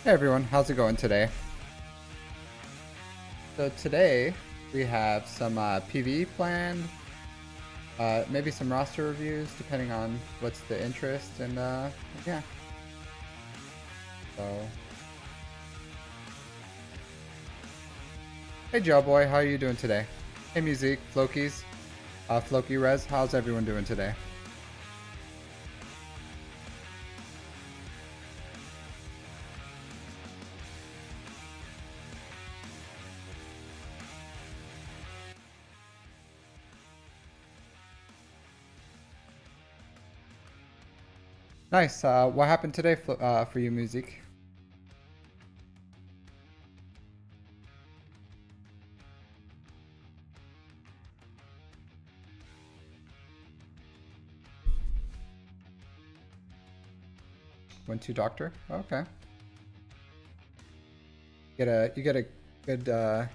Hey everyone, how's it going today? So today we have some PVE planned, maybe some roster reviews depending on what's the interest, and yeah. So, hey Joe Boy, how are you doing today? Hey Musique, Flokies, Floki Res, how's everyone doing today? Nice. What happened today for you, Musique? Went to doctor? Okay. You get a good a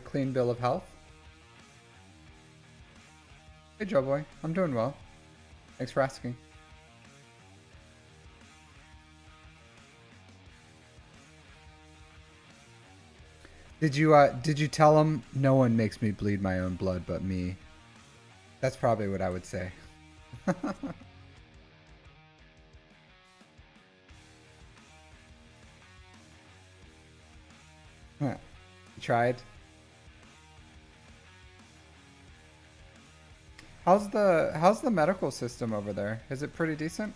clean bill of health. Hey Joe Boy, I'm doing well. Thanks for asking. Did you tell him no one makes me bleed my own blood but me? That's probably what I would say. Huh. You tried? How's the medical system over there? Is it pretty decent?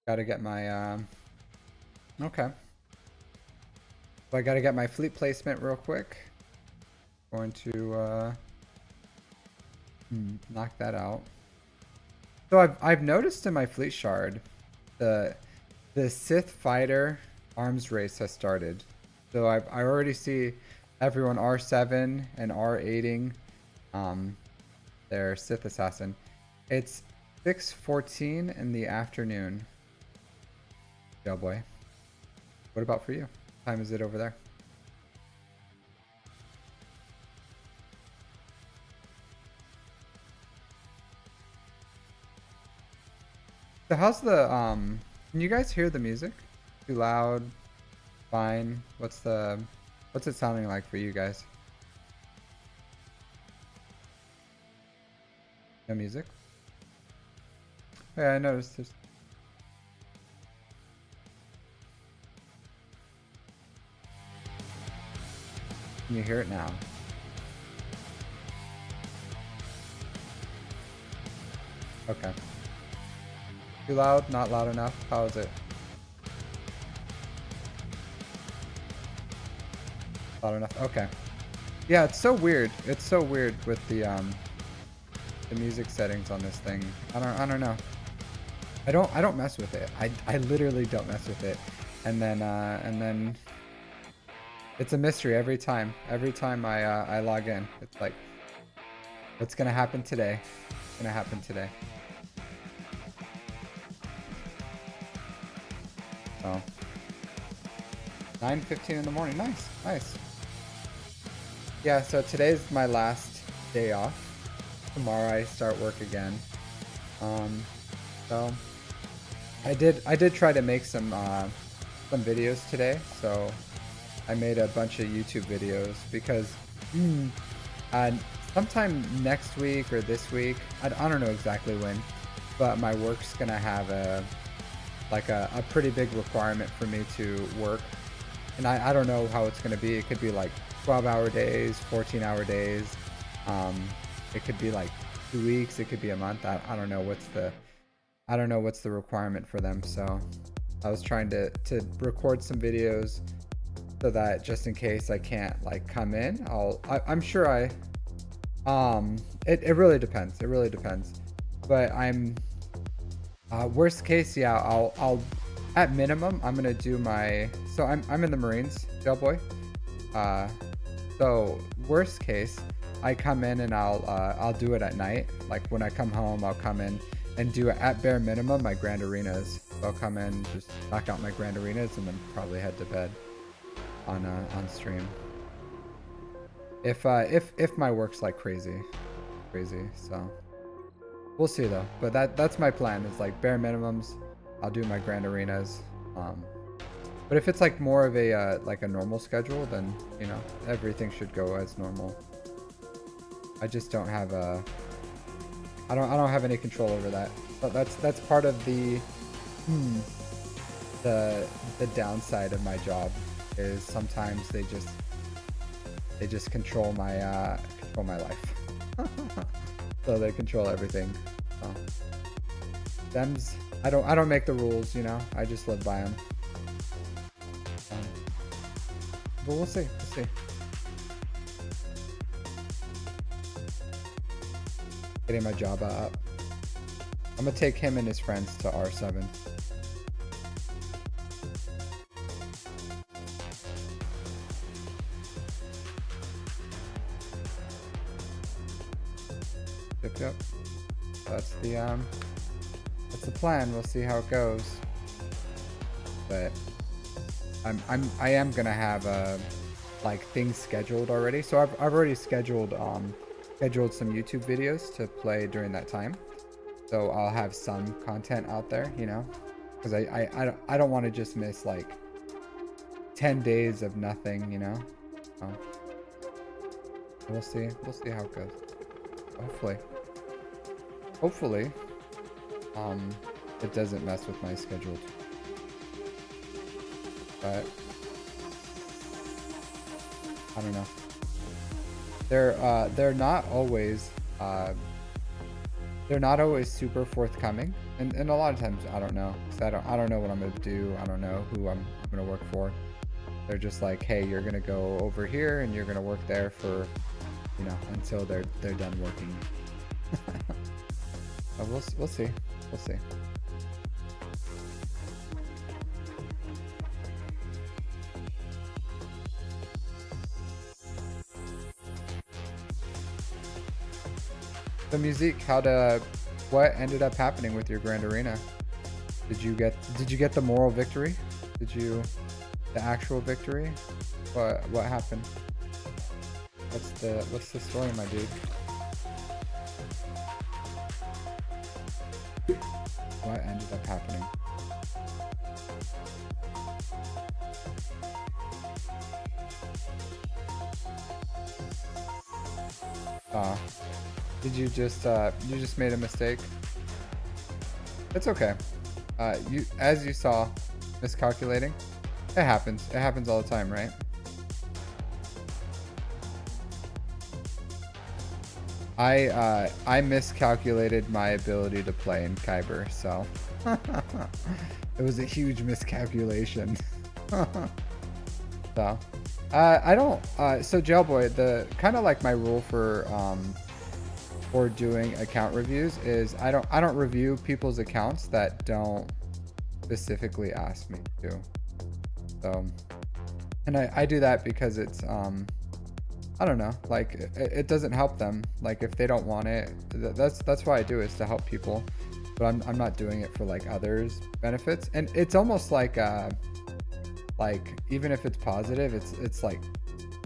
Gotta get my okay. So I gotta get my fleet placement real quick. Going to knock that out. So I've noticed in my fleet shard the Sith fighter arms race has started. So I already see everyone R7 and R8ing their Sith assassin. It's 6:14 in the afternoon. Yeah, boy. What about for you? What time is it over there? So how's the can you guys hear the music? Too loud? Fine? What's it sounding like for you guys? No music? Yeah, I noticed there's can you hear it now? Okay. Too loud? Not loud enough? How is it? Loud enough? Okay. Yeah, it's so weird. It's so weird with the music settings on this thing. I don't know. I don't mess with it. I literally don't mess with it. And then it's a mystery every time. Every time I log in. It's like what's gonna happen today? What's gonna happen today? So 9:15 in the morning. Nice. Nice. Yeah, so today's my last day off. Tomorrow I start work again. Um, so I did try to make some videos today. So I made a bunch of YouTube videos because uh, sometime next week or this week, I don't know exactly when, but my work's gonna have a pretty big requirement for me to work, and I don't know how it's gonna be. It could be like 12-hour days, 14-hour days. It could be like 2 weeks. It could be a month. I don't know what's the requirement for them. So I was trying to record some videos so that just in case I can't like come in, I'm sure it really depends. It really depends. But I'm worst case, yeah, I'll at minimum I'm gonna do my so I'm in the Marines, Joe Boy. Uh, so worst case, I come in and I'll do it at night. Like when I come home, I'll come in and do at bare minimum my grand arenas. I'll come in, just knock out my grand arenas, and then probably head to bed on stream. If my work's like crazy, so we'll see though. But that's my plan. Is like bare minimums. I'll do my grand arenas. But if it's like more of a like a normal schedule, then you know everything should go as normal. I just don't have I don't have any control over that. But that's part of the downside of my job is sometimes they just control my life. So they control everything. Them's I don't make the rules, you know. I just live by them. But we'll see. We'll see. Getting my Java up. I'm gonna take him and his friends to R7. Yep. That's the plan. We'll see how it goes. But I am gonna have like things scheduled already. So I've already scheduled some YouTube videos to play during that time. So I'll have some content out there, you know, because I don't want to just miss like 10 days of nothing, you know. So we'll see how it goes. Hopefully it doesn't mess with my schedule. But I don't know. They're not always super forthcoming, and a lot of times I don't know, because I don't know what I'm gonna do. I don't know who I'm gonna work for. They're just like, hey, you're gonna go over here and you're gonna work there for, you know, until they're done working. We'll see. The music, what ended up happening with your grand arena? Did you get the moral victory? The actual victory? What happened? What's the story, my dude? What ended up happening? Did you just made a mistake? It's okay. As you saw, miscalculating. It happens. It happens all the time, right? I miscalculated my ability to play in Kyber, so it was a huge miscalculation. So I don't so Jailboy, the kind of like my rule for doing account reviews is I don't review people's accounts that don't specifically ask me to. So, and I do that because it's I don't know, like it doesn't help them. Like if they don't want it, that's why I do it, is to help people. But I'm not doing it for like others' benefits. And it's almost like even if it's positive, it's like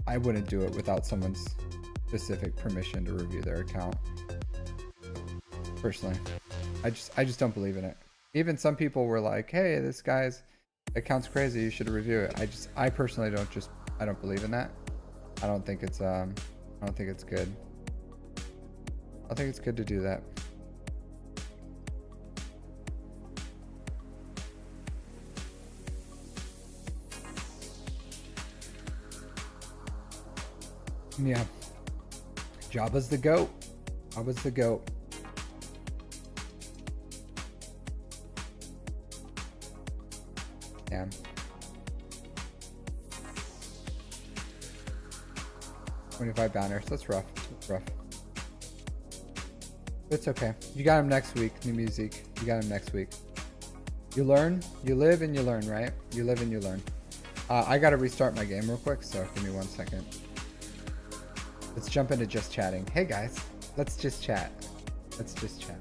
I wouldn't do it without someone's specific permission to review their account. Personally, I just don't believe in it. Even some people were like, "Hey, this guy's account's crazy. You should review it." I personally I don't believe in that. I don't think it's good. I don't think it's good to do that. Yeah. Jabba's the GOAT. Jabba's the GOAT. Yeah. $25 banners. That's rough. That's rough. It's okay. You got him next week. New music. You got him next week. You learn, you live, and you learn, right? You live and you learn. I gotta restart my game real quick, so give me 1 second. Let's jump into just chatting. Hey guys, let's just chat. Let's just chat.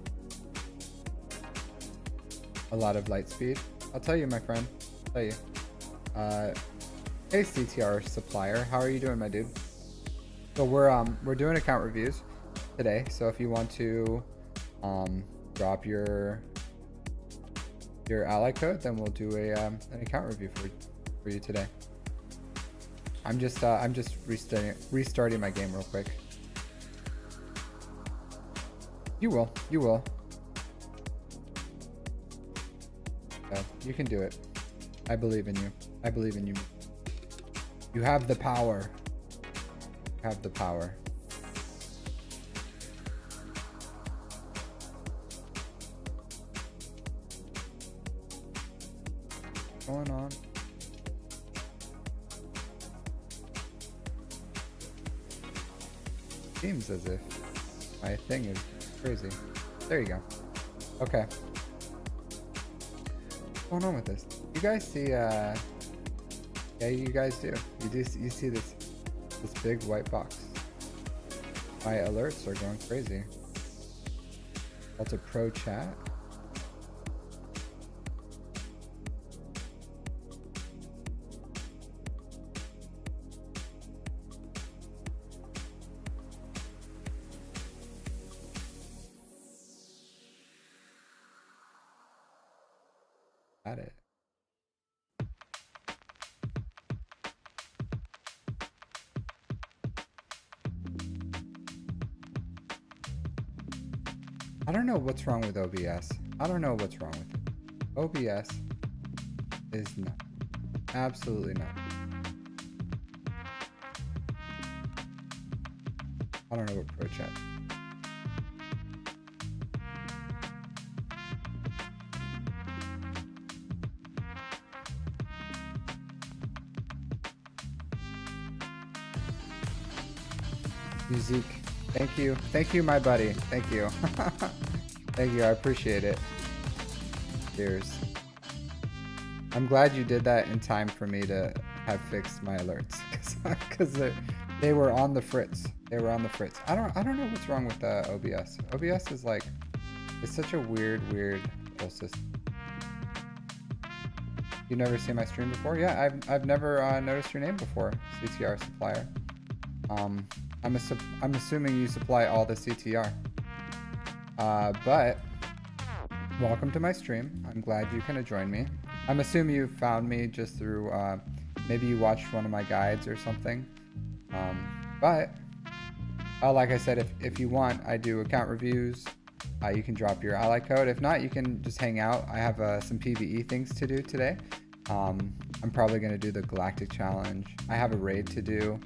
a lot of light speed. I'll tell you, my friend. I'll tell you. Hey CTR supplier, how are you doing, my dude? So we're doing account reviews today. So if you want to drop your ally code, then we'll do an account review for you today. I'm just restarting my game real quick. You will. Yeah, you can do it. I believe in you. I believe in you. You have the power. You have the power. What's going on? Seems as if my thing is crazy. There you go. Okay. What's going on with this? You guys see yeah, you guys do. You see this big white box. My alerts are going crazy. That's a pro chat. Got it. I don't know what's wrong with OBS. I don't know what's wrong with it. OBS is not. Absolutely not. I don't know what pro chat. Music. Thank you, my buddy. Thank you. Thank you. I appreciate it. Cheers. I'm glad you did that in time for me to have fixed my alerts, because they were on the fritz. They were on the fritz. I don't know what's wrong with OBS. OBS is like, it's such a weird whole system. You never seen my stream before? Yeah, I've never noticed your name before, CTR supplier. I'm assuming you supply all the CTR. But welcome to my stream. I'm glad you can join me. I'm assuming you found me just through maybe you watched one of my guides or something. But like I said, if you want, I do account reviews. You can drop your ally code. If not, you can just hang out. I have some PVE things to do today. I'm probably going to do the Galactic Challenge. I have a raid to do.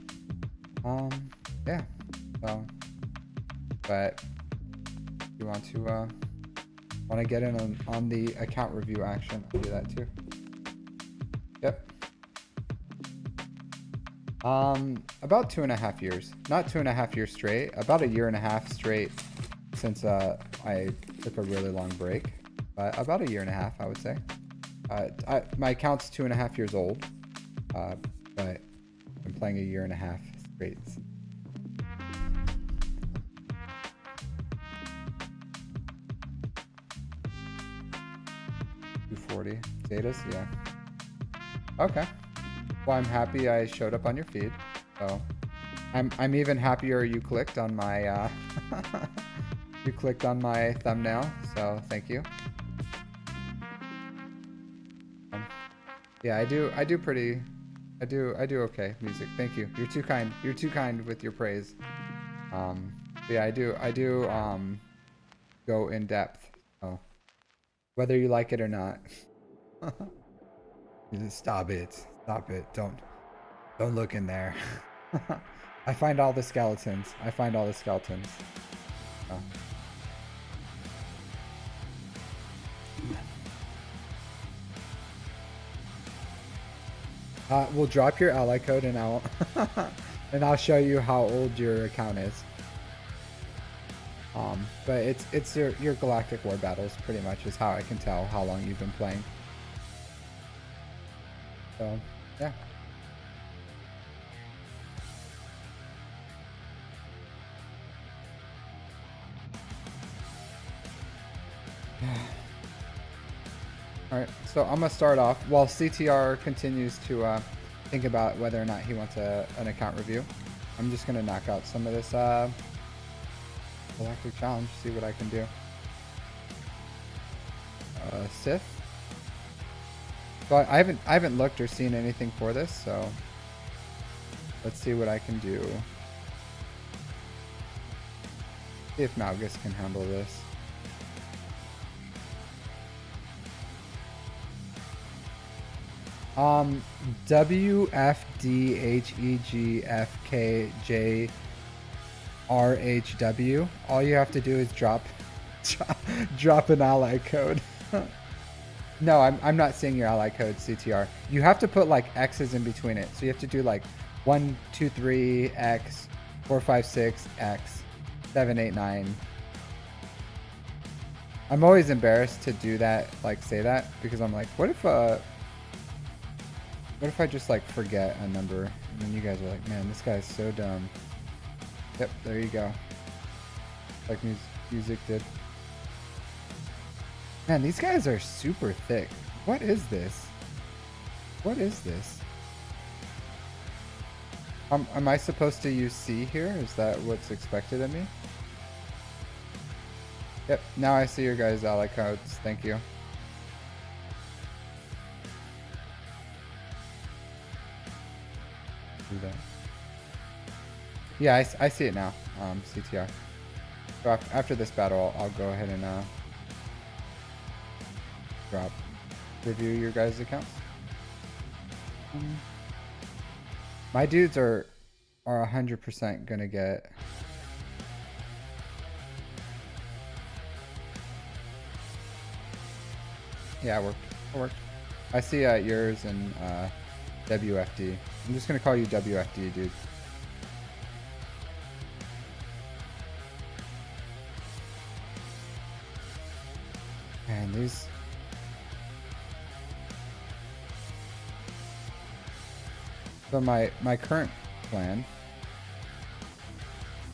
Yeah, so, but if you want to get in on the account review action, I'll do that too. Yep. About 2.5 years, not 2.5 years straight, about 1.5 years straight since I took a really long break, but about 1.5 years, I would say. My account's 2.5 years old, but I'm playing 1.5 years straight. 240 Zetas, yeah. Okay. Well, I'm happy I showed up on your feed. So I'm even happier you clicked on my you clicked on my thumbnail. So thank you. Yeah, I do okay. Music. Thank you. You're too kind. You're too kind with your praise. Yeah, I do go in depth. So whether you like it or not. Stop it. Stop it. Don't look in there. I find all the skeletons. Oh. We'll drop your ally code and I'll show you how old your account is. But it's your Galactic War battles pretty much is how I can tell how long you've been playing. So yeah. All right, so I'm gonna start off while CTR continues to think about whether or not he wants an account review. I'm just gonna knock out some of this electric challenge, see what I can do. Sith. So I haven't looked or seen anything for this, so let's see what I can do. See if Malgus can handle this. WFDHEGFKJRHW. All you have to do is drop an ally code. No, I'm not seeing your ally code, CTR. You have to put like X's in between it. So you have to do like 1, 2, 3, X, 4, 5, 6, X, 7, 8, 9. I'm always embarrassed to do that, like say that, because I'm like, what if I just like forget a number and then you guys are like, man, this guy's so dumb. Yep, there you go. Like music did. Man, these guys are super thick. What is this? What is this? Am I supposed to use C here? Is that what's expected of me? Yep, now I see your guys' ally codes. Thank you. Do that. Yeah, I see it now, CTR. So after this battle, I'll go ahead and review your guys' accounts. My dudes are 100% gonna get. Yeah, it worked. I see yours and WFD. I'm just gonna call you WFD, dude. And these. So my current plan.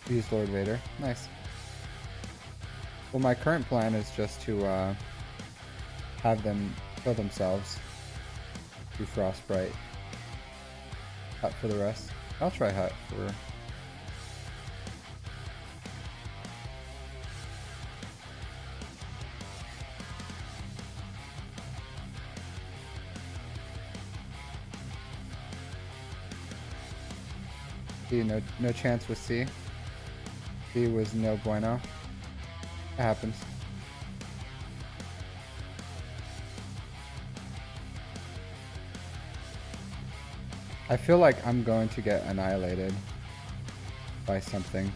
Use Lord Vader. Nice. Well, my current plan is just to have them kill themselves. Do Frostbite. Hut for the rest. I'll try Hut for. C, no chance with C. C was no bueno. It happens. I feel like I'm going to get annihilated by something.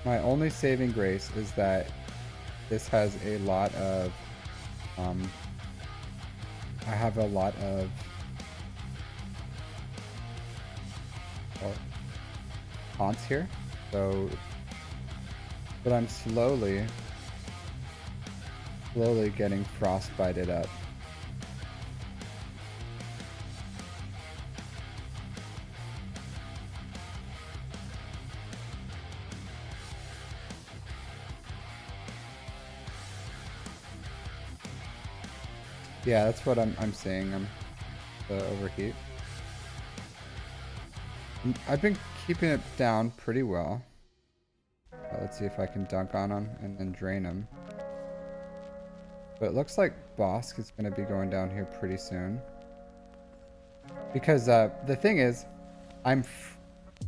My only saving grace is that this has a lot of I have a lot of taunts here, so but I'm slowly getting frostbited up. Yeah, that's what I'm seeing. The overheat. I've been keeping it down pretty well. Let's see if I can dunk on him and then drain him. But it looks like Bosk is going to be going down here pretty soon. Because the thing is, I'm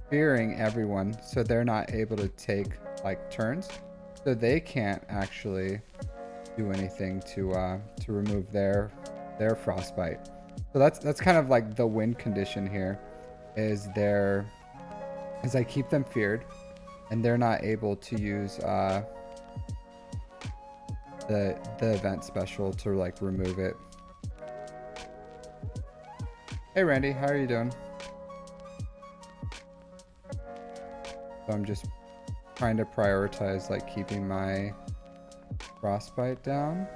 fearing everyone so they're not able to take like turns. So they can't actually do anything to remove their frostbite. So that's kind of like the win condition here, is I keep them feared and they're not able to use the event special to like remove it. Hey Randy, how are you doing? So I'm just trying to prioritize like keeping my frostbite down.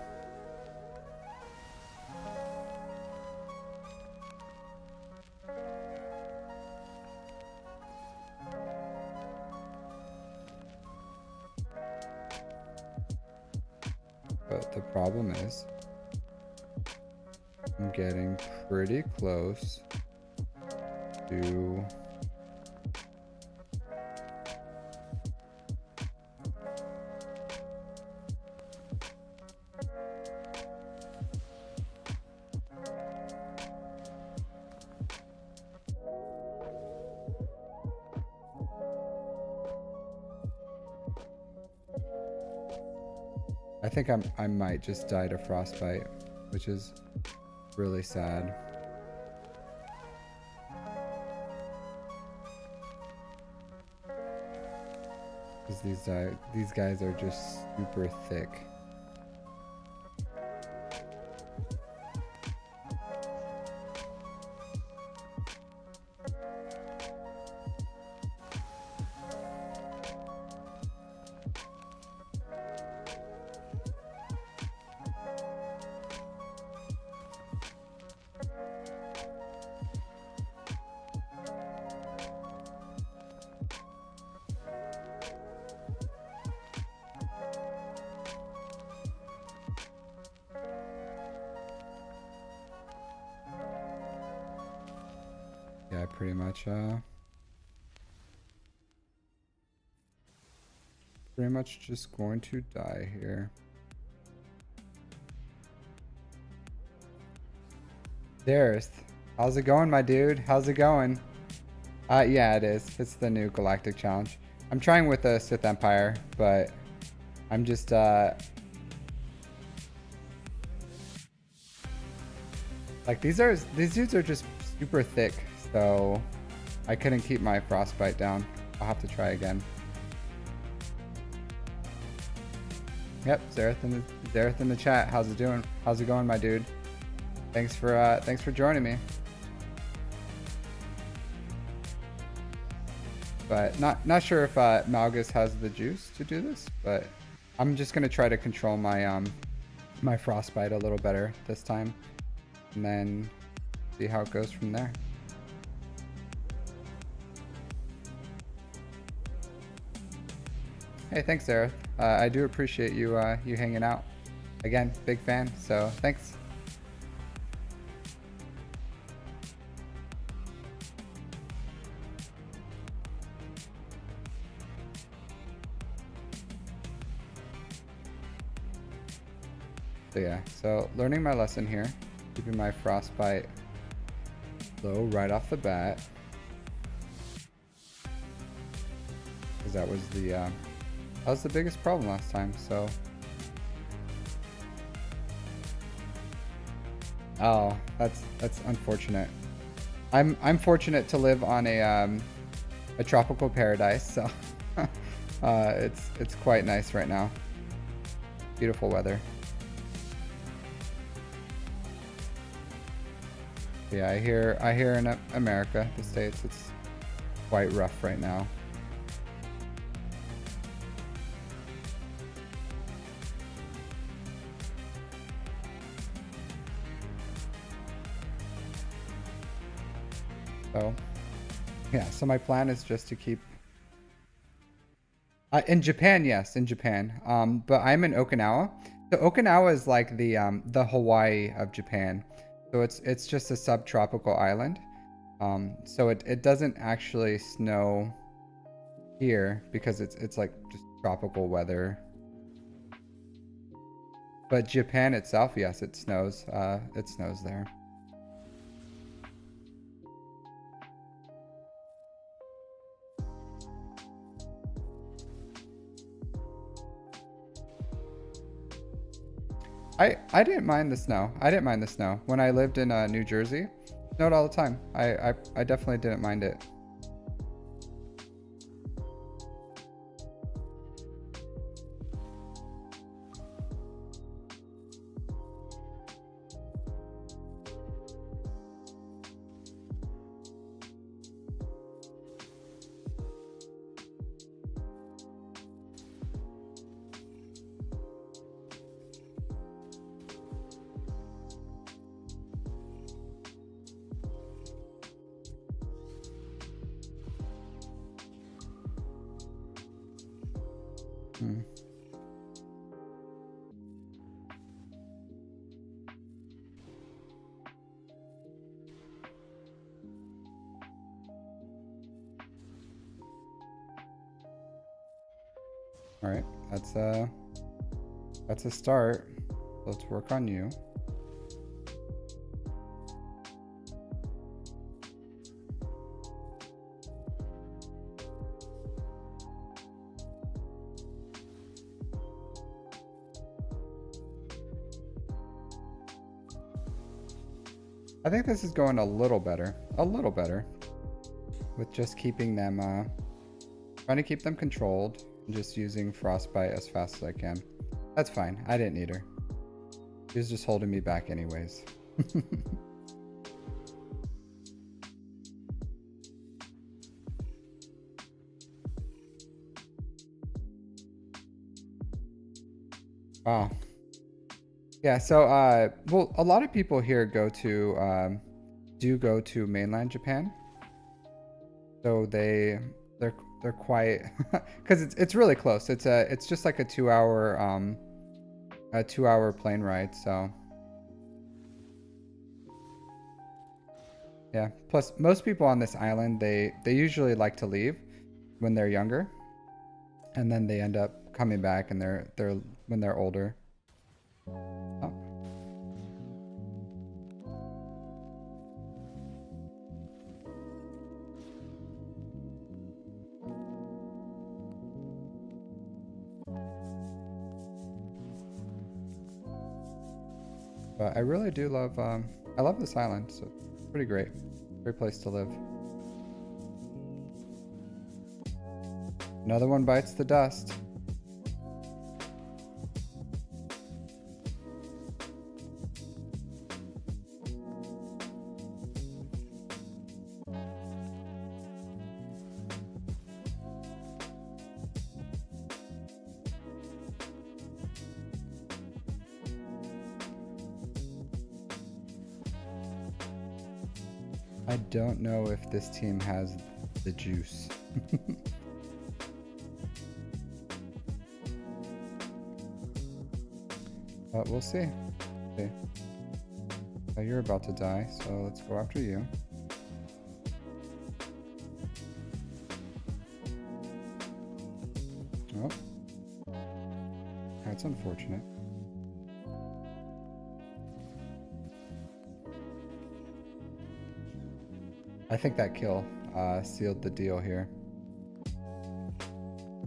But the problem is I'm getting pretty close to I think I might just die to frostbite, which is really sad. Because these guys are just super thick. Yeah, pretty much just going to die here. Dareth, how's it going, my dude? How's it going? Yeah, it is. It's the new Galactic Challenge. I'm trying with the Sith Empire, but I'm just like these dudes are just super thick, so I couldn't keep my frostbite down. I'll have to try again. Yep, Zareth in the chat. How's it doing? How's it going, my dude? Thanks for joining me. But not sure if Malgus has the juice to do this, but I'm just gonna try to control my my frostbite a little better this time, and then see how it goes from there. Hey, thanks, Zareth. I do appreciate you you hanging out. Again, big fan, so thanks. So yeah, so learning my lesson here, keeping my frostbite low right off the bat, because that was the biggest problem last time. So, oh, that's unfortunate. I'm fortunate to live on a tropical paradise, so it's quite nice right now. Beautiful weather. Yeah, I hear in America, the States, it's quite rough right now. So, yeah, so my plan is just to keep in Japan, yes, in Japan. But I'm in Okinawa. So Okinawa is like the Hawaii of Japan. So it's just a subtropical island. So it doesn't actually snow here because it's like just tropical weather. But Japan itself, yes, it snows. It snows there. I didn't mind the snow. I didn't mind the snow. When I lived in New Jersey, it snowed all the time. I definitely didn't mind it. Hmm. All right, that's a start. Let's work on you. I think this is going a little better with just keeping them, trying to keep them controlled and just using Frostbite as fast as I can. That's fine. I didn't need her. She was just holding me back anyways. Wow. Yeah, so well, a lot of people here do go to mainland Japan. So they're quite because it's really close. It's just like a 2 hour plane ride, so yeah. Plus most people on this island, they usually like to leave when they're younger, and then they end up coming back and they're when they're older. Oh. But I really do love I love this island. So it's pretty great. Great place to live. Another one bites the dust. I don't know if this team has the juice. But we'll see. Okay. Oh, you're about to die, so let's go after you. Oh. That's unfortunate. I think that kill sealed the deal here.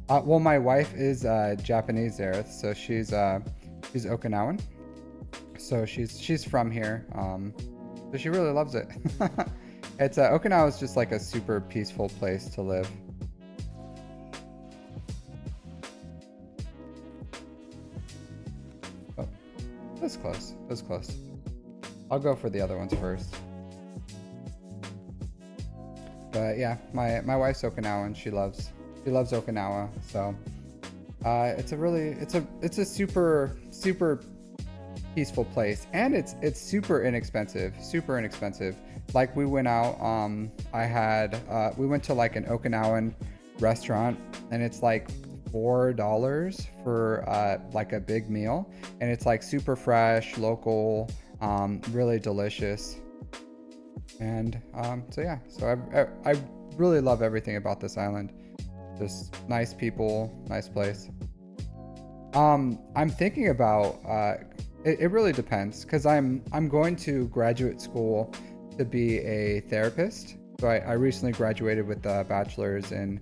Well, my wife is Japanese, Zareth, so she's Okinawan. So she's from here. So she really loves it. It's Okinawa is just like a super peaceful place to live. Oh, that's close. That's close. I'll go for the other ones first. But yeah, my wife's Okinawan. She loves Okinawa. So it's a super peaceful place, and it's super inexpensive. Like we went out, we went to like an Okinawan restaurant, and it's like $4 for like a big meal, and it's like super fresh, local, really delicious. And so yeah, so I really love everything about this island. Just nice people, nice place. I'm thinking about it really depends, because I'm going to graduate school to be a therapist. So I recently graduated with a bachelor's in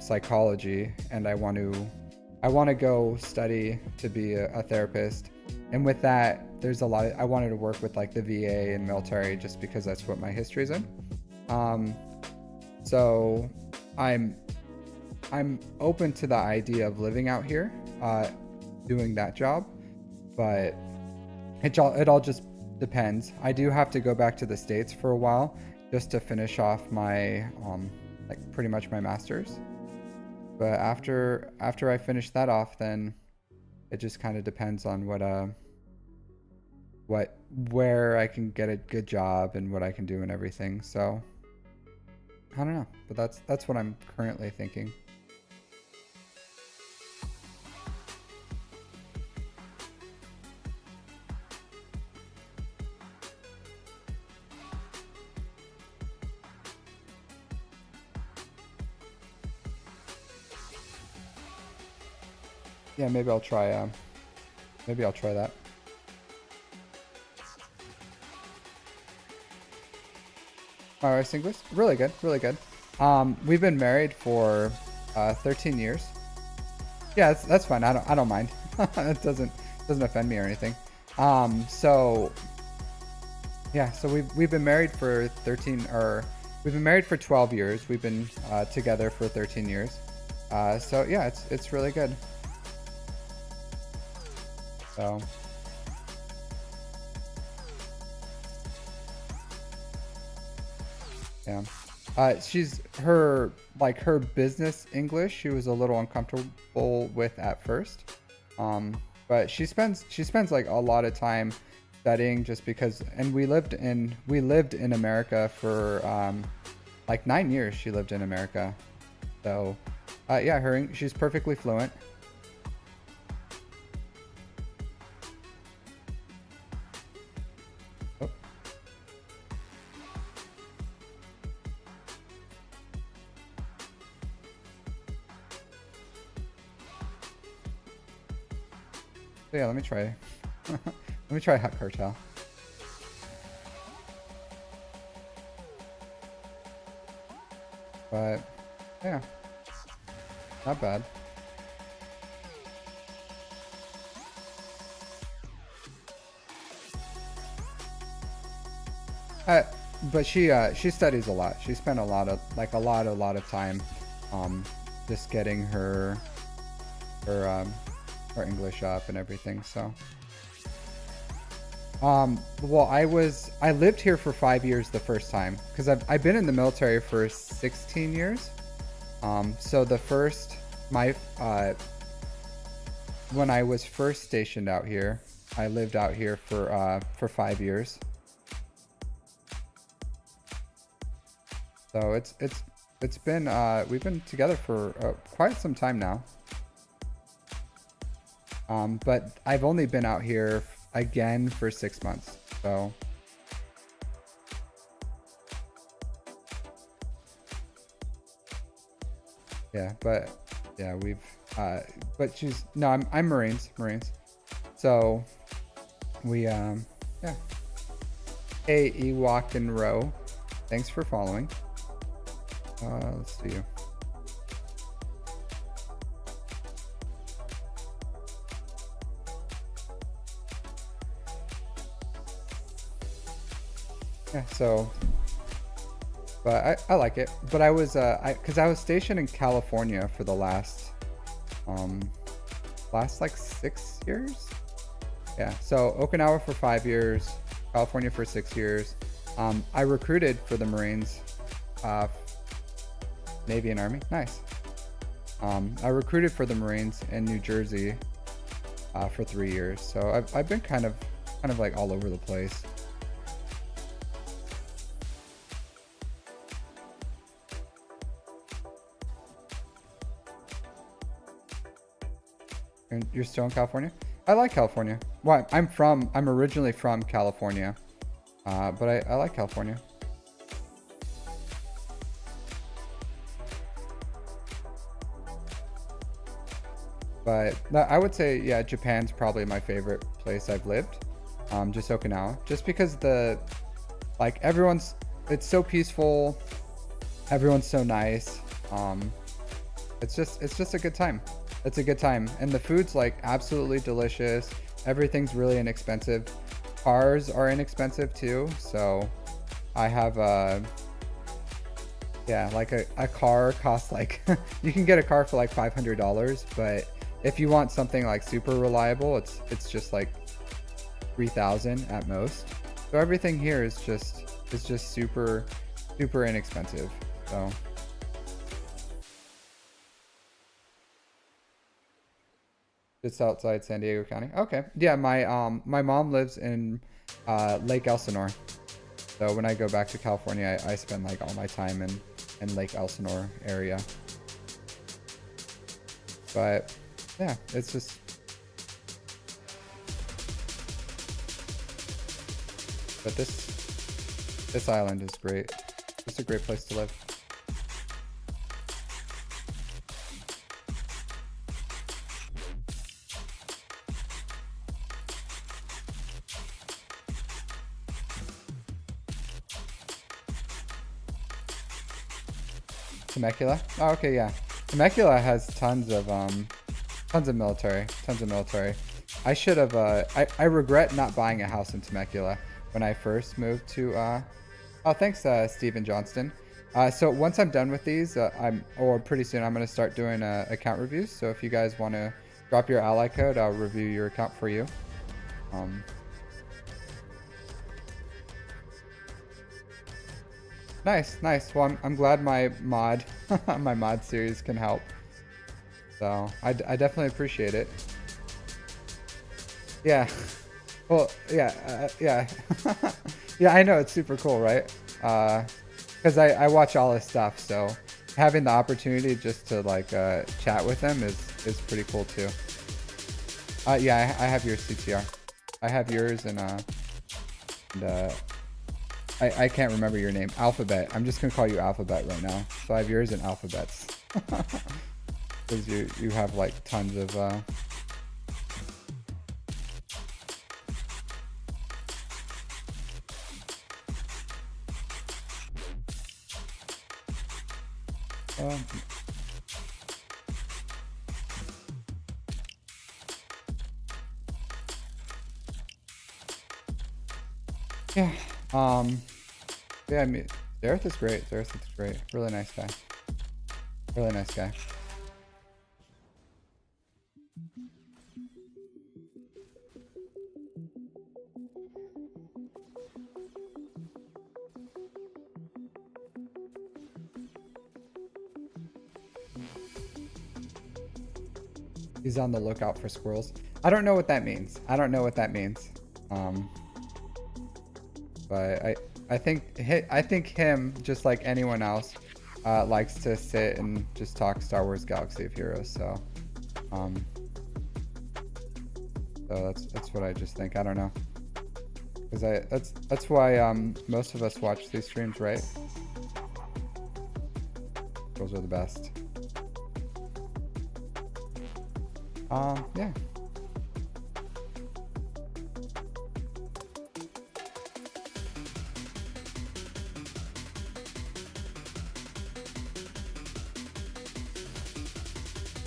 psychology, and I want to go study to be a therapist. And with that, there's a lot I wanted to work with like the VA and military, just because that's what my history is in. So I'm open to the idea of living out here, doing that job, but it all just depends. I do have to go back to the States for a while just to finish off my like pretty much my master's. But after I finish that off, then it just kind of depends on where I can get a good job and what I can do and everything. So I don't know, but that's what I'm currently thinking. Yeah, maybe I'll try that. My rice English, really good, really good. We've been married for 13 years. Yeah, that's fine. I don't mind. It doesn't offend me or anything. So yeah, so we've been married for 13 or we've been married for 12 years. We've been together for 13 years. So yeah, it's really good. So yeah. She's her business English, she was a little uncomfortable with at first. But she spends like a lot of time studying just because, and we lived in America for like 9 years. She lived in America. So yeah, she's perfectly fluent. Oh. So yeah, let me try Hut Cartel. But yeah, not bad. But she studies a lot. She spent a lot of time just getting her English up and everything. So well, I lived here for 5 years the first time because I've been in the military for 16 years. So the first when I was first stationed out here, I lived out here for 5 years. So it's been we've been together for quite some time now. But I've only been out here again for 6 months. So yeah, but yeah, but I'm Marines. So we yeah. Hey, Ewok and Row, thanks for following. Let's see you. Yeah, so, but I like it. But I was because I was stationed in California for the last like 6 years. Yeah, so Okinawa for 5 years, California for 6 years. I recruited for the Marines, Navy and Army. Nice. I recruited for the Marines in New Jersey for 3 years. So I've been kind of like all over the place. And you're still in California? I like California. Well, I'm originally from California, but I like California. But I would say, yeah, Japan's probably my favorite place I've lived. Just Okinawa, just because it's so peaceful. Everyone's so nice. It's just a good time. It's a good time, and the food's like absolutely delicious. Everything's really inexpensive. Cars are inexpensive too. So I have like a car costs like you can get a car for like $500, but if you want something like super reliable, it's just like 3,000 at most. So everything here is just super inexpensive. So it's outside San Diego County. Okay. Yeah, my mom lives in Lake Elsinore. So when I go back to California, I spend like all my time in Lake Elsinore area. But yeah, it's just but this island is great. It's a great place to live. Temecula? Oh, okay, yeah. Temecula has tons of military. Tons of military. I should have, I regret not buying a house in Temecula when I first moved to, oh, thanks, Stephen Johnston. So once I'm done with these, or pretty soon, I'm going to start doing account reviews. So if you guys want to drop your ally code, I'll review your account for you. Nice, nice. Well, I'm glad my mod, my mod series can help. So I definitely appreciate it. Yeah. Well, yeah, yeah. Yeah, I know, it's super cool, right? Because I watch all his stuff, so having the opportunity just to like chat with him is pretty cool too. Yeah, I have your CTR. I have yours and I can't remember your name. Alphabet. I'm just gonna call you Alphabet right now. So I have yours and Alphabets. Because you have like tons of yeah. Yeah, I mean, Zareth is great. Zareth is great. Really nice guy. Really nice guy. He's on the lookout for squirrels. I don't know what that means. I don't know what that means. But I think him, just like anyone else, likes to sit and just talk Star Wars Galaxy of Heroes. So, so that's what I just think. I don't know, because that's why most of us watch these streams, right? Those are the best. Yeah.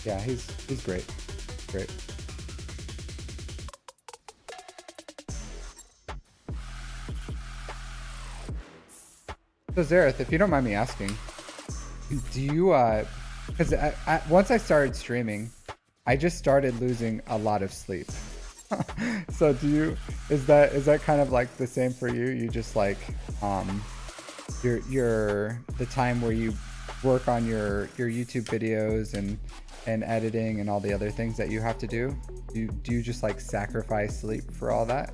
Yeah, he's great. Great. So Zareth, if you don't mind me asking, do you because once I started streaming, I just started losing a lot of sleep. So is that kind of like the same for you? You just like your the time where you work on your YouTube videos and editing and all the other things that you have to do? Do you just like sacrifice sleep for all that?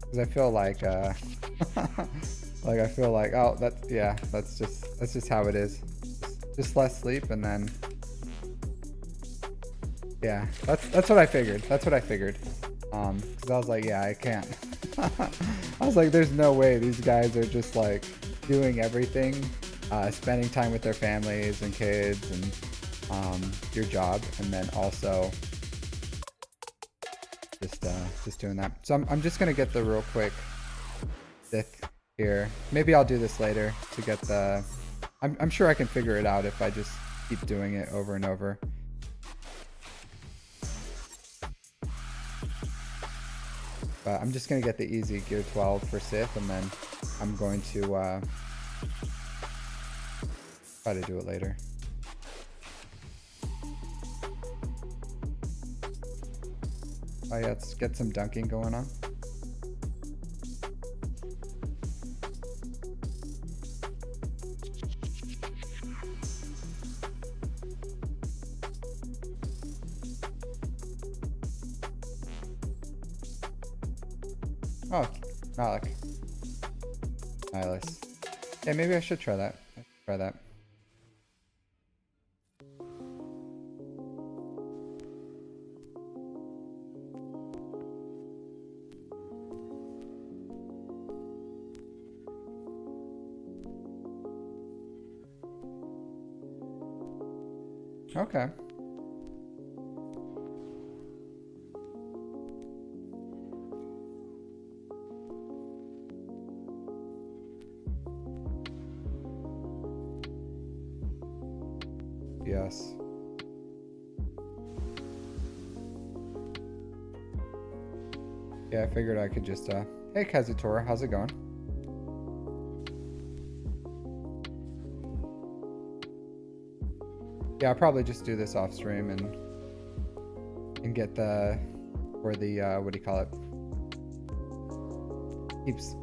Because I feel like like I feel like, oh, that's just how it is. Just less sleep, and then yeah, that's what I figured. That's what I figured. Because I was like, yeah, I can't. I was like, there's no way these guys are just like doing everything, spending time with their families and kids and your job, and then also just doing that. So I'm just gonna get the real quick Sith here. Maybe I'll do this later to get the. I'm sure I can figure it out if I just keep doing it over and over. But I'm just gonna get the easy gear 12 for Sith, and then I'm going to try to do it later. Oh yeah, let's get some dunking going on. Oh, Malik. Nihilus. Yeah, maybe I should try that. Try that. Okay. FPS. Yeah, I figured I could just, hey Kazutora, how's it going? Yeah, I'll probably just do this off stream and get the, or the, what do you call it? Keeps.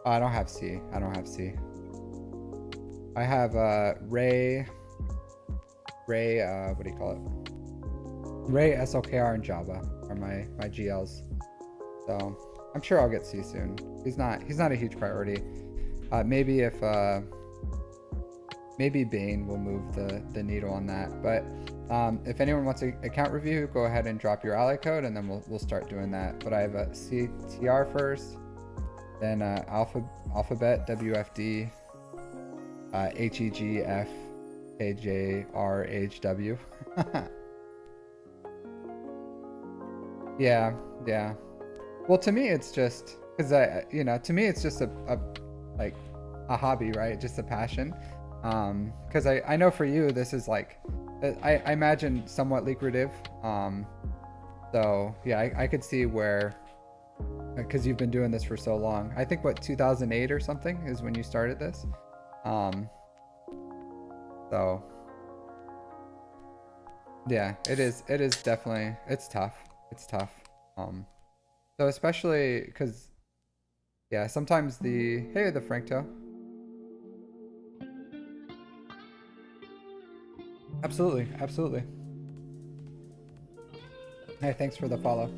Oh, I don't have C. I don't have C. I have, Ray, what do you call it? Ray, SLKR, and Java are my GLs. So I'm sure I'll get C soon. He's not a huge priority. Maybe if, maybe Bane will move the needle on that. But if anyone wants an account review, go ahead and drop your ally code, and then we'll start doing that. But I have a CTR first, then Alphabet WFD, HEGF KJRHW. Yeah. Well, to me, it's just because to me, it's just a like a hobby, right? Just a passion. Because I know for you, this is like, I imagine somewhat lucrative. So yeah, I could see where, because you've been doing this for so long. I think what 2008 or something is when you started this. So yeah, it is definitely, it's tough. It's tough. So especially because, yeah, sometimes hey, the Frankto. Absolutely. Hey, thanks for the follow.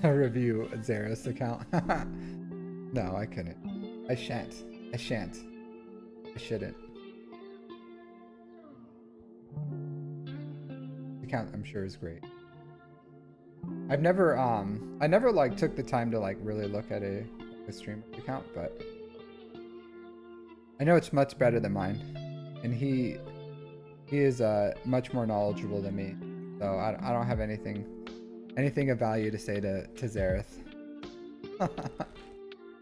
Review Xera's account. No, I couldn't. I shan't. I shouldn't. The account, I'm sure, is great. I never like took the time to like really look at a streamer account, but I know it's much better than mine, and he is much more knowledgeable than me, so I don't have anything of value to say to Xerath. All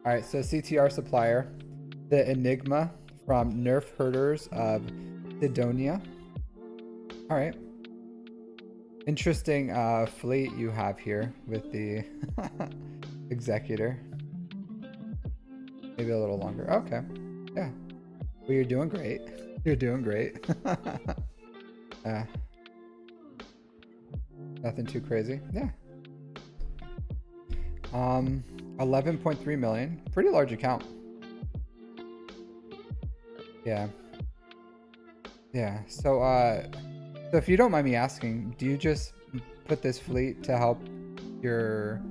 right, so CTR supplier, the Enigma from Nerf Herders of Sidonia. All right. Interesting fleet you have here with the Executor. Maybe a little longer. Okay. Yeah. Well, you're doing great. You're doing great. Nothing too crazy. Yeah. 11.3 million. Pretty large account. Yeah. So if you don't mind me asking, do you just put this fleet to help your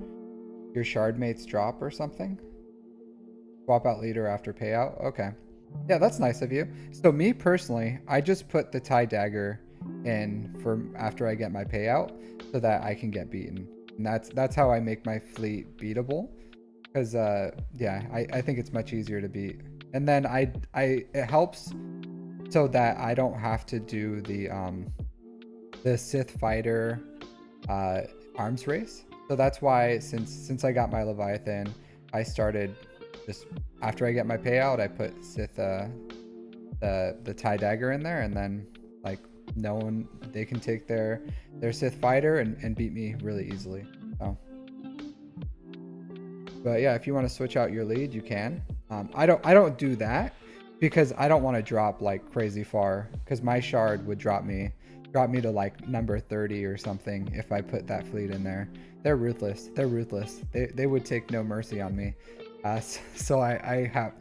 shard mates drop or something? Swap out leader after payout? Okay. Yeah, that's nice of you. So me personally, I just put the tie dagger in for after I get my payout so that I can get beaten. And that's how I make my fleet beatable. Because yeah, I think it's much easier to beat. And then it helps so that I don't have to do the Sith fighter arms race. So that's why since I got my Leviathan, I started just after I get my payout, I put Sith the tie dagger in there, and then like they can take their Sith fighter and beat me really easily. So but yeah, if you want to switch out your lead, you can. I don't do that because I don't want to drop like crazy far, because my shard would drop me to like number 30 or something if I put that fleet in there. They're ruthless. They would take no mercy on me. So I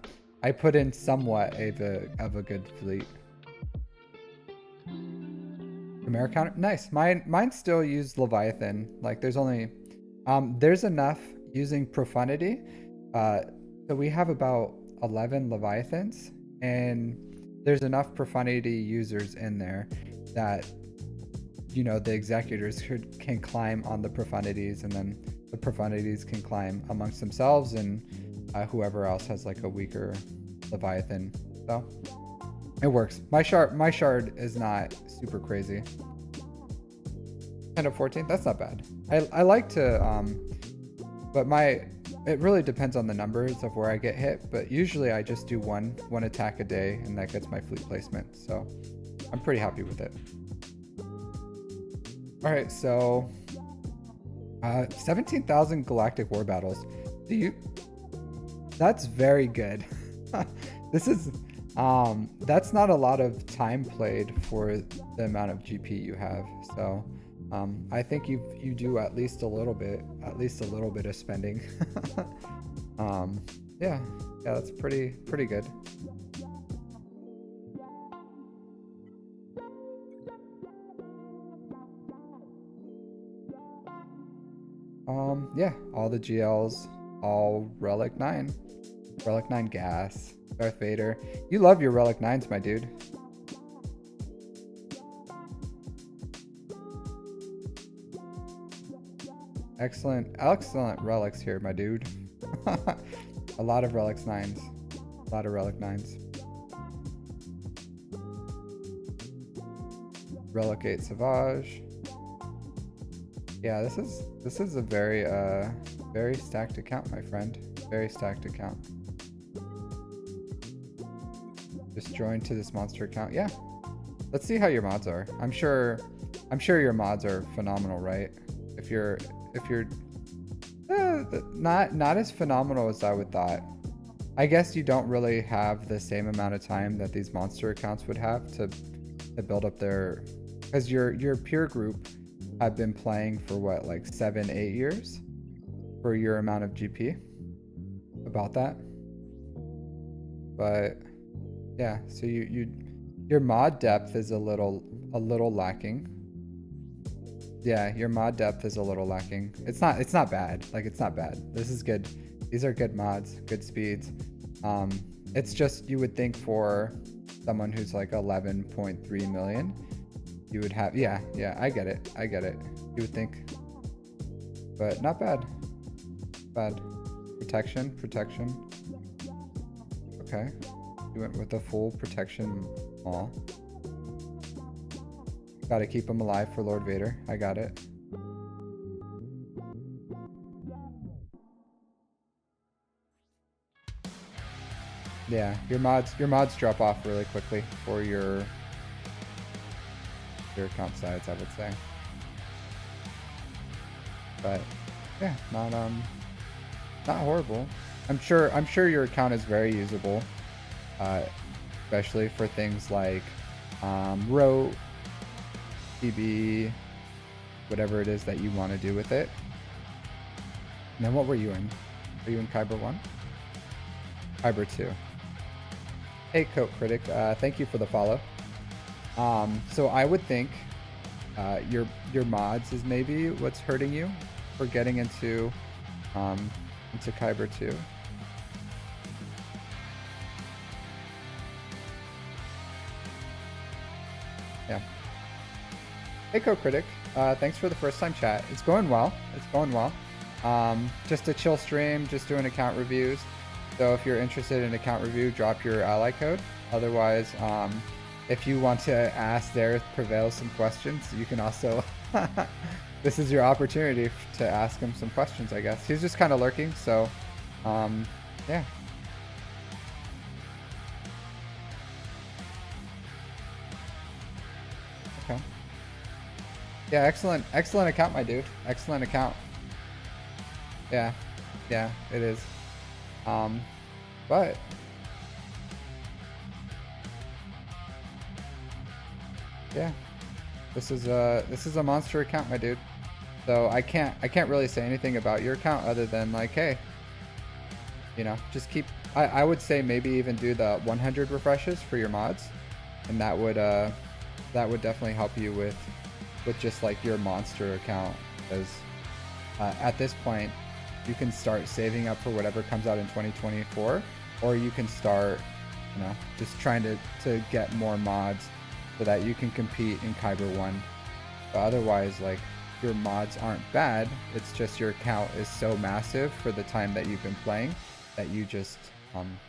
put in somewhat of a good fleet. Chimera counter, nice. Mine still use Leviathan. Like there's enough using profundity. So we have about 11 Leviathans, and there's enough profundity users in there that the executors can climb on the profundities, and then the profundities can climb amongst themselves, and whoever else has like a weaker Leviathan. So it works. My shard is not super crazy. 10 to 14. That's not bad. I like to but it really depends on the numbers of where I get hit, but usually I just do one attack a day and that gets my fleet placement. So I'm pretty happy with it. All right, so 17,000 galactic war battles. That's very good. This is that's not a lot of time played for the amount of GP you have. So I think you do at least a little bit of spending. Yeah, that's pretty good. Yeah, all the GLs, all Relic 9 gas, Darth Vader. You love your Relic 9s, my dude. Excellent relics here, my dude. A lot of Relic 9s. A lot of Relic 9s. Relic 8 Savage. Yeah, this is a very stacked account, my friend. Very stacked account. Just join to this monster account. Yeah. Let's see how your mods are. I'm sure your mods are phenomenal, right? If you're not as phenomenal as I would thought. I guess you don't really have the same amount of time that these monster accounts would have to build up their, because your peer group have been playing for what, like 7-8 years for your amount of GP, about that. But yeah, so your mod depth is a little lacking. Yeah, your mod depth is a little lacking. It's not bad. Like, it's not bad. This is good. These are good mods, good speeds. It's just, you would think for someone who's like 11.3 million, you would have, yeah, I get it. You would think, but not bad. Protection. Okay, you went with a full protection maul. Gotta keep him alive for Lord Vader. I got it. Yeah, your mods drop off really quickly for your account size, I would say. But yeah, not horrible. I'm sure your account is very usable, especially for things like row, PB, whatever it is that you want to do with it. And then what were you in? Are you in Kyber 1? Kyber 2. Hey, Coat Critic, thank you for the follow. So I would think your mods is maybe what's hurting you for getting into Kyber 2. Yeah. Hey, Co-Critic. Thanks for the first time chat. It's going well. Just a chill stream, just doing account reviews. So if you're interested in account review, drop your ally code. Otherwise, if you want to ask Zareth Prevail some questions, you can also... This is your opportunity to ask him some questions, I guess. He's just kind of lurking, so yeah. Okay. Yeah, excellent account, my dude. Excellent account. Yeah, it is. But yeah, this is a monster account, my dude. So I can't really say anything about your account other than like, hey, you know, just keep. I would say maybe even do the 100 refreshes for your mods, and that would definitely help you with just like your monster account, because at this point you can start saving up for whatever comes out in 2024, or you can start, you know, just trying to get more mods so that you can compete in Kyber 1. But otherwise, like, your mods aren't bad. It's just your account is so massive for the time that you've been playing that you just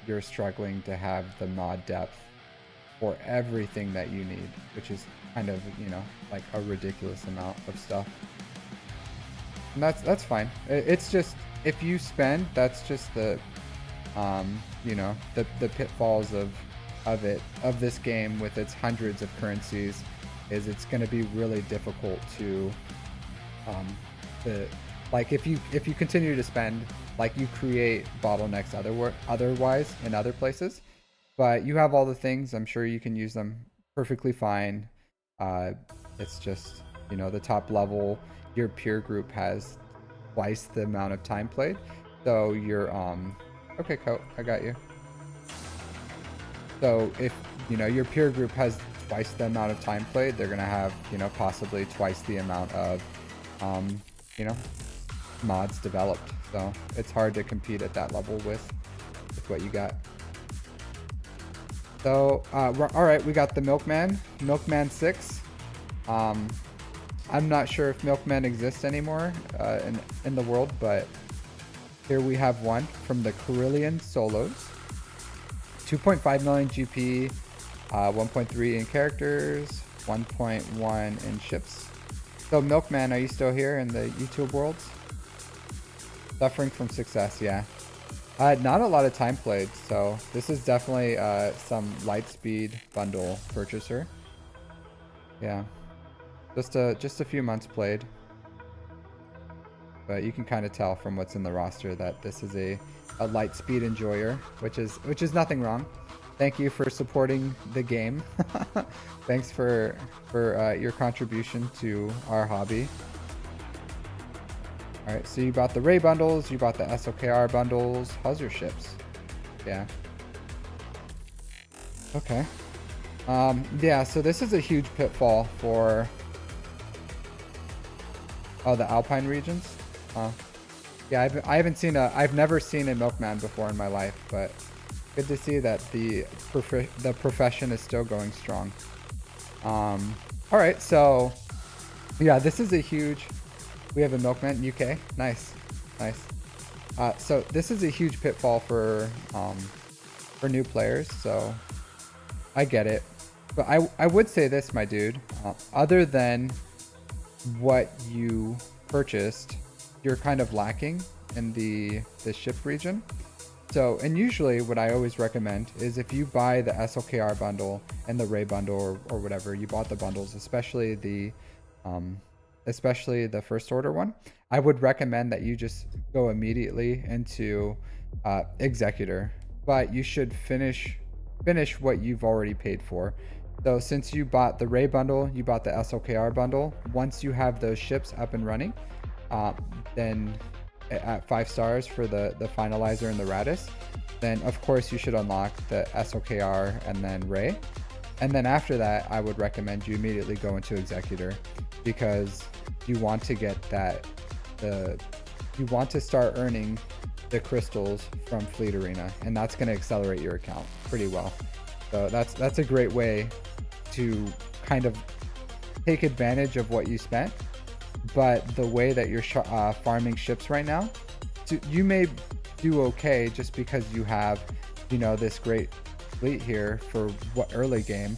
you're struggling to have the mod depth for everything that you need, which is kind of, you know, like a ridiculous amount of stuff. And that's fine. It's just, if you spend, that's just the, you know, the pitfalls of this game with its hundreds of currencies, is it's going to be really difficult to like, if you continue to spend, like, you create bottlenecks otherwise in other places. But you have all the things, I'm sure you can use them perfectly fine. It's just, you know, the top level, your peer group has twice the amount of time played. So you're, okay, Coat, I got you. So if, you know, your peer group has twice the amount of time played, they're going to have, you know, possibly twice the amount of, you know, mods developed. So it's hard to compete at that level with what you got. So, all right, we got the Milkman 6. I'm not sure if Milkman exists anymore in the world, but here we have one from the Carillion Solos. 2.5 million GP, 1.3 in characters, 1.1 in ships. So Milkman, are you still here in the YouTube worlds? Suffering from success, yeah. Not a lot of time played, so this is definitely some Lightspeed bundle purchaser. Yeah, just a few months played, but you can kind of tell from what's in the roster that this is a Lightspeed enjoyer, which is nothing wrong. Thank you for supporting the game. Thanks for your contribution to our hobby. All right, so you bought the Ray bundles, you bought the SWGOH bundles. How's your ships? Yeah. Okay. Yeah, so this is a huge pitfall for the Alpine regions. Yeah, I've never seen a Milkman before in my life, but good to see that the profession is still going strong. All right, so yeah, this is a huge. We have a Milkman UK. Nice. So this is a huge pitfall for new players. So I get it, but I would say this, my dude. Other than what you purchased, you're kind of lacking in the ship region. So, and usually what I always recommend is if you buy the SWGOH bundle and the Ray bundle or whatever, you bought the bundles, especially the first order one, I would recommend that you just go immediately into Executor, but you should finish what you've already paid for. So since you bought the Ray bundle, you bought the SWGOH bundle, once you have those ships up and running, then at 5 stars for the finalizer and the Radis, then of course you should unlock the SWGOH and then Ray. And then after that, I would recommend you immediately go into Executor, because you want to get you want to start earning the crystals from Fleet Arena, and that's going to accelerate your account pretty well. So that's a great way to kind of take advantage of what you spent. But the way that you're farming ships right now, you may do okay just because you have, you know, this great fleet here for what early game,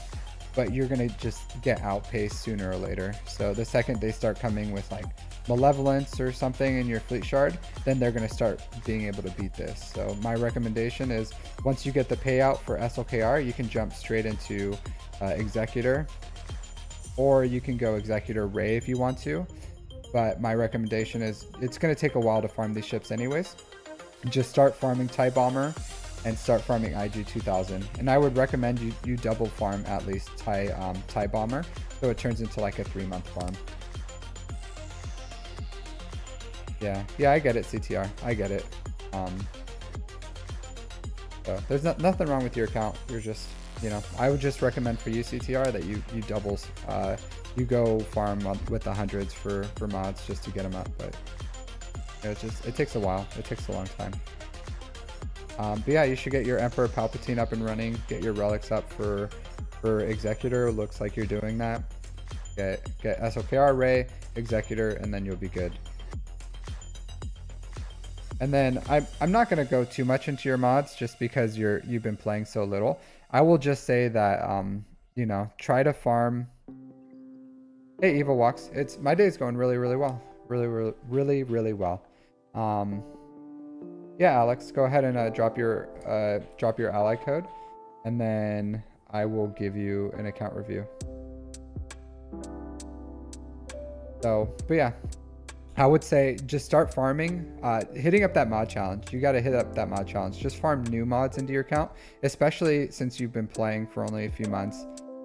but you're gonna just get outpaced sooner or later. So the second they start coming with like Malevolence or something in your fleet shard, then they're gonna start being able to beat this. So my recommendation is, once you get the payout for SWGOH, you can jump straight into Executor, or you can go Executor Ray if you want to. But my recommendation is, it's going to take a while to farm these ships anyways. Just start farming TIE Bomber and start farming IG 2000. And I would recommend you double farm at least TIE Bomber, so it turns into like a 3-month farm. Yeah, I get it, CTR. I get it. So there's nothing wrong with your account. You're just, you know, I would just recommend for you, CTR, that you doubles. You go farm with the hundreds for mods just to get them up, but it takes a while. It takes a long time. But yeah, you should get your Emperor Palpatine up and running. Get your relics up for Executor. Looks like you're doing that. Get SWGOH Ray, Executor, and then you'll be good. And then I'm not going to go too much into your mods just because you've been playing so little. I will just say that, you know, try to farm. Hey, Evil Walks. It's my day's going really, really well. Really well. Um, yeah, Alex, go ahead and drop your ally code, and then I will give you an account review. So, but yeah, I would say just start farming, hitting up that mod challenge. You got to hit up that mod challenge. Just farm new mods into your account, especially since you've been playing for only a few months,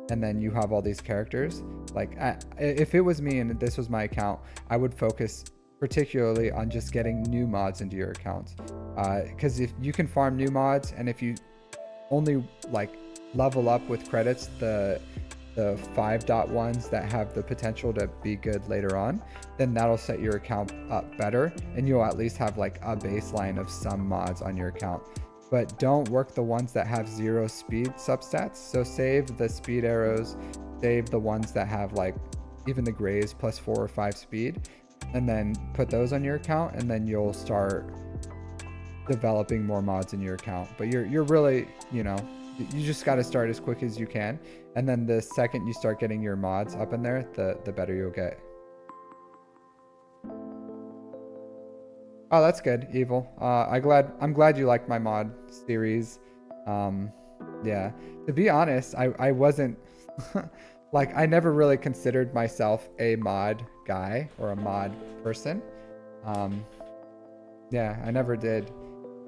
and then you have all these characters. Like, if it was me and this was my account, I would focus particularly on just getting new mods into your account, because if you can farm new mods, and if you only like level up with credits the 5.1s that have the potential to be good later on, then that'll set your account up better, and you'll at least have like a baseline of some mods on your account. But don't work the ones that have 0 speed substats. So save the speed arrows, save the ones that have like even the grays plus 4 or 5 speed, and then put those on your account, and then you'll start developing more mods in your account. But you're really, you know, you just got to start as quick as you can, and then the second you start getting your mods up in there, the better you'll get. Oh, that's good, Evil. I'm glad you liked my mod series. Yeah, to be honest, I wasn't like, I never really considered myself a mod guy or a mod person. Yeah, I never did.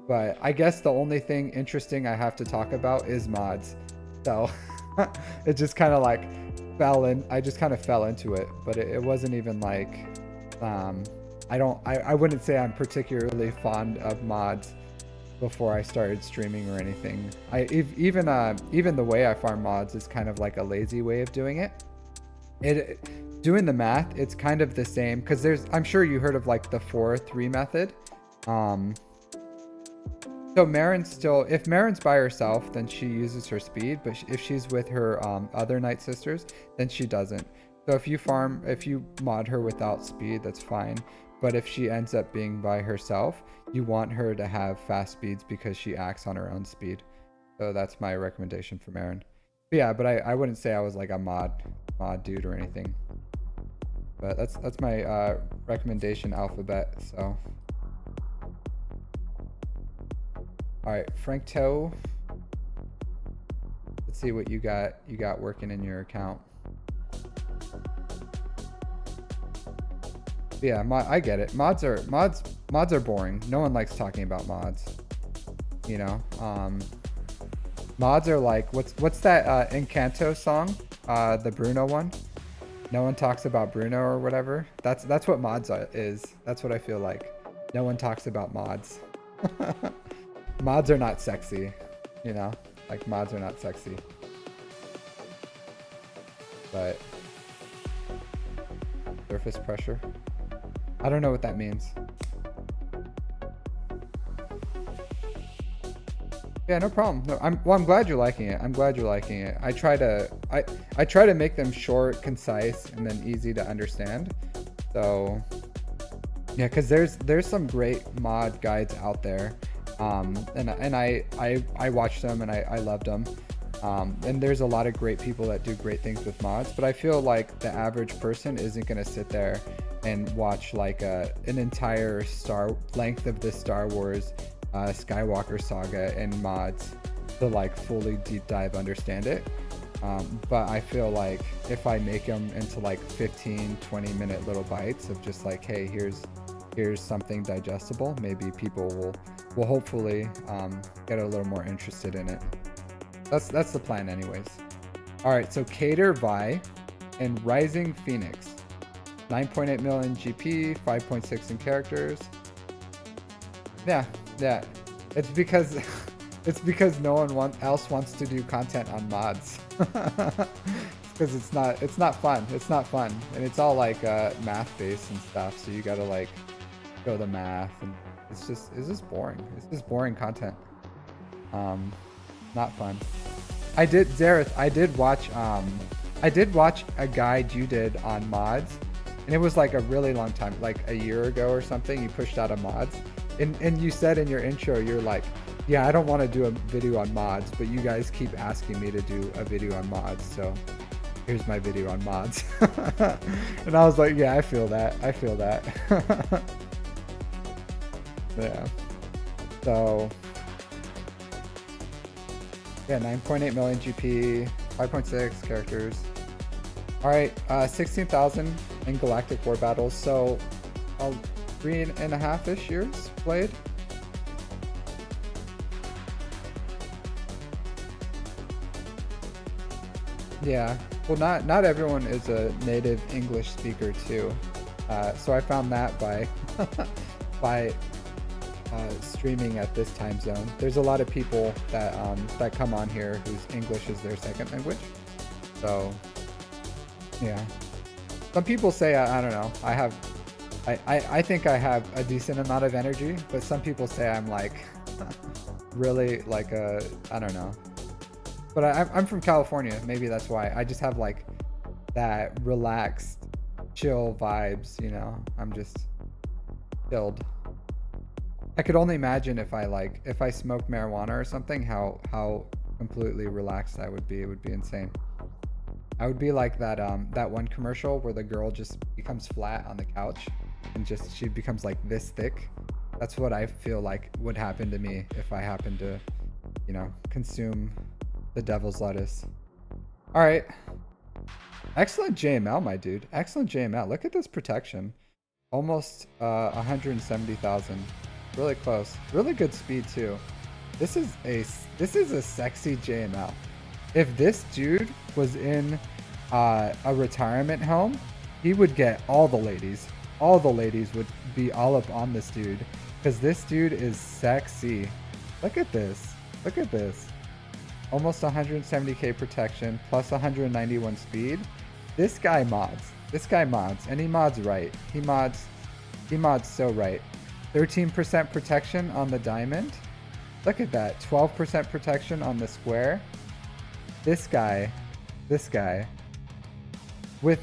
But I guess the only thing interesting I have to talk about is mods. So it just kind of like I just kind of fell into it, but it wasn't even like, I wouldn't say I'm particularly fond of mods before I started streaming or anything. Even the way I farm mods is kind of like a lazy way of doing it. Doing the math, it's kind of the same, because I'm sure you heard of like the 4-3 method. So Marin's still, if Marin's by herself, then she uses her speed, but if she's with her other Night Sisters, then she doesn't. So if you mod her without speed, that's fine. But if she ends up being by herself, you want her to have fast speeds because she acts on her own speed. So that's my recommendation for Marin. But yeah, but I wouldn't say I was like a mod dude or anything. But that's my recommendation alphabet. So. All right, Frank Toe. Let's see what you got working in your account. Yeah, I get it. Mods are boring. No one likes talking about mods. You know, mods are like, what's that Encanto song? The Bruno one. No one talks about Bruno or whatever. That's what mods is. That's what I feel like. No one talks about mods. Mods are not sexy, you know? Like, mods are not sexy. But surface pressure. I don't know what that means. Yeah, no problem. No, I'm glad you're liking it. I'm glad you're liking it. I try to make them short, concise, and then easy to understand. So yeah, because there's some great mod guides out there. And I watched them and I loved them. And there's a lot of great people that do great things with mods, but I feel like the average person isn't going to sit there and watch like an entire length of the Star Wars Skywalker saga and mods to like fully deep dive understand it. But I feel like if I make them into like 15-20 minute little bites of just like, hey, here's something digestible, maybe people will hopefully get a little more interested in it. That's the plan anyways. All right, so Cater Vi and Rising Phoenix, 9.8 million GP, 5.6 in characters. Yeah, it's because no one else wants to do content on mods. Because it's not fun, and it's all like math based and stuff, so you gotta like go the math, and it's just boring. It's just boring content. Not fun. Zareth, I did watch a guide you did on mods, and it was like a really long time, like a year ago or something. You pushed out a mods, and you said in your intro, you're like, Yeah, I don't want to do a video on mods, but you guys keep asking me to do a video on mods, so here's my video on mods. And I was like, yeah, I feel that. I feel that. Yeah. So, yeah, 9.8 million GP, 5.6 characters. All right, 16,000 in Galactic War Battles. So, 3.5-ish years played. Yeah, well, not everyone is a native English speaker too, so I found that by by streaming at this time zone. There's a lot of people that that come on here whose English is their second language. So yeah, some people say I don't know. I think I have a decent amount of energy, but some people say I'm like really like I don't know. But I'm from California. Maybe that's why. I just have like that relaxed, chill vibes, you know? I'm just chilled. I could only imagine if I smoked marijuana or something, how completely relaxed I would be. It would be insane. I would be like that one commercial where the girl just becomes flat on the couch and just she becomes like this thick. That's what I feel like would happen to me if I happened to, you know, consume the devil's lettuce. All right. Excellent JML, my dude. Excellent JML. Look at this protection. Almost 170,000. Really close. Really good speed too. This is a sexy JML. If this dude was in a retirement home, he would get all the ladies. All the ladies would be all up on this dude because this dude is sexy. Look at this. Look at this. Almost 170k protection plus 191 speed. This guy mods. This guy mods, and he mods right. He mods so right. 13% protection on the diamond. Look at that. 12% protection on the square. This guy with,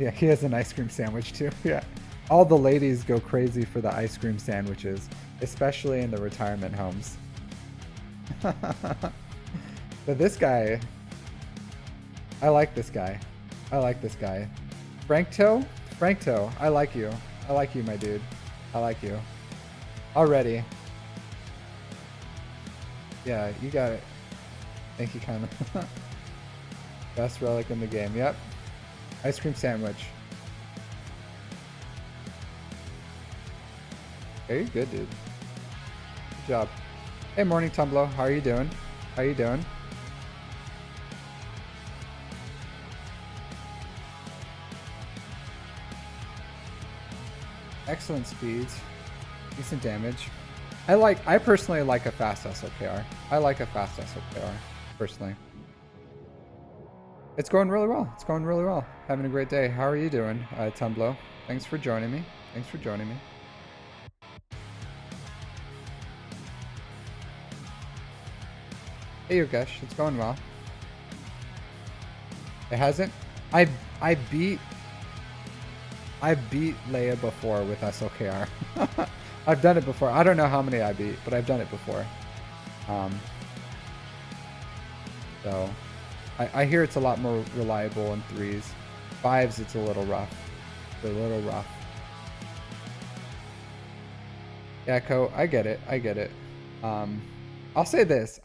yeah, he has an ice cream sandwich too. Yeah, all the ladies go crazy for the ice cream sandwiches, especially in the retirement homes. But this guy, I like this guy. I like this guy. Frankto, I like you. I like you, my dude. I like you. Already. Yeah, you got it. Thank you, kind of. Best relic in the game. Yep. Ice cream sandwich. Very good, dude. Good job. Hey, morning, Tumblo. How are you doing? How are you doing? Excellent speeds. Decent damage. I personally like a fast SLKR. I like a fast SLKR, personally. It's going really well. It's going really well. Having a great day. How are you doing, Tumblo? Thanks for joining me. Thanks for joining me. Hey, Yogesh. It's going well. It hasn't? I beat Leia before with SLKR. I've done it before. I don't know how many I beat, but I've done it before. So I hear it's a lot more reliable in 3s. 5s, it's a little rough. It's a little rough. Yeah, Co, I get it. I get it. I'll say this.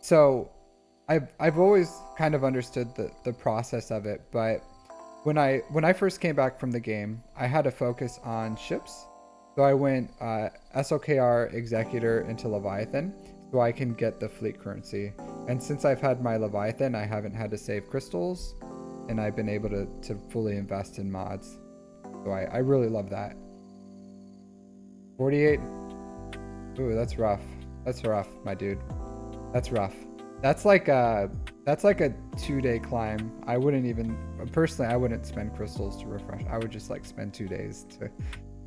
So I've always kind of understood the process of it, but when I first came back from the game, I had to focus on ships. So I went SLKR Executor into Leviathan so I can get the fleet currency. And since I've had my Leviathan, I haven't had to save crystals, and I've been able to fully invest in mods. So I really love that. 48. Ooh, that's rough. That's rough, my dude. That's rough. That's like a 2-day climb. I wouldn't even, personally, I wouldn't spend crystals to refresh. I would just like spend 2 days to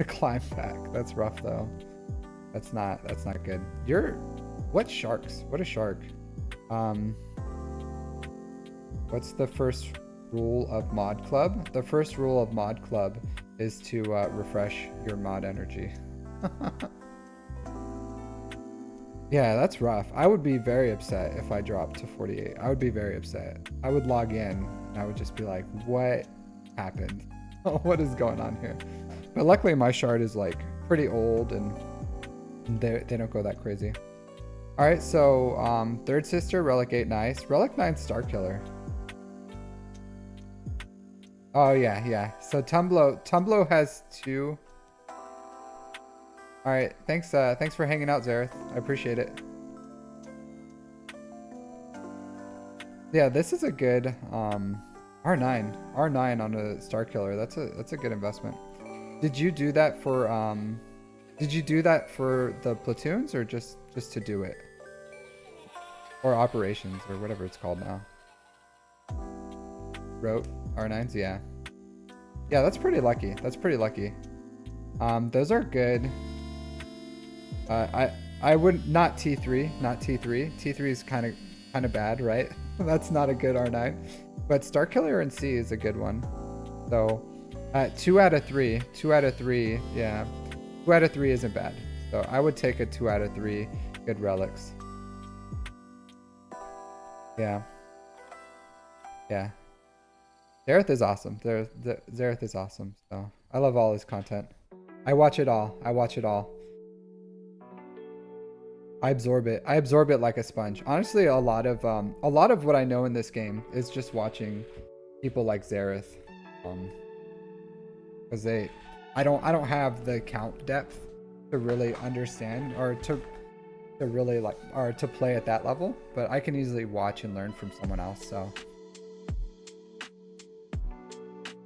climb back. That's rough though. That's not good. What sharks? What a shark. What's the first rule of Mod Club. The first rule of Mod Club is to refresh your mod energy. Yeah, that's rough. I would be very upset if I dropped to 48. I would be very upset. I would log in and I would just be like, what happened? What is going on here? But luckily my shard is like pretty old and they don't go that crazy. All right, so third sister, Relic 8, nice. Relic 9, Star Killer. Oh yeah. So Tumblo has 2. All right, thanks for hanging out, Zareth. I appreciate it. Yeah, this is a good R9 on a Star Killer. That's a good investment. Did you do that for the platoons or just to do it? Or operations or whatever it's called now. Rote R9s, yeah. Yeah, that's pretty lucky. That's pretty lucky. Those are good. I would not T3, not T3. T3 is kind of bad, right? That's not a good R9. But Star Killer and C is a good one. So 2 out of 3. 2 out of 3, yeah. 2 out of 3 isn't bad. So I would take a 2 out of 3 good relics. Yeah. Yeah. Zareth is awesome. Zareth is awesome. So I love all his content. I watch it all. I watch it all. I absorb it. I absorb it like a sponge. Honestly, a lot of what I know in this game is just watching people like Zareth, because I don't have the count depth to really understand or to really like or to play at that level, but I can easily watch and learn from someone else. So,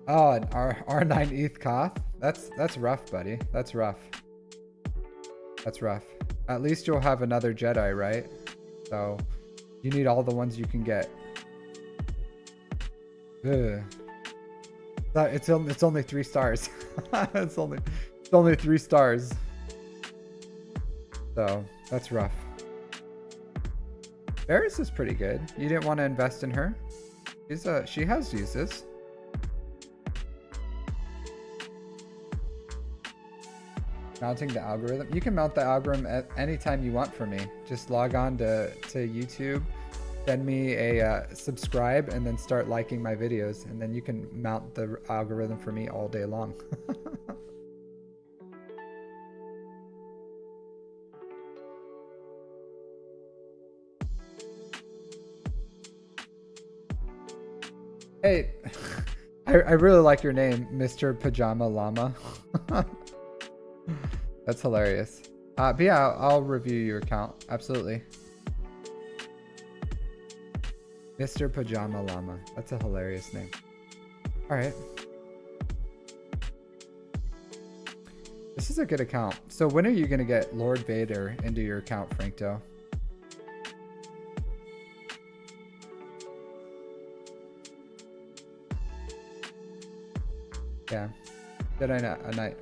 oh, an R9 ETH Koth. That's rough, buddy. That's rough. That's rough. At least you'll have another Jedi, right? So you need all the ones you can get. Ugh. It's only 3 stars. it's only 3 stars. So that's rough. Varys is pretty good. You didn't want to invest in her. She has uses. Mounting the algorithm. You can mount the algorithm at any time you want for me. Just log on to YouTube, send me a subscribe, and then start liking my videos, and then you can mount the algorithm for me all day long. Hey, I really like your name, Mr. Pajama Llama. That's hilarious. But yeah, I'll review your account. Absolutely. Mr. Pajama Llama. That's a hilarious name. All right. This is a good account. So when are you going to get Lord Vader into your account, Frankto? Yeah. Jedi Knight.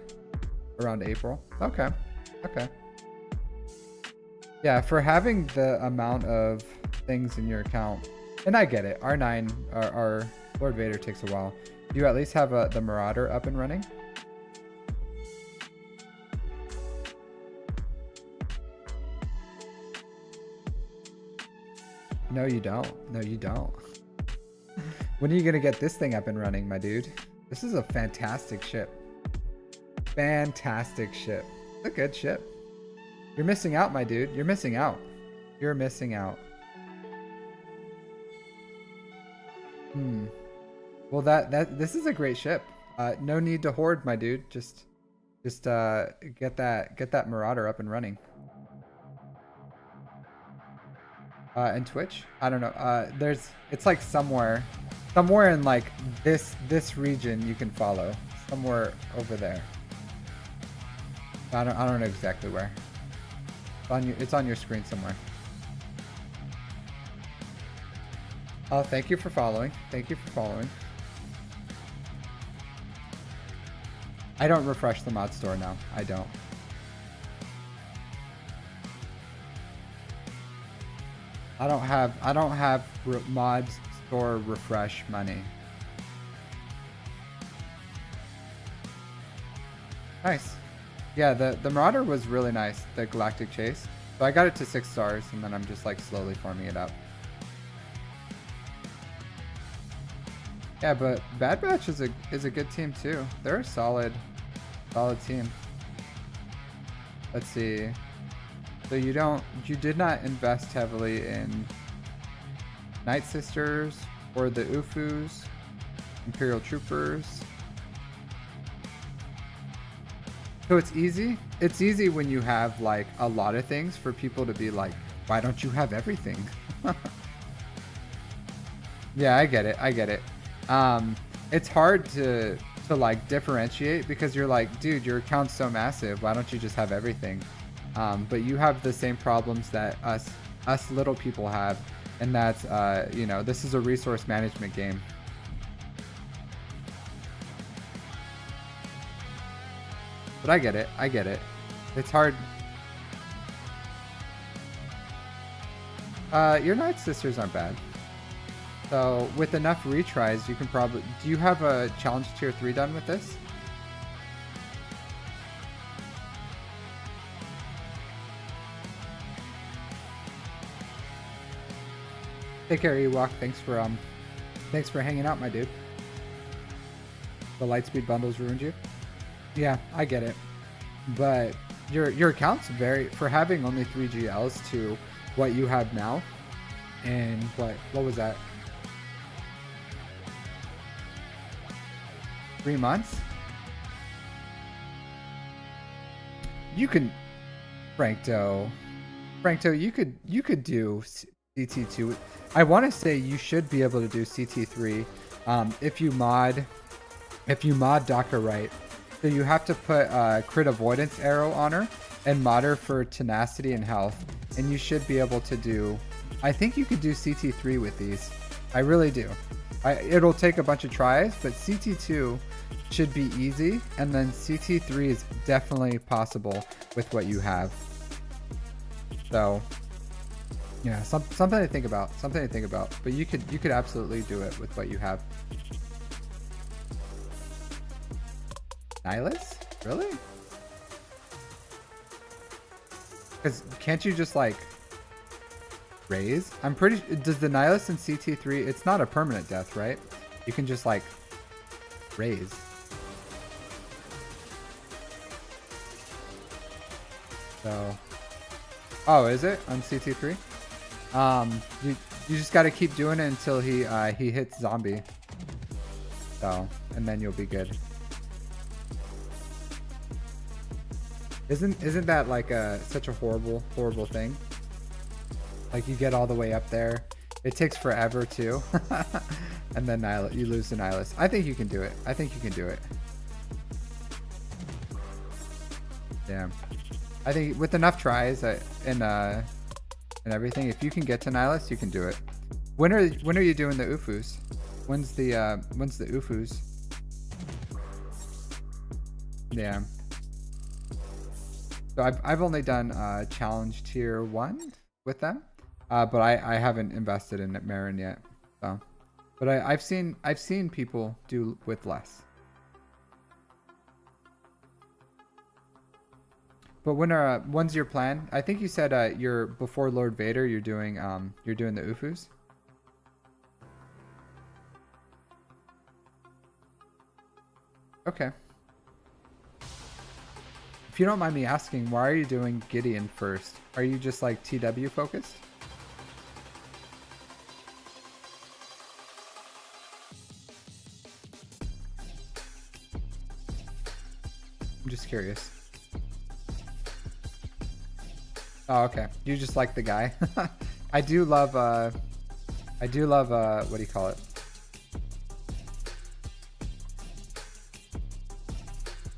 Around April. Okay. Okay. Yeah, for having the amount of things in your account, and I get it. R9, our Lord Vader takes a while. Do you at least have the Marauder up and running? No, you don't. No, you don't. When are you gonna get this thing up and running, my dude? This is a fantastic ship. Fantastic ship. It's a good ship. You're missing out, my dude. You're missing out. You're missing out. Well, this is a great ship. No need to hoard, my dude. Just get that Marauder up and running. And Twitch? I don't know. It's like somewhere in like this region you can follow. Somewhere over there. I don't know exactly where. It's on your screen somewhere. Oh, thank you for following. Thank you for following. I don't refresh the mod store now. I don't. I don't have mod store refresh money. Nice. Yeah, the Marauder was really nice, the Galactic Chase. So I got it to 6 stars, and then I'm just like slowly farming it up. Yeah, but Bad Batch is a good team too. They're a solid team. Let's see. So you did not invest heavily in Night Sisters or the Ufus, Imperial Troopers. So it's easy. It's easy when you have like a lot of things for people to be like, why don't you have everything? Yeah, I get it. I get it. It's hard to like differentiate because you're like, dude, your account's so massive. Why don't you just have everything? But you have the same problems that us little people have, and that's you know, this is a resource management game. But I get it. I get it. It's hard. Your Night Sisters aren't bad. So with enough retries, you can probably... Do you have a challenge tier 3 done with this? Take care, Ewok. Thanks for hanging out, my dude. The Lightspeed bundles ruined you? Yeah, I get it. But your account's very... For having only 3 GLs to what you have now, and what was that? 3 months? You can, Frankto, you could do CT2. I want to say you should be able to do CT3 if you mod Daka right. So you have to put crit avoidance arrow on her and mod her for tenacity and health, and you should be able to do... I think you could do CT3 with these. I really do. It'll take a bunch of tries, but CT2 should be easy, and then CT3 is definitely possible with what you have. So, yeah, something to think about. Something to think about. But you could absolutely do it with what you have. Nihilus? Really? Because can't you just like raise? I'm pretty... Does the Nihilus in CT3... It's not a permanent death, right? You can just like raise. So... Oh, is it? On CT3? You just gotta keep doing it until he hits zombie. So, and then you'll be good. Isn't that like such a horrible thing? Like you get all the way up there, it takes forever too, and then you lose the Nihilus. I think you can do it. I think you can do it. Damn. I think with enough tries and everything, if you can get to Nihilus, you can do it. When are you doing the Ufus? When's the Ufus? Yeah. So I've only done challenge tier 1 with them, but I haven't invested in Marin yet. So, but I've seen people do with less. But when's your plan? I think you said you're before Lord Vader. You're doing the Ufus. Okay. If you don't mind me asking, why are you doing Gideon first? Are you just like TW focused? I'm just curious. Oh, okay. You just like the guy. I do love what do you call it?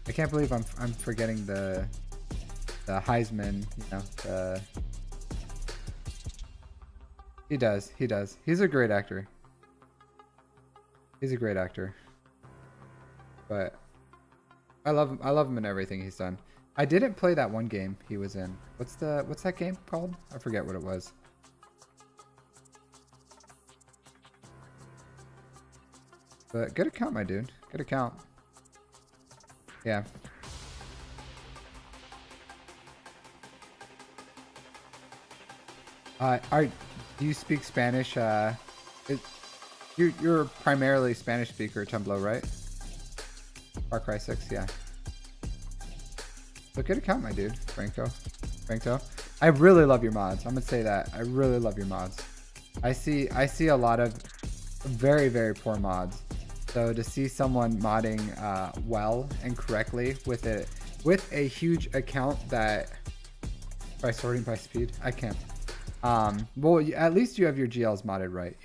I can't believe I'm forgetting the Heisman, you know, he does. He's a great actor. He's a great actor. But I love him in everything he's done. I didn't play that one game he was in. What's that game called? I forget what it was. But good account, my dude. Good account. Yeah. Do you speak Spanish? It, you're primarily Spanish speaker, Tumblo, right? Far Cry 6, yeah. So good account, my dude, Franco. I really love your mods. I'm gonna say that. I really love your mods. I see a lot of very, very poor mods. So to see someone modding well and correctly with a huge account that by sorting by speed, I can't. Well, at least you have your GLs modded right.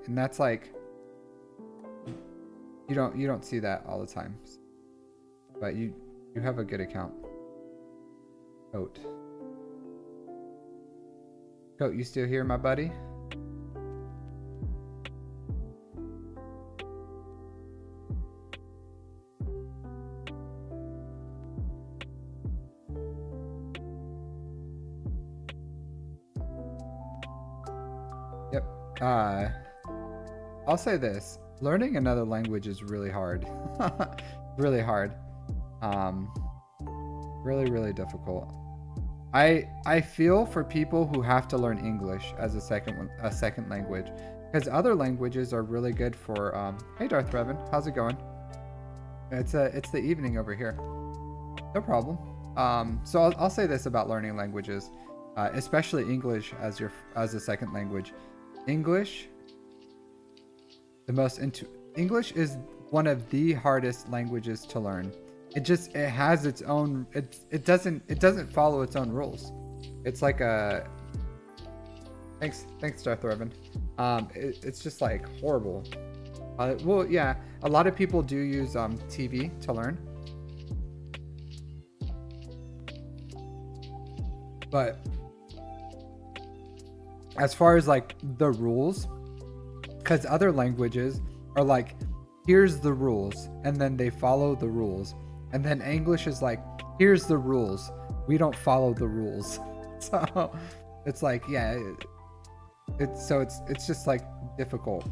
And that's like you don't see that all the time. But you have a good account. Goat, you still here, my buddy? Yep. I'll say this. Learning another language is really hard. Really hard. Really, really difficult. I feel for people who have to learn English as a second language, because other languages are really good for hey Darth Revan, how's it going? It's the evening over here. No problem. So I'll say this about learning languages, especially English as a second language. English is one of the hardest languages to learn. It has its own, it doesn't follow its own rules. It's like a thanks Darth Revan. It's just like horrible. Well, yeah, a lot of people do use TV to learn, but as far as like the rules, because other languages are like, here's the rules, and then they follow the rules. And then English is like, here's the rules, we don't follow the rules. So it's like, yeah, it's just like difficult.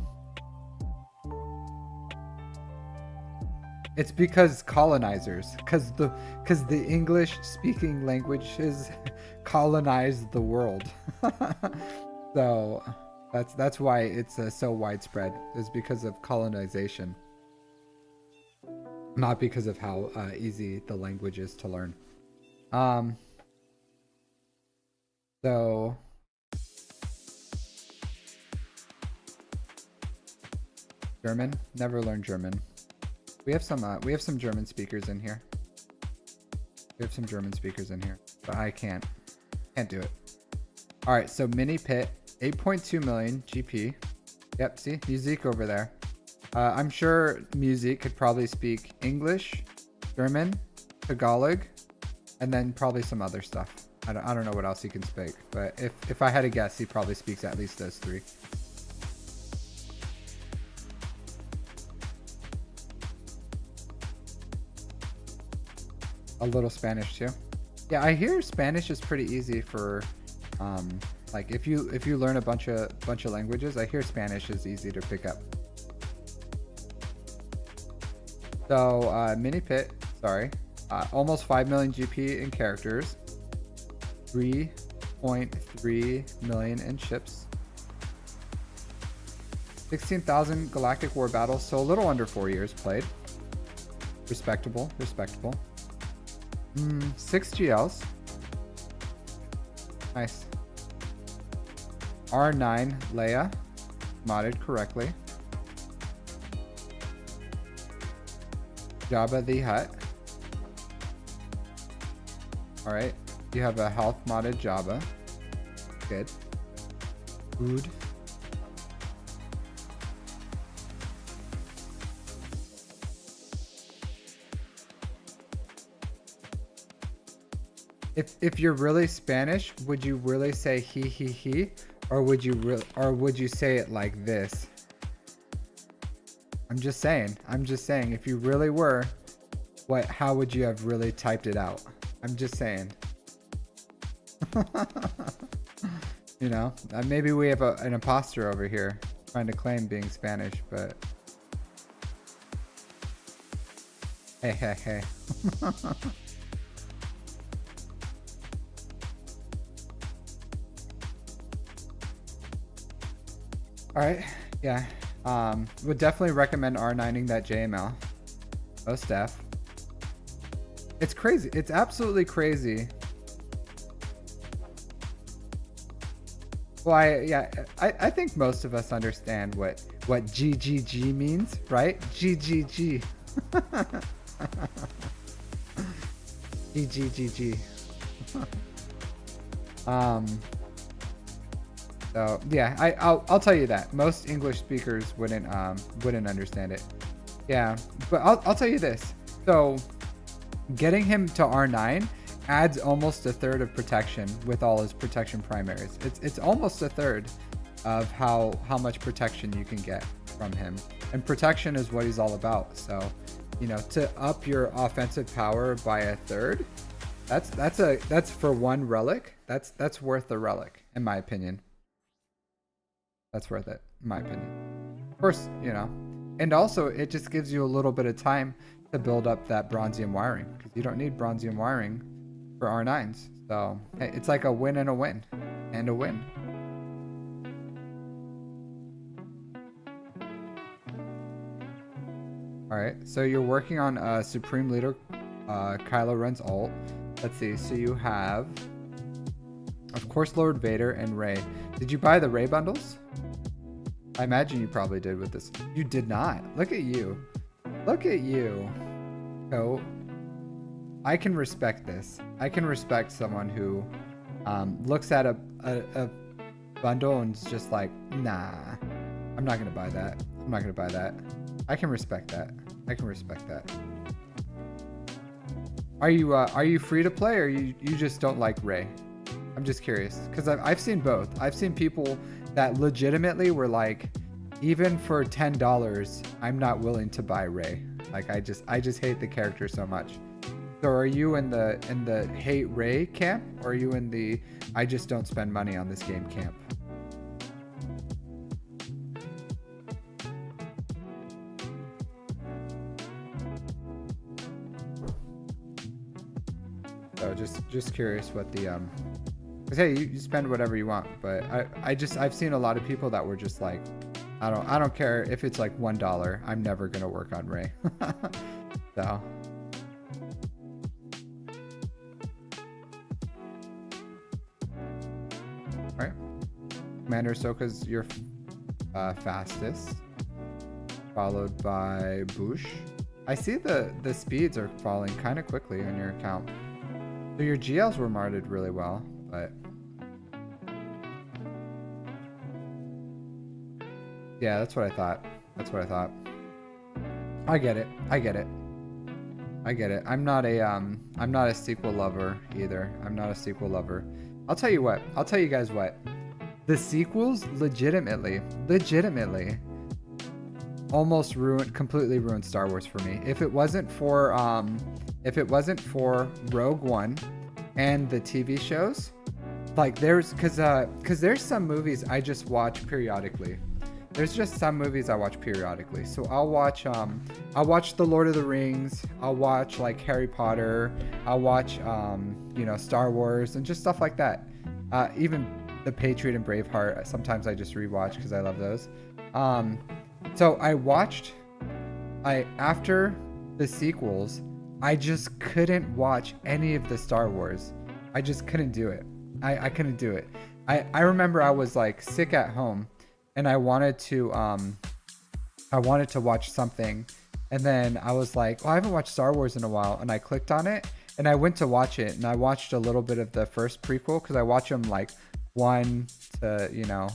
It's because colonizers, because the English speaking languages colonized the world. So that's why it's so widespread, is because of colonization. Not because of how easy the language is to learn. So German, never learned German. We have some German speakers in here. But I can't do it. All right, so mini pit, 8.2 million GP. Yep, see, Musique over there. I'm sure Musique could probably speak English, German, Tagalog, and then probably some other stuff. I don't know what else he can speak, but if I had to guess, he probably speaks at least those three. A little Spanish too. Yeah, I hear Spanish is pretty easy for like if you learn a bunch of languages, I hear Spanish is easy to pick up. So mini pit, sorry, almost 5 million GP in characters, 3.3 million in ships, 16,000 galactic war battles, so a little under 4 years played. Respectable. 6 GLs. Nice. R9 Leia, modded correctly. Jabba the Hutt. Alright, you have a health modded Jabba. Good. Food. If you're really Spanish, would you really say he, or would you say it like this? I'm just saying, if you really were, how would you have really typed it out? I'm just saying. You know, maybe we have an imposter over here trying to claim being Spanish, but hey. All right. Yeah. Would definitely recommend R9ing that JML. Oh, Steph. It's crazy. It's absolutely crazy. Well, I think most of us understand what GGG means, right? GGG. GGGG. So yeah, I'll tell you that most English speakers wouldn't understand it. Yeah, but I'll tell you this. So getting him to R9 adds almost a third of protection with all his protection primaries. It's almost a third of how much protection you can get from him. And protection is what he's all about. So, you know, to up your offensive power by a third, that's for one relic. That's worth the relic, in my opinion. That's worth it, in my opinion. Of course, you know, and also it just gives you a little bit of time to build up that bronzium wiring, because you don't need bronzium wiring for R9s. So hey, it's like a win and a win and a win. All right, so you're working on Supreme Leader Kylo Ren's ult. Let's see. So you have, of course, Lord Vader and Rey. Did you buy the Rey bundles? I imagine you probably did with this. You did not. Look at you. Look at you. So I can respect this. I can respect someone who looks at a bundle and is just like, nah, I'm not gonna buy that. I'm not gonna buy that. I can respect that. I can respect that. Are you free to play, or you just don't like Rey? I'm just curious, because I've seen both. I've seen people that legitimately were like, even for $10, I'm not willing to buy Rey. Like I just hate the character so much. So are you in the hate Rey camp, or are you in the I just don't spend money on this game camp? So just curious what the because hey, you spend whatever you want, but I've seen a lot of people that were just like, I don't care if it's like $1, I'm never gonna work on Rey. So alright, Commander Ahsoka's your fastest, followed by Boosh. I see the speeds are falling kind of quickly on your account. So your GLs were marted really well, but yeah, that's what I thought. That's what I thought. I get it. I get it. I get it. I'm not a sequel lover either. I'm not a sequel lover. I'll tell you what. I'll tell you guys what. The sequels legitimately almost completely ruined Star Wars for me. If it wasn't for Rogue One and the TV shows, like because there's some movies I just watch periodically. There's just some movies I watch periodically. So I'll watch The Lord of the Rings, I'll watch like Harry Potter, I'll watch you know, Star Wars and just stuff like that. Even The Patriot and Braveheart, sometimes I just rewatch because I love those. So after the sequels, I just couldn't watch any of the Star Wars. I just couldn't do it. I couldn't do it. I remember I was like sick at home and I wanted to watch something, and then I was like, oh, I haven't watched Star Wars in a while, and I clicked on it and I went to watch it, and I watched a little bit of the first prequel because I watch them like 1 to, you know,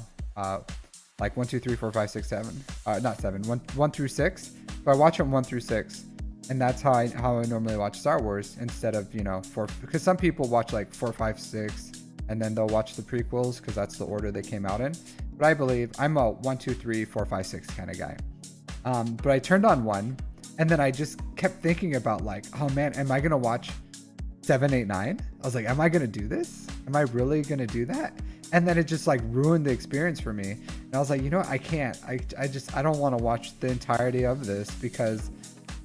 like 1, 2, 3, 4, 5, 6, 7. Not 7. 1 through 6. So I watch them 1 through 6, and that's how I normally watch Star Wars instead of, you know, 4. Because some people watch like 4, 5, 6, and then they'll watch the prequels because that's the order they came out in. But I believe I'm a 1, 2, 3, 4, 5, 6 kind of guy. But I turned on 1, and then I just kept thinking about like, oh man, am I gonna watch 7, 8, 9? I was like, am I gonna do this? Am I really gonna do that? And then it just like ruined the experience for me. And I was like, you know what? I can't. I don't want to watch the entirety of this, because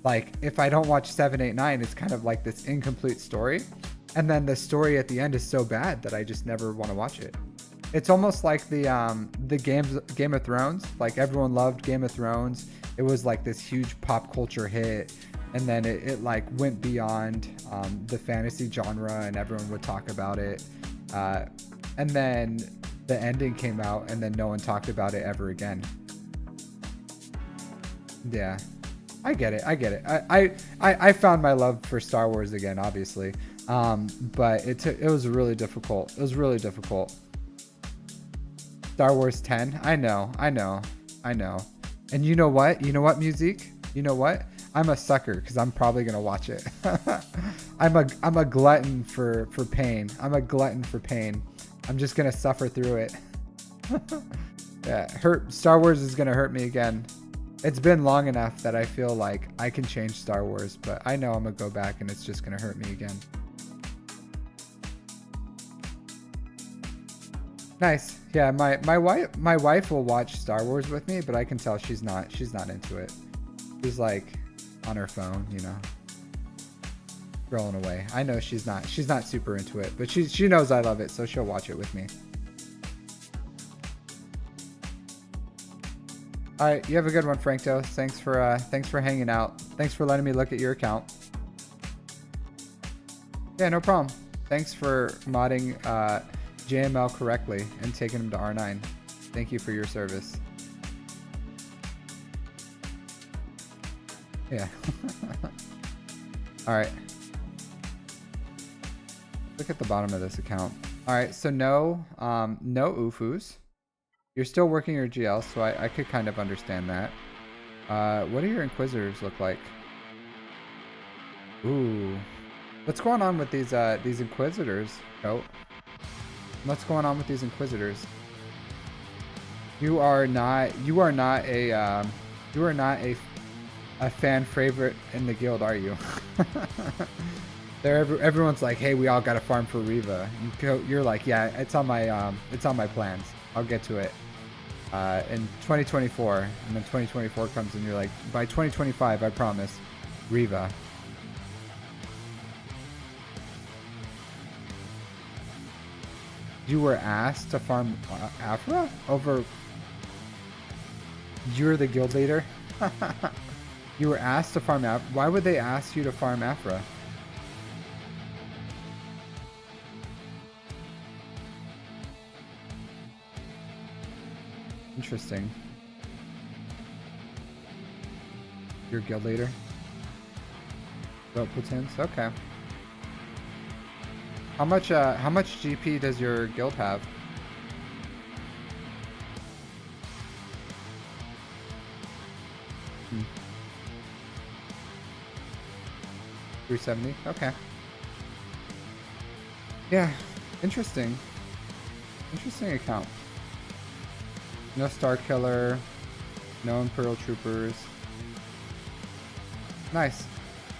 like if I don't watch 7, 8, 9, it's kind of like this incomplete story. And then the story at the end is so bad that I just never want to watch it. It's almost like the Game of Thrones. Like everyone loved Game of Thrones. It was like this huge pop culture hit, and then it like went beyond the fantasy genre, and everyone would talk about it. And then the ending came out, and then no one talked about it ever again. Yeah, I get it. I get it. I found my love for Star Wars again, obviously. But it was really difficult. It was really difficult. Star Wars 10. I know. And you know what? You know what, Musique? You know what? I'm a sucker because I'm probably gonna watch it. I'm a glutton for pain. I'm a glutton for pain. I'm just gonna suffer through it. Yeah, Star Wars is gonna hurt me again. It's been long enough that I feel like I can change Star Wars, but I know I'm gonna go back and it's just gonna hurt me again. Nice. Yeah, my wife will watch Star Wars with me, but I can tell she's not into it. She's like on her phone, you know, scrolling away. I know she's not super into it, but she knows I love it, so she'll watch it with me. All right, you have a good one, Frankto. Thanks for hanging out. Thanks for letting me look at your account. Yeah, no problem. Thanks for modding JML correctly and taking him to R9. Thank you for your service. Yeah. All right. Look at the bottom of this account. All right, so no UFUs. You're still working your GL, so I could kind of understand that. What do your Inquisitors look like? Ooh. What's going on with these Inquisitors? Oh. What's going on with these Inquisitors? You are not a fan favorite in the guild, are you? Everyone's like, hey, we all got to farm for Riva. You're like, yeah, it's on my plans. I'll get to it in 2024, and then 2024 comes, and you're like, by 2025, I promise, Riva. You were asked to farm Afra over. You're the guild leader. You were asked to farm Afra. Why would they ask you to farm Afra? Interesting. You're guild leader. Vote platoons. Okay. How much GP does your guild have? Hmm. 370. Okay. Yeah. Interesting. Interesting account. No Star Killer. No Imperial Troopers. Nice.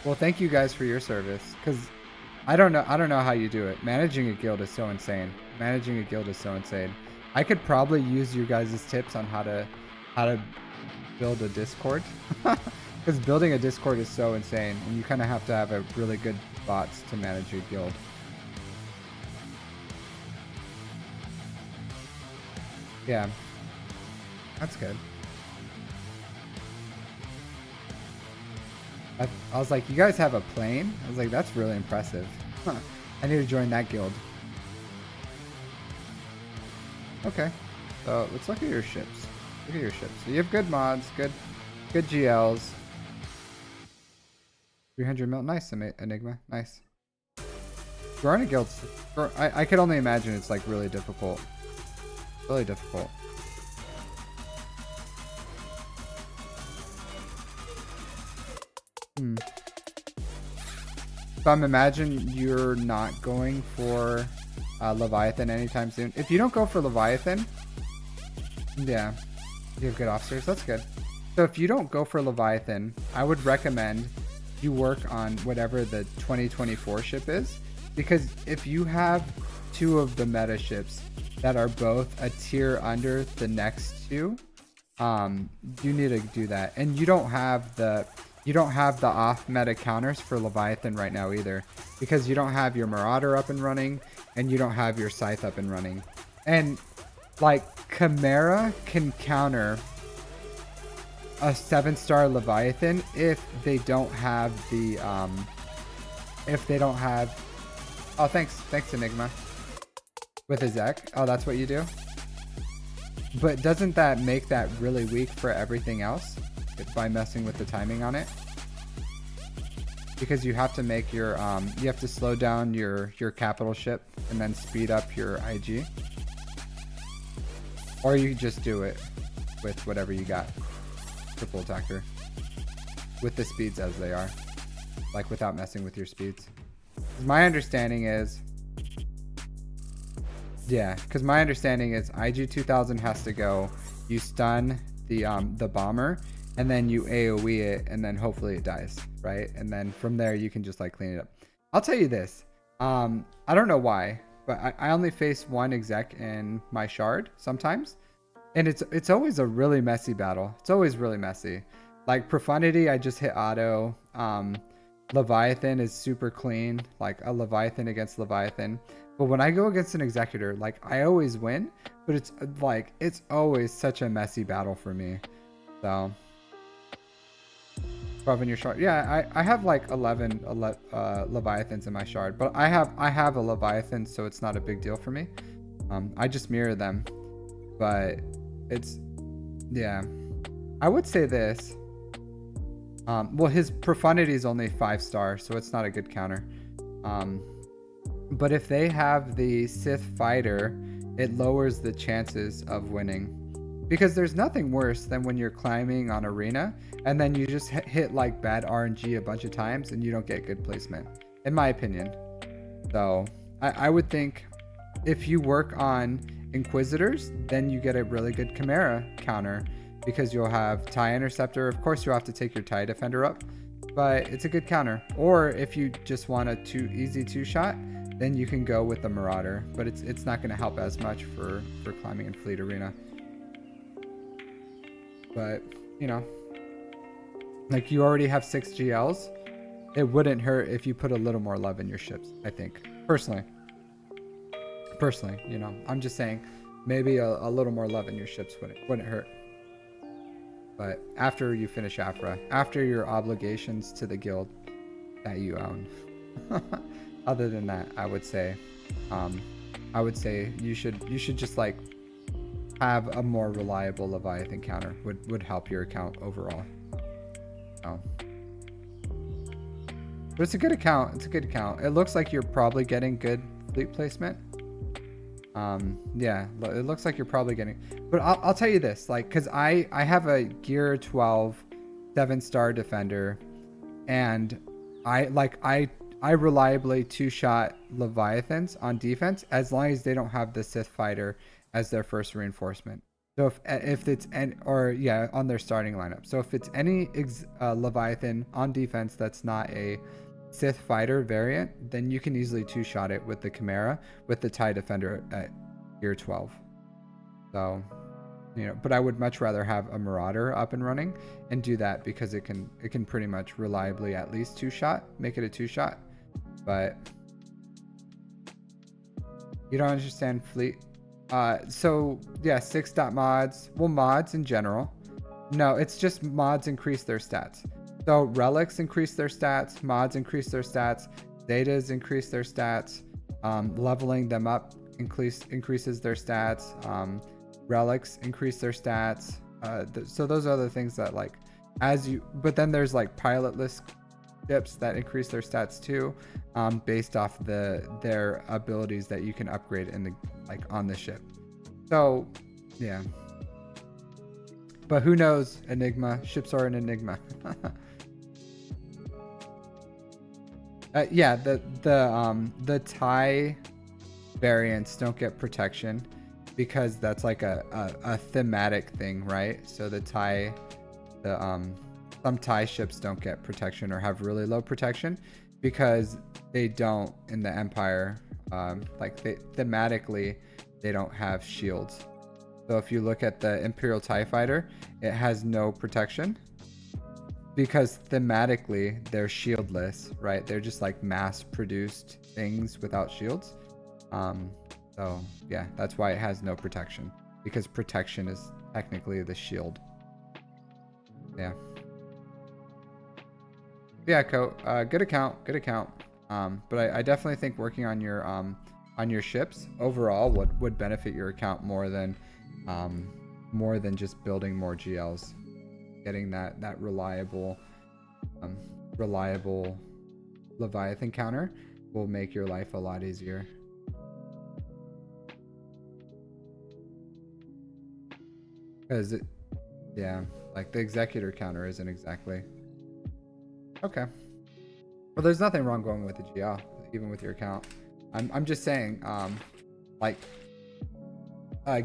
Well, thank you guys for your service, because I don't know how you do it. Managing a guild is so insane. I could probably use you guys' tips on how to build a Discord. Because building a Discord is so insane, and you kind of have to have a really good bots to manage your guild. Yeah. That's good. I was like, you guys have a plane? I was like, that's really impressive. Huh. I need to join that guild. Okay. So let's look at your ships. Look at your ships. So you have good mods, good GLs. 300 mil. Nice, Enigma. Nice. Growing a guild. I could only imagine it's like really difficult. Really difficult. So I'm imagining you're not going for Leviathan anytime soon. If you don't go for Leviathan, yeah, you have good officers. That's good. So if you don't go for Leviathan, I would recommend you work on whatever the 2024 ship is, because if you have two of the meta ships that are both a tier under the next two, you need to do that. And you don't have the off meta counters for Leviathan right now either, because you don't have your Marauder up and running, and you don't have your Scythe up and running. And like Chimera can counter a 7-star Leviathan if they don't have the oh, thanks Enigma with a Zek. Oh, that's what you do. But doesn't that make that really weak for everything else by messing with the timing on it? Because you have to make your you have to slow down your capital ship and then speed up your IG, or you just do it with whatever you got, triple attacker, with the speeds as they are, like without messing with your speeds. My understanding is, yeah, because my understanding is IG 2000 has to go. You stun the bomber, and then you AoE it, and then hopefully it dies, right? And then from there you can just like clean it up. I'll tell you this. I don't know why, but I only face one exec in my shard sometimes, and it's always a really messy battle. It's always really messy. Like Profundity, I just hit auto. Leviathan is super clean, like a Leviathan against Leviathan. But when I go against an Executor, like I always win, but it's like it's always such a messy battle for me. So 12 in your shard. Yeah, I have like 11 Leviathans in my shard, but I have a Leviathan, so it's not a big deal for me. I just mirror them, but it's, yeah, I would say this. Well, his Profundity is only 5-star, so it's not a good counter. But if they have the Sith Fighter, it lowers the chances of winning. Because there's nothing worse than when you're climbing on Arena, and then you just hit like bad RNG a bunch of times, and you don't get good placement, in my opinion. So, I would think if you work on Inquisitors, then you get a really good Chimera counter. Because you'll have TIE Interceptor. Of course, you'll have to take your TIE Defender up, but it's a good counter. Or if you just want a easy 2-shot, then you can go with the Marauder. But it's not going to help as much for climbing in Fleet Arena. But, you know, like you already have 6 GLs. It wouldn't hurt if you put a little more love in your ships, I think. Personally, you know, I'm just saying maybe a little more love in your ships wouldn't hurt. But after you finish Afra, after your obligations to the guild that you own, other than that, I would say you should just like have a more reliable Leviathan counter would help your account overall. So, but it's a good account. It's a good account. It looks like you're probably getting good fleet placement. Yeah, it looks like you're probably getting, but I'll tell you this, like, cause I have a gear 12 7-star defender, and I reliably 2-shot Leviathans on defense as long as they don't have the Sith Fighter as their first reinforcement. So if it's on their starting lineup. So if it's any Leviathan on defense that's not a Sith Fighter variant, then you can easily 2-shot it with the Chimera with the TIE Defender at gear 12. So, you know, but I would much rather have a Marauder up and running and do that because it can pretty much reliably at least 2-shot, make it a 2-shot. But you don't understand fleet. So yeah, 6.mods. Well, mods in general. No, it's just mods increase their stats. So relics increase their stats, mods increase their stats, zetas increase their stats, leveling them up increases their stats, relics increase their stats. So those are the things that like but then there's like pilotless ships that increase their stats too, based off their abilities that you can upgrade on the ship. So yeah. But who knows? Enigma ships are an enigma. Yeah, the TIE variants don't get protection because that's like a thematic thing, right? So some TIE ships don't get protection or have really low protection because they don't in the Empire. Thematically, they don't have shields. So if you look at the Imperial TIE Fighter, it has no protection because thematically they're shieldless, right? They're just like mass-produced things without shields. So yeah, that's why it has no protection. because protection is technically the shield. Yeah. Yeah, good account, good account. But I definitely think working on your ships overall would benefit your account more than just building more GLs. Getting that reliable Leviathan counter will make your life a lot easier. Because yeah, like the executor counter isn't exactly okay. Well, there's nothing wrong going with the GL, even with your account. I'm just saying, like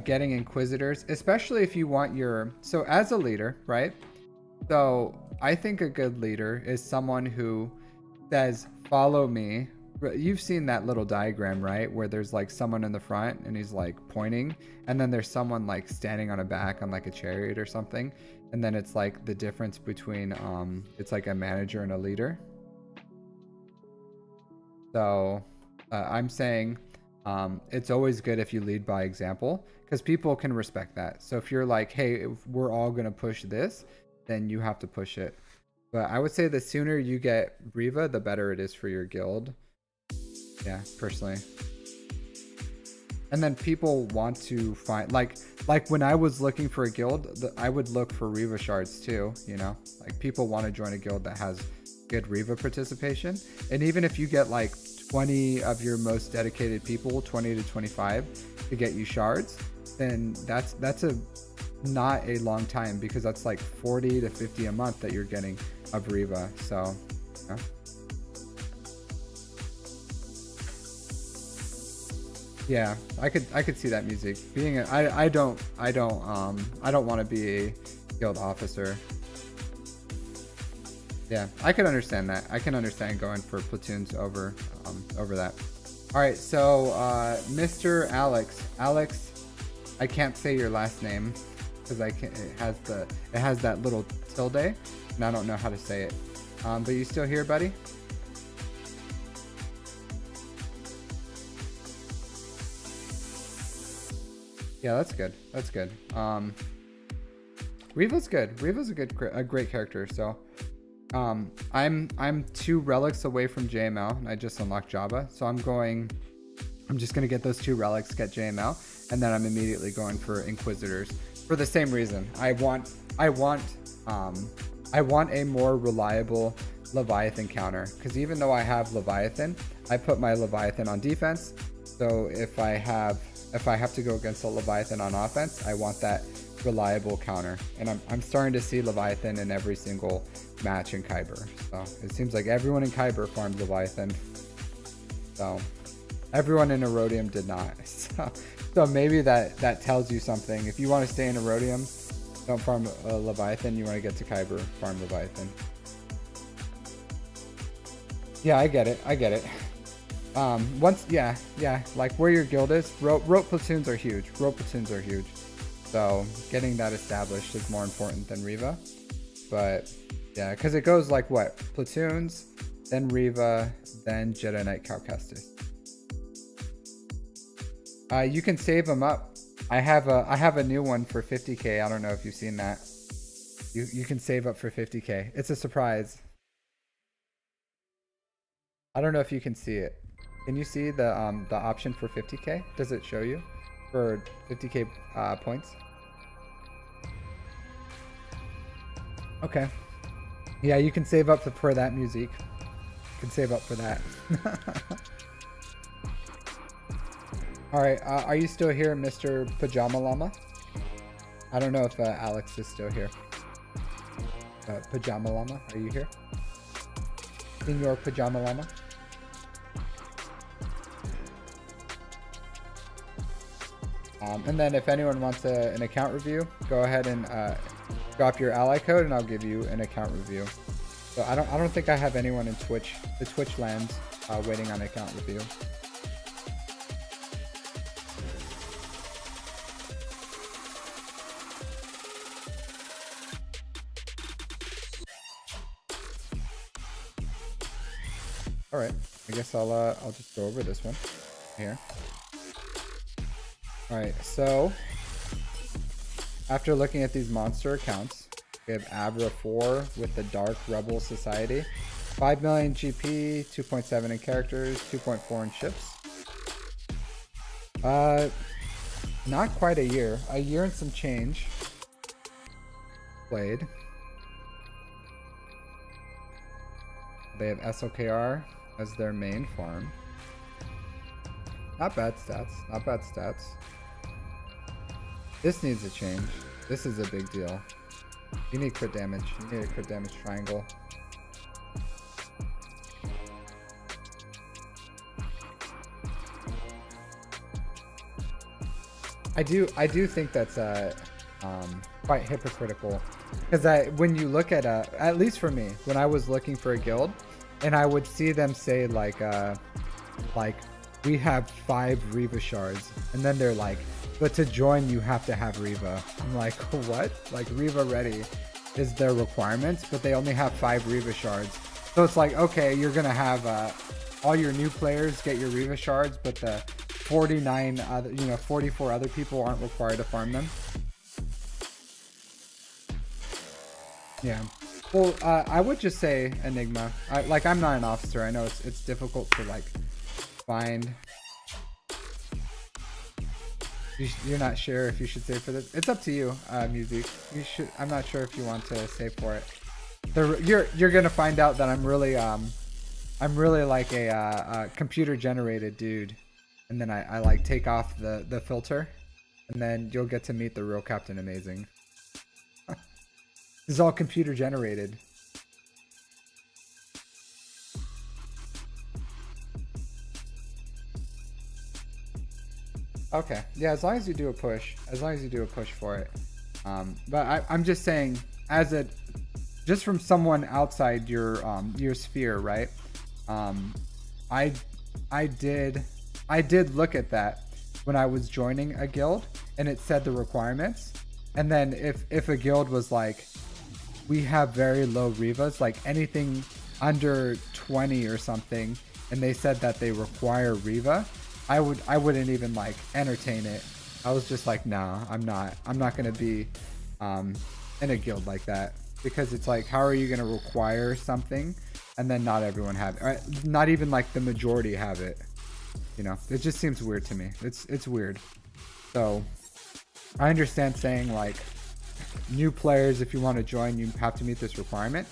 getting inquisitors, especially if you want your, so as a leader, right? So I think a good leader is someone who says, follow me. You've seen that little diagram, right? Where there's like someone in the front and he's like pointing, and then there's someone like standing on a back on like a chariot or something. And then it's like the difference between, it's like a manager and a leader. So I'm saying it's always good if you lead by example, because people can respect that. So if you're like, hey, if we're all going to push this, then you have to push it. But I would say the sooner you get Riva, the better it is for your guild. Yeah, personally. And then people want to find, like when I was looking for a guild, I would look for Riva shards too, you know? Like people want to join a guild that has good Riva participation. And even if you get like 20 of your most dedicated people, 20 to 25 to get you shards, then that's not a long time, because that's like 40 to 50 a month that you're getting of Riva. So yeah. Yeah, I could see that music being I don't want to be a guild officer. Yeah, I could understand that. I can understand going for platoons over that. All right, so Mr. Alex, I can't say your last name because it has that little tilde, and I don't know how to say it. But you still here, buddy? Yeah, that's good. That's good. Riva's good. Riva's a great character. So, I'm 2 relics away from JML, and I just unlocked Java. So I'm just gonna get those 2 relics, get JML, and then I'm immediately going for Inquisitors for the same reason. I want a more reliable Leviathan counter, because even though I have Leviathan, I put my Leviathan on defense. So if I have to go against a Leviathan on offense, I want that reliable counter. And I'm starting to see Leviathan in every single match in Kyber. So it seems like everyone in Kyber farmed Leviathan. So everyone in Erodium did not. So maybe that tells you something. If you want to stay in Erodium, don't farm Leviathan. You want to get to Kyber, farm Leviathan. Yeah, I get it. Like where your guild is, rope platoons are huge. So getting that established is more important than Riva. But yeah, because it goes like what? Platoons, then Riva, then Jedi Knight Cal Kestis. You can save them up. I have a new one for 50k. I don't know if you've seen that. You can save up for 50k. It's a surprise. I don't know if you can see it. Can you see the option for 50k? Does it show you for 50k points? Okay. Yeah, you can save up for that music. You can save up for that. All right, are you still here, Mr. Pajama Llama? I don't know if Alex is still here. Pajama Llama, are you here? Senor Pajama Llama? And then if anyone wants an account review, go ahead and drop your ally code and I'll give you an account review. So I don't think I have anyone in the Twitch lands waiting on account review. All right, I guess I'll just go over this one here. All right, so After looking at these monster accounts, we have Abra 4 with the Dark Rebel Society. 5 million GP, 2.7 in characters, 2.4 in ships. Not quite a year. A year and some change. Played. They have SOKR as their main farm. Not bad stats. Not bad stats. This needs a change. This is a big deal. You need crit damage. You need a crit damage triangle. I do think that's quite hypocritical, because when you look at least for me, when I was looking for a guild, and I would see them say like we have 5 Riva shards, and then they're like, but to join you have to have Riva. I'm like, what? Like Riva ready is their requirements, but they only have 5 Riva shards. So it's like, okay, you're gonna have all your new players get your Riva shards, but the 49 other, 44 other people aren't required to farm them. Yeah. Well, I would just say Enigma. I'm not an officer. I know it's difficult to like find. You're not sure if you should save for this. It's up to you, Music. You should. I'm not sure if you want to save for it. You're gonna find out that I'm really like a computer generated dude, and then I like take off the filter, and then you'll get to meet the real Captain Amazing. This is all computer generated. Okay, yeah, as long as you do a push for it. But I'm just saying, just from someone outside your sphere, right? I did look at that when I was joining a guild, and it said the requirements, and then if a guild was like, we have very low Rivas, like anything under 20 or something, and they said that they require Riva, I wouldn't even like entertain it. I was just like, no, I'm not gonna be in a guild like that, because it's like, how are you gonna require something and then not everyone have it, or not even like the majority have it? It just seems weird to me. It's weird. So I understand saying like, new players, if you want to join, you have to meet this requirement,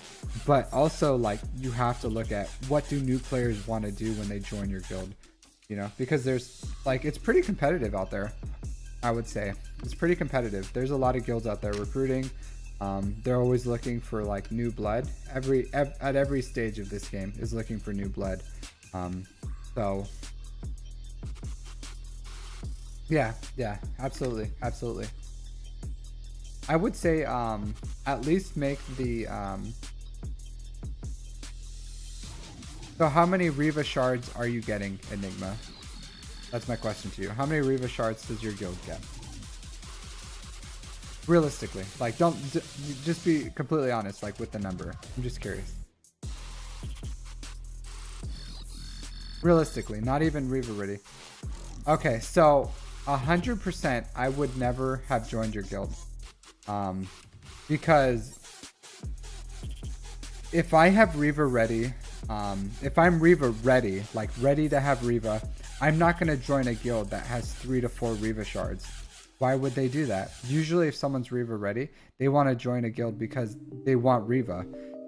but also like you have to look at what do new players want to do when they join your guild, because there's like, it's pretty competitive out there. I would say it's pretty competitive. There's a lot of guilds out there recruiting. They're always looking for like new blood. At every stage of this game is looking for new blood. So yeah, absolutely. I would say at least make the so how many Riva shards are you getting, Enigma? That's my question to you. How many Riva shards does your guild get? Realistically, like, don't just be completely honest, like with the number. I'm just curious. Realistically, not even Riva ready. Okay, so 100% I would never have joined your guild. Because if I have Riva ready, if I'm Riva ready, like ready to have Riva, I'm not going to join a guild that has 3 to 4 Riva shards. Why would they do that? Usually if someone's Riva ready, they want to join a guild because they want Riva.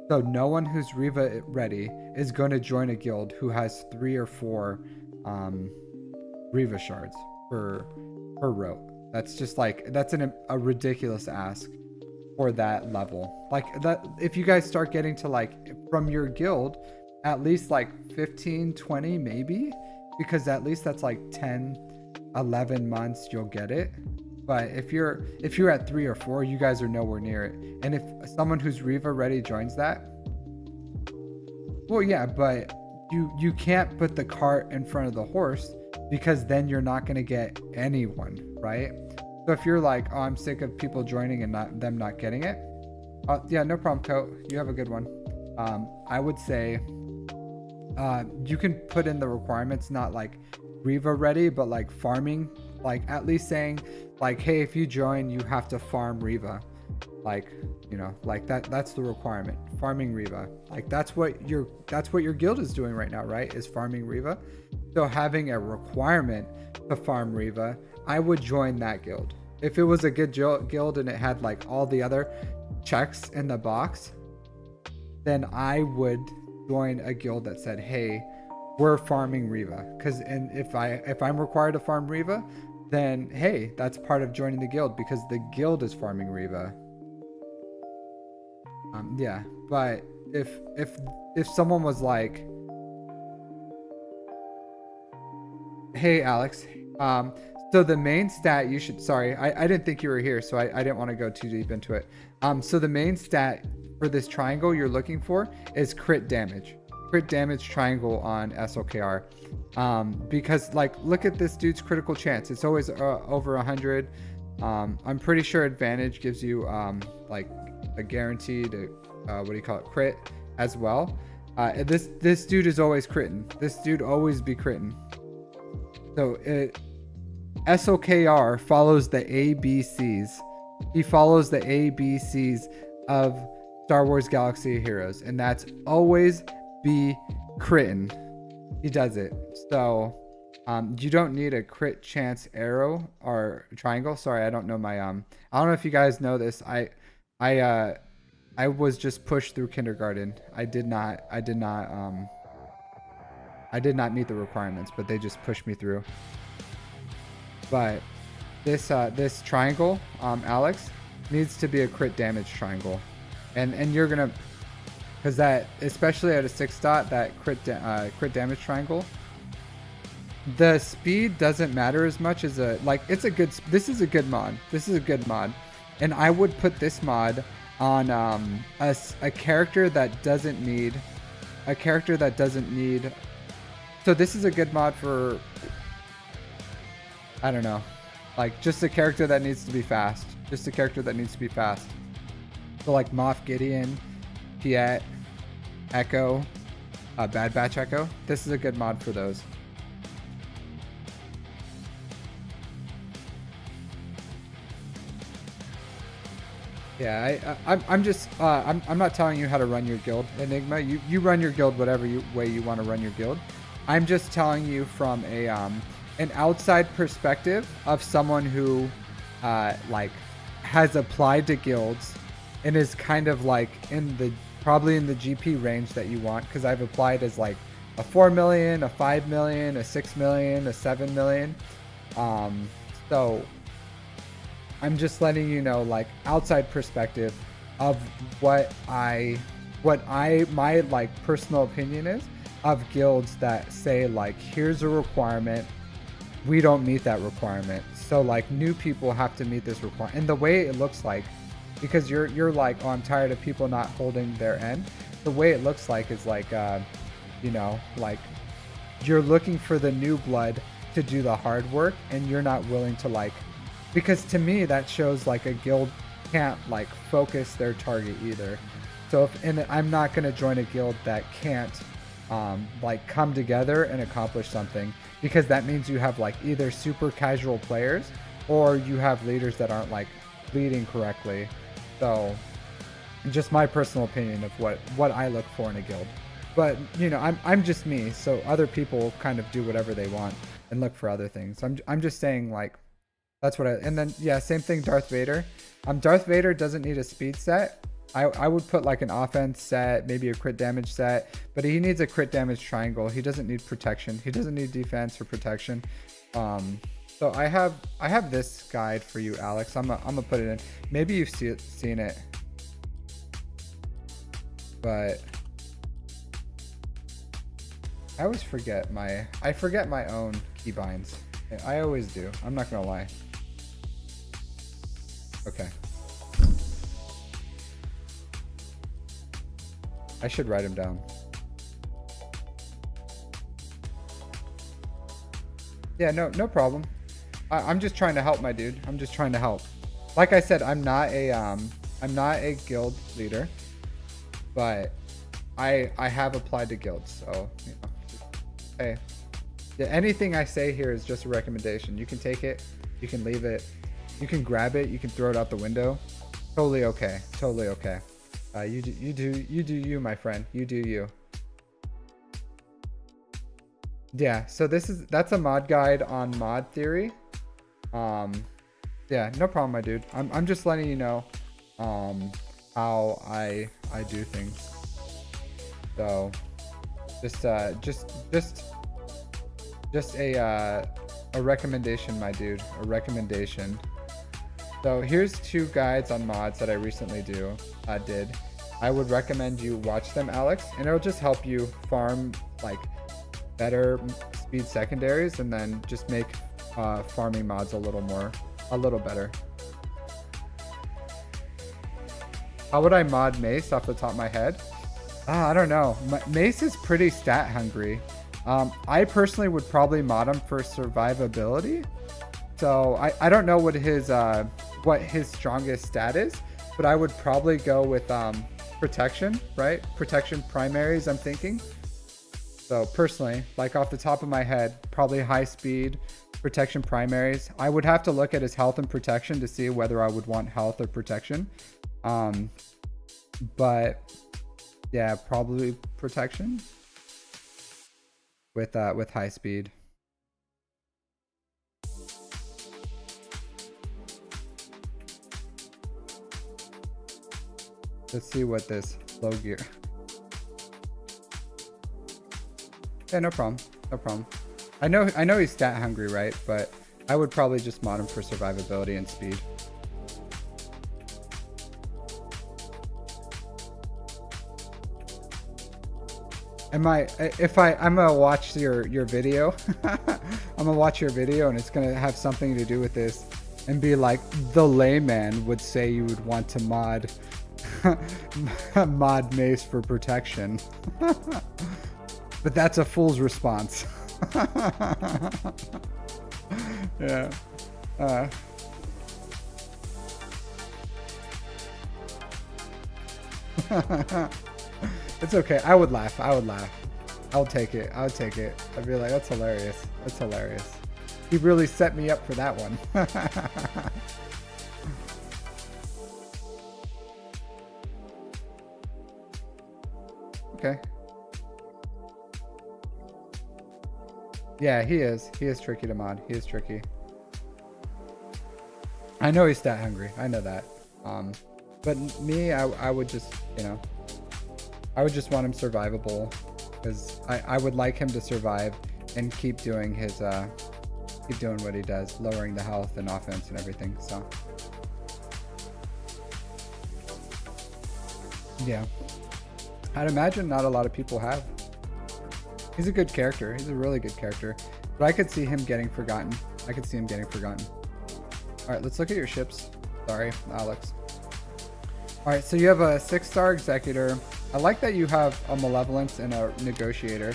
So no one who's Riva ready is going to join a guild who has 3 or 4 Riva shards per row. That's just like, that's a ridiculous ask for that level. Like that, if you guys start getting to like, from your guild, at least like 15, 20 maybe, because at least that's like 10, 11 months you'll get it. But if you're at 3 or 4, you guys are nowhere near it. And if someone who's Riva ready joins that, well, yeah, but you can't put the cart in front of the horse, because then you're not going to get anyone, right? So if you're like, oh, I'm sick of people joining and them not getting it, yeah, no problem, Coat. You have a good one. I would say you can put in the requirements, not like Riva ready, but like farming like at least saying like, hey, if you join, you have to farm Riva. Like, you know, like that's the requirement, farming Riva. Like that's what your guild is doing right now, right? Is farming Riva. So having a requirement to farm Riva, I would join that guild. If it was a good guild and it had like all the other checks in the box, then I would join a guild that said, hey, we're farming Riva. Because if I'm required to farm Riva, then hey, that's part of joining the guild because the guild is farming Riva. Yeah, but if someone was like, hey Alex, so the main stat you should, sorry, I didn't think you were here, so I didn't want to go too deep into it. So the main stat for this triangle you're looking for is crit damage triangle on SLKR. Because like, look at this dude's critical chance. It's always over 100. I'm pretty sure advantage gives you like a guaranteed what do you call it, crit as well. This dude is always critting. This dude always be critting. So SOKR follows the ABCs. He follows the ABCs of Star Wars Galaxy of Heroes, and that's always be critting. He does it. So you don't need a crit chance arrow or triangle. Sorry, I don't know my I don't know if you guys know this. I was just pushed through kindergarten. I did not meet the requirements, but they just pushed me through. But this triangle, Alex, needs to be a crit damage triangle, and you're gonna, because that, especially at a 6 dot, that crit damage triangle, the speed doesn't matter as much as this is a good mod, and I would put this mod on a character that doesn't need so this is a good mod for, I don't know, like just a character that needs to be fast. So like Moff Gideon, Piet, Echo, Bad Batch Echo. This is a good mod for those. Yeah, I'm not telling you how to run your guild, Enigma. You run your guild whatever way you want to run your guild. I'm just telling you from a an outside perspective of someone who like has applied to guilds and is kind of like probably in the GP range that you want, because I've applied as like a 4 million, a 5 million, a 6 million, a 7 million. So I'm just letting you know, like, outside perspective of what my like personal opinion is of guilds that say like, here's a requirement, we don't meet that requirement, so like new people have to meet this requirement. And the way it looks like, because you're like, oh, I'm tired of people not holding their end, the way it looks like is like you know, like you're looking for the new blood to do the hard work, and you're not willing to, like, because to me that shows like a guild can't like focus their target either. So and I'm not going to join a guild that can't like come together and accomplish something, because that means you have like either super casual players or you have leaders that aren't like leading correctly. So just my personal opinion of what I look for in a guild. But you know, I'm just me, so other people kind of do whatever they want and look for other things. I'm just saying, like, that's what and then yeah, same thing, Darth Vader. Darth Vader doesn't need a speed set. I would put like an offense set, maybe a crit damage set, but he needs a crit damage triangle. He doesn't need protection. He doesn't need defense or protection. So I have this guide for you, Alex. I'm gonna put it in. Maybe you've seen it, but I always forget my own keybinds. I always do. I'm not gonna lie. Okay. I should write them down. Yeah, no problem. I'm just trying to help, my dude. I'm just trying to help. Like I said, I'm not a guild leader, but I have applied to guilds, so you know. Hey, Yeah, anything I say here is just a recommendation. You can take it, you can leave it, you can grab it, you can throw it out the window. Totally okay. Totally okay. You do you, my friend. You do you. Yeah, so that's a mod guide on mod theory. Yeah, no problem, my dude. I'm just letting you know how I do things. So just a recommendation, my dude. A recommendation. So here's 2 guides on mods that I recently did. I would recommend you watch them, Alex, and it'll just help you farm like better speed secondaries, and then just make farming mods a little better. How would I mod Mace off the top of my head? I don't know. Mace is pretty stat hungry. I personally would probably mod him for survivability. So I don't know what his strongest stat is, but I would probably go with protection, right? Protection primaries, I'm thinking. So personally, like off the top of my head, probably high speed, protection primaries. I would have to look at his health and protection to see whether I would want health or protection. But yeah, probably protection with high speed. Let's see what this low gear. Yeah, no problem. No problem. I know he's stat hungry, right? But I would probably just mod him for survivability and speed. I'm gonna watch your video. I'm gonna watch your video, and it's gonna have something to do with this, and be like, the layman would say you would want to mod mod Mace for protection. But that's a fool's response. Yeah. It's okay. I would laugh. I would take it. I'd be like, that's hilarious. That's hilarious. He really set me up for that one. Okay. Yeah, he is. He is tricky to mod. He is tricky. I know he's stat hungry. I know that. But me, I would just, I would just want him survivable, because I would like him to survive and keep doing his, keep doing what he does, lowering the health and offense and everything. So yeah, I'd imagine not a lot of people have. He's a good character. He's a really good character, but I could see him getting forgotten. All right, let's look at your ships. Sorry, Alex. All right, so you have a 6-star executor. I like that you have a malevolence and a negotiator.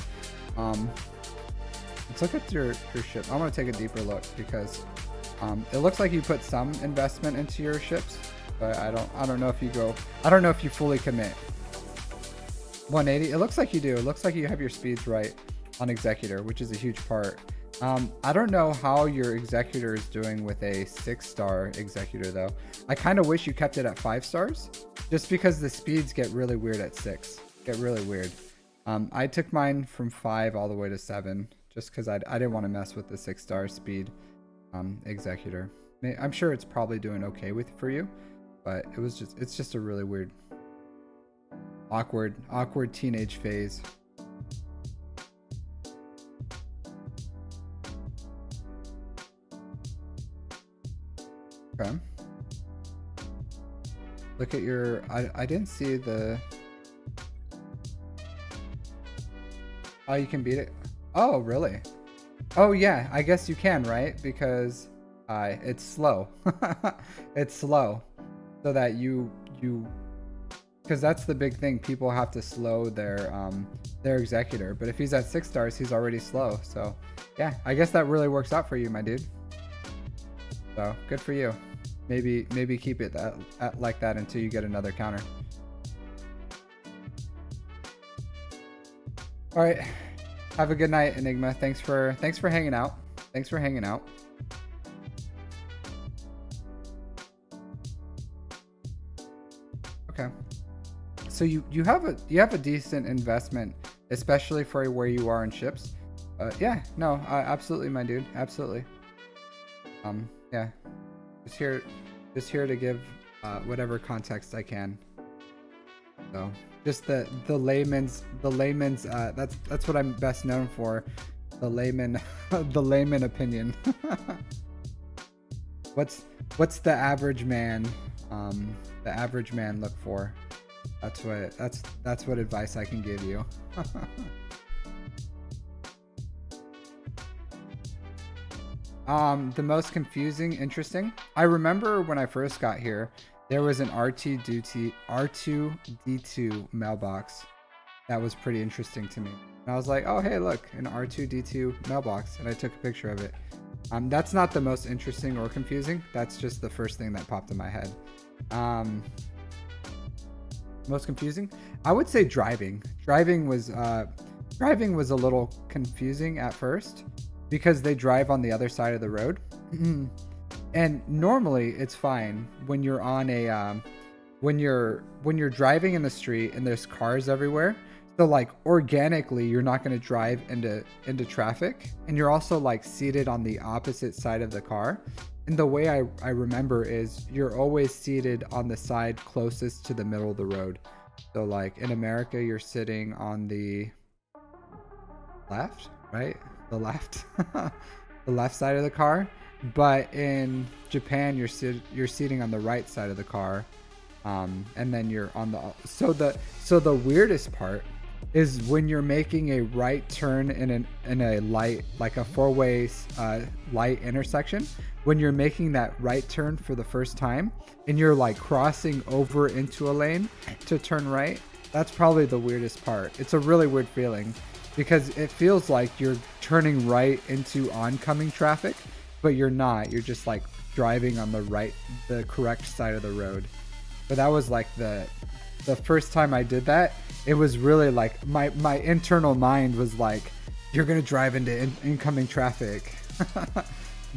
Let's look at your ship. I want to take a deeper look, because it looks like you put some investment into your ships, but I don't know if you fully commit. 180. It looks like you do. It looks like you have your speeds right on executor, which is a huge part. I don't know how your executor is doing with a 6-star executor, though. I kind of wish you kept it at 5 stars, just because the speeds get really weird at 6. Get really weird. I took mine from 5 all the way to 7, just because I didn't want to mess with the 6-star speed executor. I'm sure it's probably doing okay for you, but it's just a really weird, awkward teenage phase. Okay. Look at your, I didn't see the, oh, you can beat it. Oh, really? Oh yeah, I guess you can, right? Because it's slow. It's slow. So that you because that's the big thing. People have to slow their executor. But if he's at 6 stars, he's already slow. So yeah, I guess that really works out for you, my dude. So good for you. Maybe keep it like that until you get another counter. All right, Have a good night, Enigma. Thanks for hanging out. Thanks for hanging out. Okay. So you have a decent investment, especially for where you are in ships. Yeah, no, absolutely, my dude, absolutely. Yeah, just here to give whatever context I can. So just the layman's that's what I'm best known for, the layman the layman opinion. What's the average man look for? That's what advice I can give you. The most confusing, interesting. I remember when I first got here, there was an R2D2 mailbox that was pretty interesting to me. And I was like, oh hey, look, an R2D2 mailbox, and I took a picture of it. That's not the most interesting or confusing. That's just the first thing that popped in my head. Most confusing, I would say driving. Driving was a little confusing at first because they drive on the other side of the road. And normally it's fine when you're on a when you're driving in the street and there's cars everywhere. So like organically you're not going to drive into traffic, and you're also like seated on the opposite side of the car. And the way I remember is you're always seated on the side closest to the middle of the road. So like in America, you're sitting on the left, right? The left, the left side of the car. But in Japan, you're seating on the right side of the car. And then you're on the, so the weirdest part is when you're making a right turn in a light, like a four-way light intersection, when you're making that right turn for the first time and you're like crossing over into a lane to turn right, that's probably the weirdest part. It's a really weird feeling because it feels like you're turning right into oncoming traffic, but you're not. You're just like driving on the correct side of the road. But that was like the first time I did that. It was really like my internal mind was like, you're gonna drive into incoming traffic.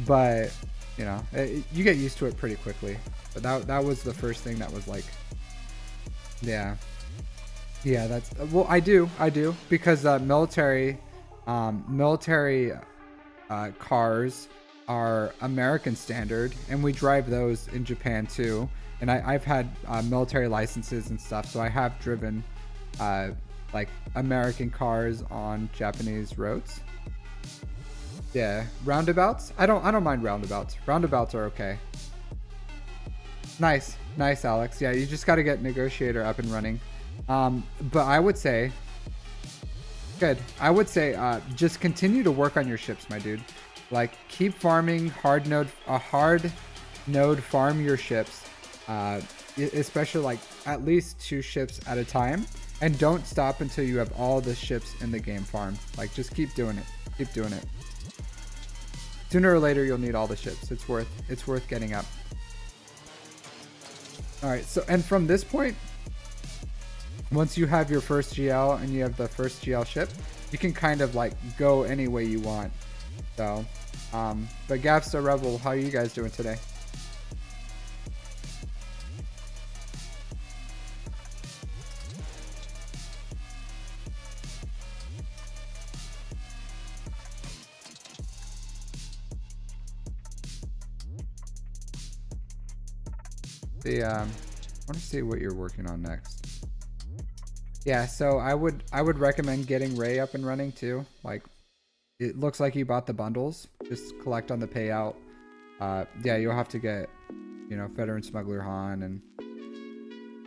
But you know, you get used to it pretty quickly. But that was the first thing that was like, yeah, that's, well, I do because military cars are American standard, and we drive those in Japan too. And I've had military licenses and stuff, so I have driven like American cars on Japanese roads. Yeah, roundabouts. I don't mind roundabouts. Roundabouts are okay. Nice, Alex. Yeah, you just got to get Negotiator up and running. But I would say, good. I would say just continue to work on your ships, my dude. Like keep farming hard node farm your ships. Especially like at least 2 ships at a time, and don't stop until you have all the ships in the game farmed. Like just keep doing it. Sooner or later you'll need all the ships. It's worth getting up. All right, so and from this point, once you have your first GL and you have the first GL ship, you can kind of like go any way you want. So but Gavsta Rebel, how are you guys doing today? I want to see what you're working on next. Yeah, so I would recommend getting Ray up and running too. Like, it looks like you bought the bundles. Just collect on the payout. Yeah, you'll have to get, you know, Veteran Smuggler Han and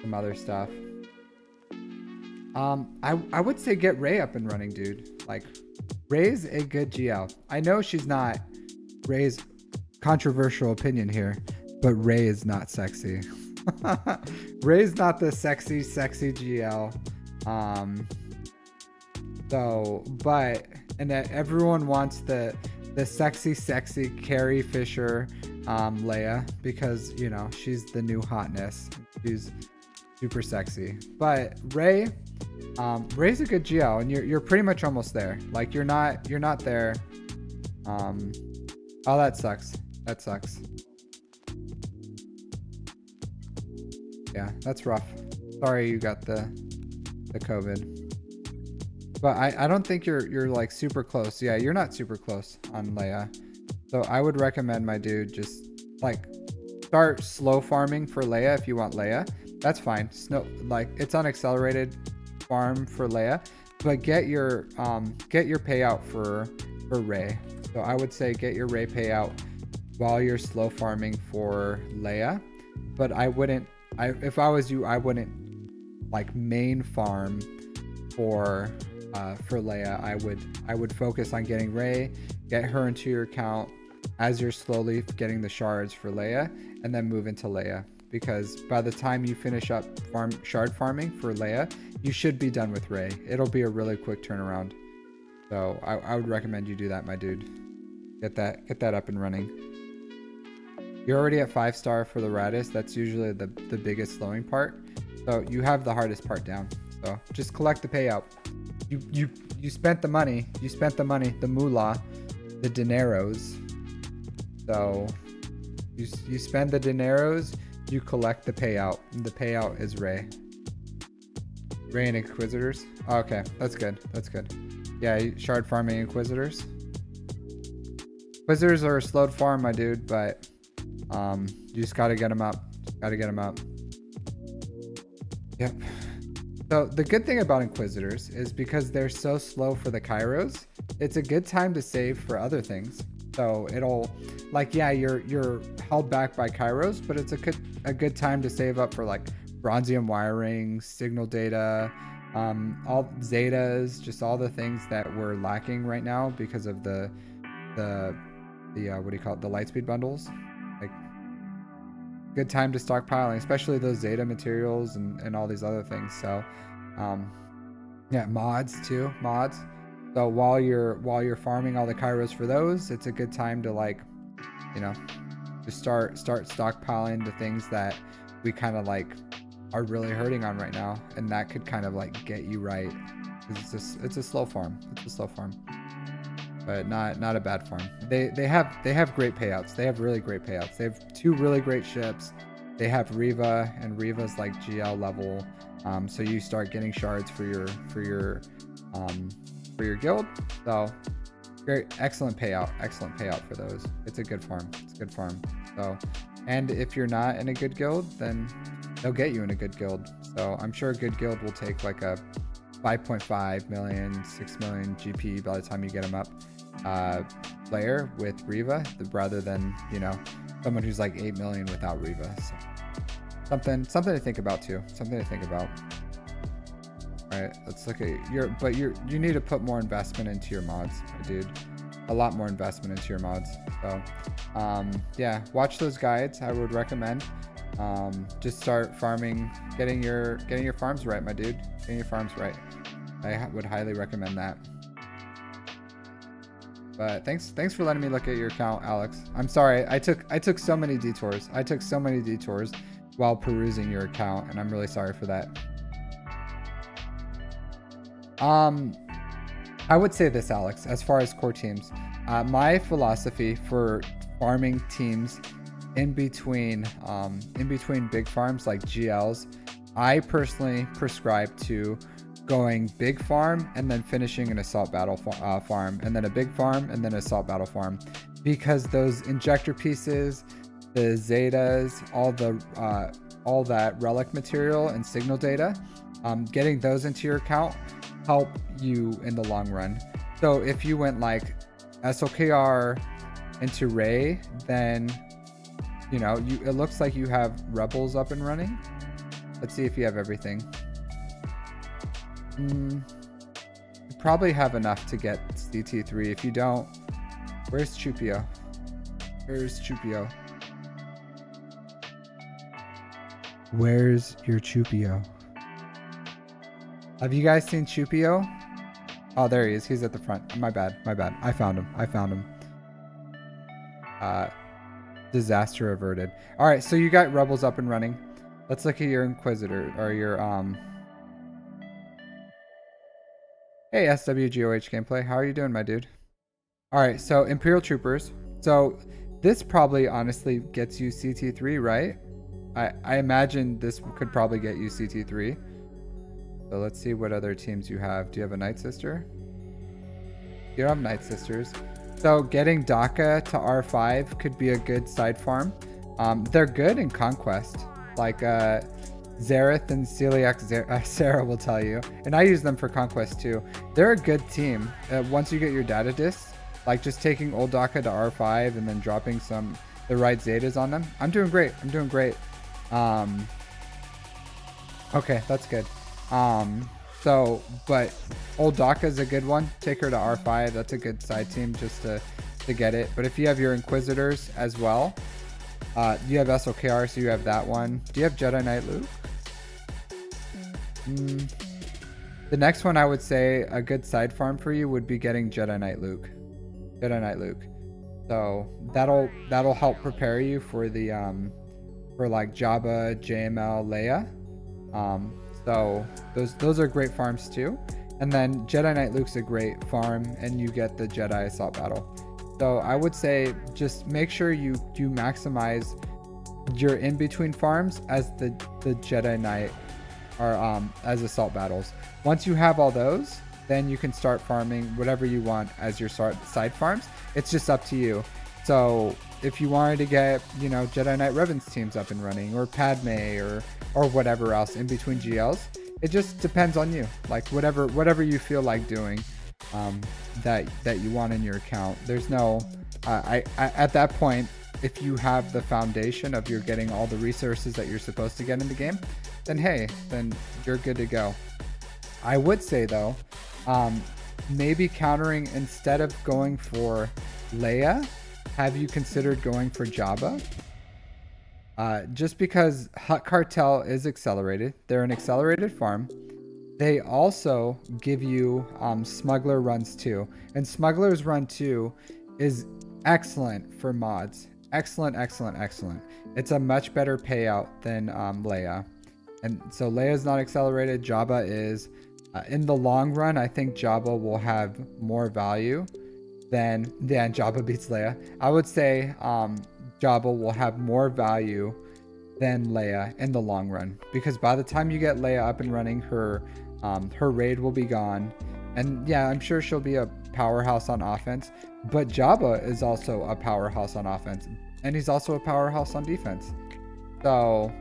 some other stuff. I would say get Ray up and running, dude. Like, Ray's a good GL. I know she's not Ray's controversial opinion here, but Ray is not sexy. Ray's not the sexy GL. So, but, and that everyone wants the sexy Carrie Fisher Leia, because, you know, she's the new hotness. She's super sexy. But Ray Ray's a good GL, and you're pretty much almost there. Like you're not there. Oh, that sucks. That sucks. Yeah, that's rough. Sorry you got the COVID. But I don't think you're like super close. Yeah, you're not super close on Leia. So I would recommend, my dude, just like start slow farming for Leia if you want Leia. That's fine. Like it's unaccelerated farm for Leia, but get your payout for Rey. So I would say get your Rey payout while you're slow farming for Leia. But if I was you, I wouldn't like main farm for Leia. I would focus on getting Rey, get her into your account as you're slowly getting the shards for Leia, and then move into Leia. Because by the time you finish up shard farming for Leia, you should be done with Rey. It'll be a really quick turnaround. So I would recommend you do that, my dude. Get that up and running. You're already at 5-star for the Radis. That's usually the biggest slowing part. So you have the hardest part down. So just collect the payout. You spent the money. You spent the money, the moolah, the dineros. So you spend the dineros, you collect the payout. And the payout is Rey. Rey and Inquisitors. Oh, okay, that's good. That's good. Yeah, shard farming Inquisitors. Inquisitors are a slowed farm, my dude, but you just gotta get them up. Gotta get them up. Yep. So the good thing about Inquisitors is because they're so slow for the Kairos, it's a good time to save for other things. So it'll, like, yeah, you're held back by Kairos, but it's a good time to save up for like Bronzium wiring, signal data, all Zetas, just all the things that we're lacking right now because of the what do you call it, the Lightspeed bundles. Like, good time to stockpiling, especially those Zeta materials and all these other things. So yeah, mods too, mods. So while you're farming all the Kairos for those, it's a good time to, like, you know, just start stockpiling the things that we kind of like are really hurting on right now, and that could kind of like get you right. It's a slow farm. It's a slow farm, but not a bad farm. They have great payouts. They have really great payouts. They have 2 really great ships. They have Riva, and Riva's like GL level. So you start getting shards for your guild. So great, excellent payout for those. It's a good farm. It's a good farm. So, and if you're not in a good guild, then they'll get you in a good guild. So I'm sure a good guild will take like a 5.5 million, 6 million GP by the time you get them up player with Riva, rather than, you know, someone who's like 8 million without Riva. So something to think about too. Something to think about. All right, let's look at you need to put more investment into your mods, dude. A lot more investment into your mods. So yeah, watch those guides. I would recommend just start farming, getting your farms right, my dude. Getting your farms right. I would highly recommend that. But thanks for letting me look at your account, Alex. I'm sorry. I took so many detours. I took so many detours while perusing your account, and I'm really sorry for that. I would say this, Alex, as far as core teams, my philosophy for farming teams in between big farms like GLs, I personally prescribe to going big farm and then finishing an assault battle farm, and then a big farm and then assault battle farm, because those injector pieces, the Zetas, all that relic material and signal data, getting those into your account help you in the long run. So if you went like SLKR into Rey, then, you know, it looks like you have Rebels up and running. Let's see if you have everything. You probably have enough to get CT3. If you don't, where's Chupio? Where's Chupio? Where's your Chupio? Have you guys seen Chupio? Oh, there he is. He's at the front. My bad. I found him. Disaster averted. All right, so you got Rebels up and running. Let's look at your Inquisitor, or your Hey, SWGOH gameplay. How are you doing, my dude? All right, so Imperial Troopers. So this probably honestly gets you CT3, right? I imagine this could probably get you CT3. So let's see what other teams you have. Do you have a Night Sister? You don't have Night Sisters. So getting DACA to R5 could be a good side farm. They're good in Conquest. Like Zareth and Celiac Sarah will tell you. And I use them for Conquest too. They're a good team. Once you get your data discs, like just taking old DACA to R5 and then dropping the right Zetas on them. I'm doing great. I'm doing great. Okay, that's good. But old DACA is a good one. Take her to R5. That's a good side team just to get it. But if you have your Inquisitors as well, you have SLKR, so you have that one. Do you have Jedi Knight Luke? The next one I would say a good side farm for you would be getting Jedi Knight Luke. Jedi Knight Luke. So that'll help prepare you for the for like Jabba, JML, Leia. So those are great farms too. And then Jedi Knight Luke's a great farm, and you get the Jedi Assault Battle. So I would say just make sure you maximize your in-between farms as the Jedi Knight or as Assault Battles. Once you have all those, then you can start farming whatever you want as your side farms. It's just up to you. So if you wanted to get, Jedi Knight Revan's teams up and running, or Padme, or whatever else in between GLs, it just depends on you. Like whatever you feel like doing, that you want in your account. There's no, I at that point, if you have the foundation of you're getting all the resources that you're supposed to get in the game, then hey, then you're good to go. I would say though, maybe countering, instead of going for Leia, have you considered going for Jabba? Just because Hut Cartel is accelerated. They're an accelerated farm. They also give you Smuggler runs too. And Smuggler's run 2 is excellent for mods. Excellent, excellent, excellent. It's a much better payout than Leia. And so Leia's not accelerated. Jabba is. In the long run, I think Jabba will have more value than Jabba beats Leia. I would say Jabba will have more value than Leia in the long run, because by the time you get Leia up and running, her raid will be gone. And yeah, I'm sure she'll be a powerhouse on offense, but Jabba is also a powerhouse on offense, and he's also a powerhouse on defense. So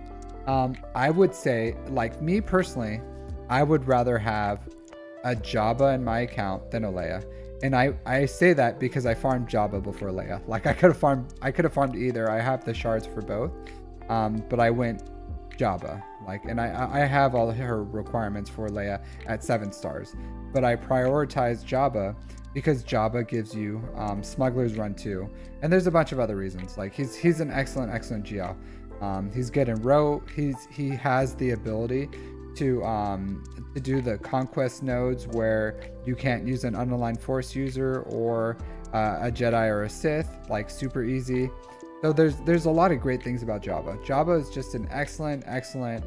I would say, like me personally, I would rather have a Jabba in my account than a Leia. And I say that because I farmed Jabba before Leia. Like I could have farmed either. I have the shards for both. But I went Jabba. And I have all her requirements for Leia at 7 stars. But I prioritized Jabba because Jabba gives you Smuggler's Run 2. And there's a bunch of other reasons. Like he's an excellent GL. He's good in row. He has the ability to do the conquest nodes where you can't use an unaligned force user or a Jedi or a Sith, like super easy. So there's a lot of great things about Jabba. Jabba is just an excellent GL.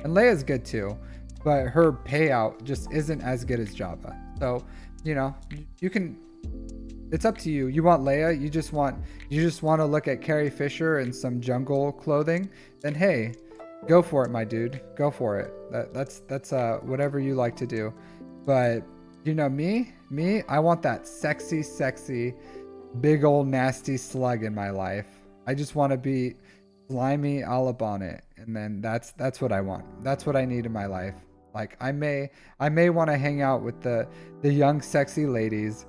And Leia's good too, but her payout just isn't as good as Jabba. So you can. It's up to you. You want Leia, you just want to look at Carrie Fisher and some jungle clothing, then hey, go for it, my dude. Go for it. That's whatever you like to do. But me, I want that sexy, big old nasty slug in my life. I just want to be slimy a la bonnet, and then that's what I want. That's what I need in my life. Like I may want to hang out with the young sexy ladies,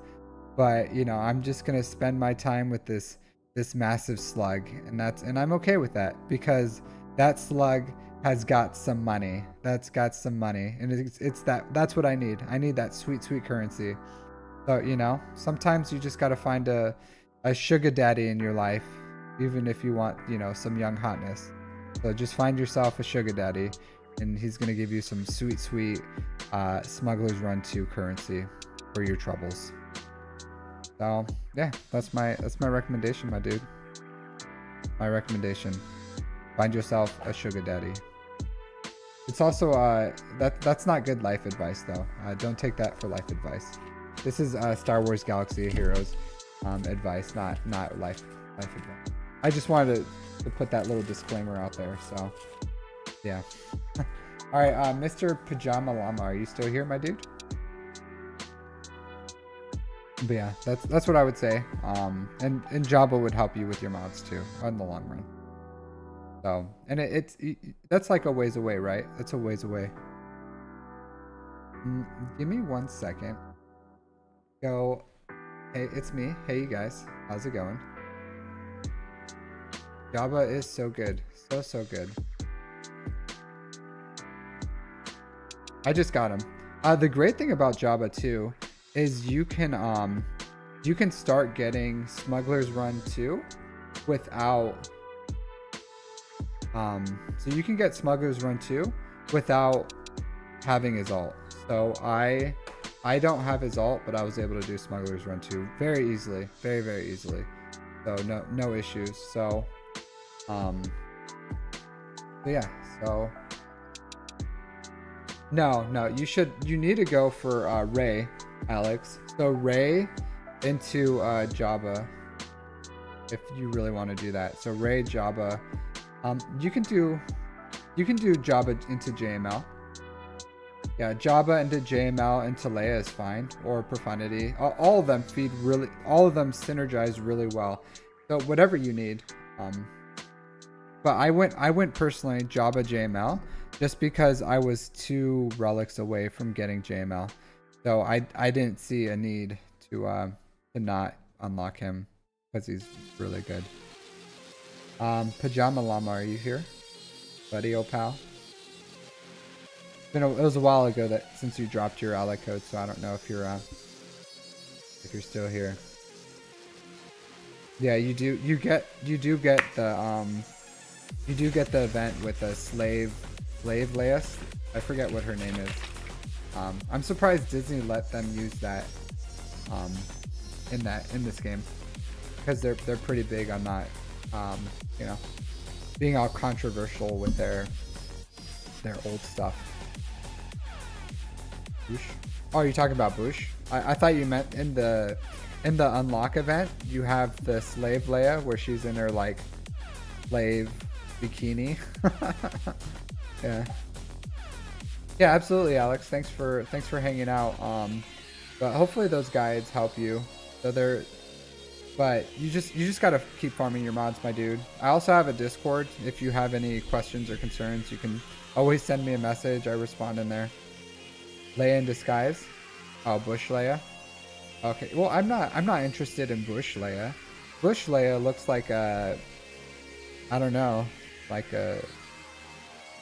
but I'm just gonna spend my time with this massive slug, and I'm okay with that, because that slug has got some money. That's got some money, and that's what I need. I need that sweet currency. So sometimes you just gotta find a sugar daddy in your life, even if you want some young hotness. So just find yourself a sugar daddy, and he's gonna give you some sweet Smuggler's Run 2 currency for your troubles. So yeah, that's my recommendation, my dude. My recommendation: find yourself a sugar daddy. It's also that's not good life advice though. Don't take that for life advice. This is Star Wars Galaxy of Heroes advice, not life advice. I just wanted to put that little disclaimer out there. So yeah. All right, Mr. Pajama Llama, are you still here, my dude? But yeah, that's what I would say. And Java would help you with your mods too in the long run. So, and that's like a ways away, right? That's a ways away. Give me 1 second. Go. Hey, it's me. Hey, you guys. How's it going? Java is so good. So good. I just got him. The great thing about Java too is you can start getting Smuggler's Run 2 without so you can get Smuggler's Run 2 without having his ult. So I don't have his ult, but I was able to do Smuggler's Run 2 very easily, very easily. So no issues. So yeah, so no, you need to go for Ray, Alex. So Ray into Java if you really want to do that. So Ray, Java. You can do Java into JML. Yeah, Java into JML into Leia is fine, or Profundity. All of them all of them synergize really well. So whatever you need. But I went personally Java JML just because I was 2 relics away from getting JML. So I didn't see a need to not unlock him because he's really good. Pajama Llama, are you here? Buddy, old pal. It was a while ago that since you dropped your ally code, so I don't know if you're still here. Yeah, you do get the event with a slave Leia. I forget what her name is. I'm surprised Disney let them use that in this game because they're pretty big on not you know, being all controversial with their old stuff. Bush? Oh, you're talking about Bush? I thought you meant in the unlock event you have the slave Leia where she's in her like slave bikini. Yeah, absolutely, Alex. Thanks for hanging out. But hopefully those guides help you. So but you just gotta keep farming your mods, my dude. I also have a Discord. If you have any questions or concerns, you can always send me a message. I respond in there. Leia in disguise. Oh, Bush Leia. Okay. Well, I'm not interested in Bush Leia. Bush Leia looks like I don't know, like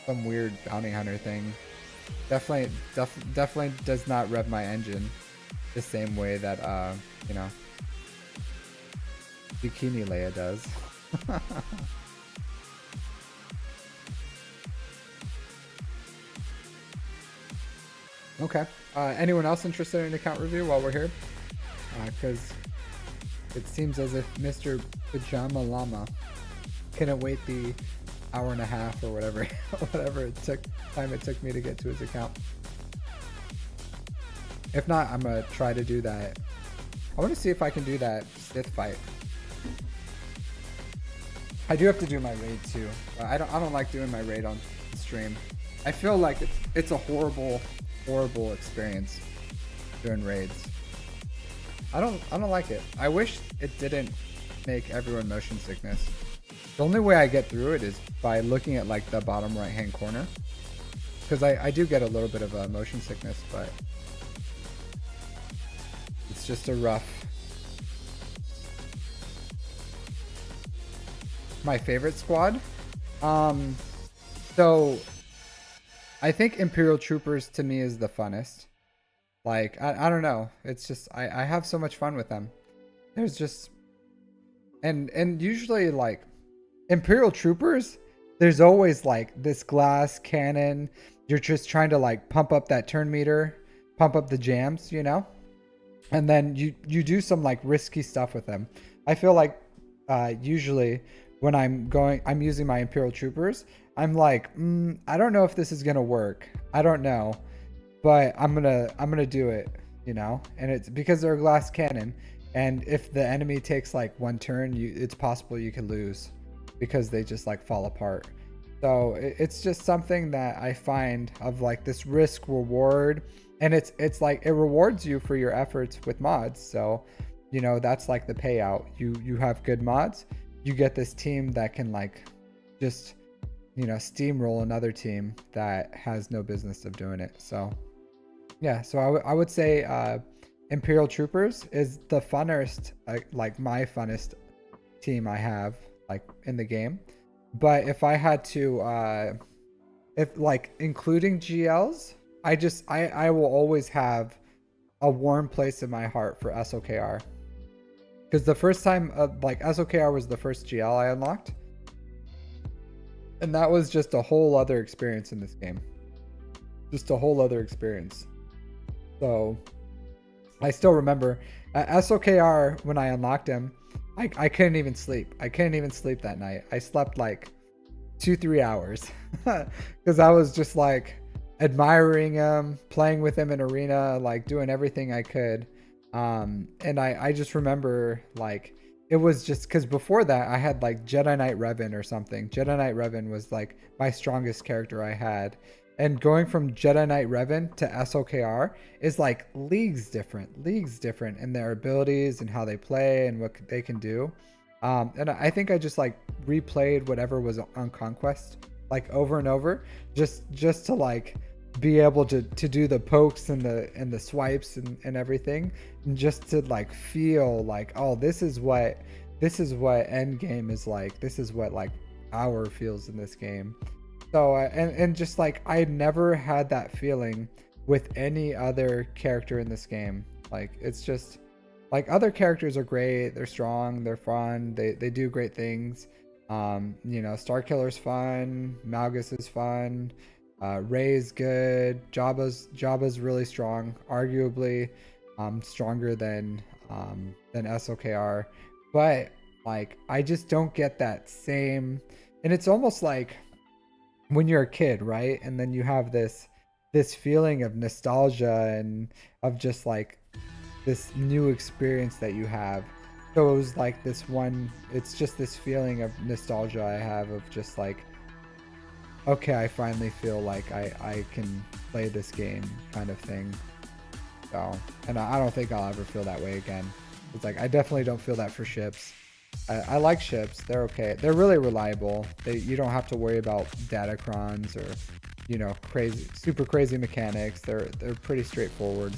some weird bounty hunter thing. Definitely does not rev my engine the same way that you know, Bikini Leia does. Okay. Anyone else interested in an account review while we're here? Because it seems as if Mr. Pajama Llama couldn't wait the hour and a half or whatever time it took me to get to his account. If not, I'm gonna try to do that. I want to see if I can do that Sith fight. I do have to do my raid too. I don't like doing my raid on stream. I feel like it's a horrible experience doing raids. I don't like it. I wish it didn't make everyone motion sickness. The only way I get through it is by looking at like the bottom right hand corner, because I do get a little bit of a motion sickness, but it's just a rough. My favorite squad, so I think Imperial Troopers to me is the funnest. Like I don't know, it's just I have so much fun with them. There's just and usually like Imperial Troopers, there's always like this glass cannon. You're just trying to like pump up that turn meter, pump up the jams, you know, and then you do some like risky stuff with them. I feel like usually when I'm using my Imperial Troopers, I'm like, I don't know if this is gonna work. I don't know, but I'm gonna do it, you know. And it's because they're a glass cannon, and if the enemy takes like one turn, it's possible you could lose because they just like fall apart. So it's just something that I find of like this risk reward, and it's like it rewards you for your efforts with mods. So, you know, that's like the payout. You have good mods, you get this team that can like just, you know, steamroll another team that has no business of doing it. So yeah, so I would say Imperial Troopers is the funnest, like my funnest team I have like in the game. But if I had to, if like including GLs, I will always have a warm place in my heart for SOKR, because the first time like SOKR was the first GL I unlocked, and that was just a whole other experience in this game, just a whole other experience. So I still remember SOKR when I unlocked him. I couldn't even sleep. I couldn't even sleep that night. I slept like 2-3 hours because I was just like admiring him, playing with him in arena, like doing everything I could. And I just remember like it was just because before that I had like Jedi Knight Revan or something. Jedi Knight Revan was like my strongest character I had. And going from Jedi Knight Revan to SOKR is like leagues different in their abilities and how they play and what they can do. And I think I just like replayed whatever was on Conquest like over and over, just to like be able to do the pokes and the swipes and everything, and just to like feel like, oh, this is what end game is like. This is what like power feels in this game. So and just like I never had that feeling with any other character in this game. Like it's just like other characters are great, they're strong, they're fun, they do great things. You know, Starkiller's fun, Malgus is fun, Rey's good, Jabba's really strong, arguably stronger than SOKR. But like I just don't get that same, and it's almost like when you're a kid, right? And then you have this feeling of nostalgia and of just like this new experience that you have. So it was like this one, it's just this feeling of nostalgia I have of just like, okay, I finally feel like I can play this game kind of thing. So, and I don't think I'll ever feel that way again. It's like I definitely don't feel that for ships. I like ships. They're okay. They're really reliable. You don't have to worry about datacrons or, you know, super crazy mechanics. They're pretty straightforward.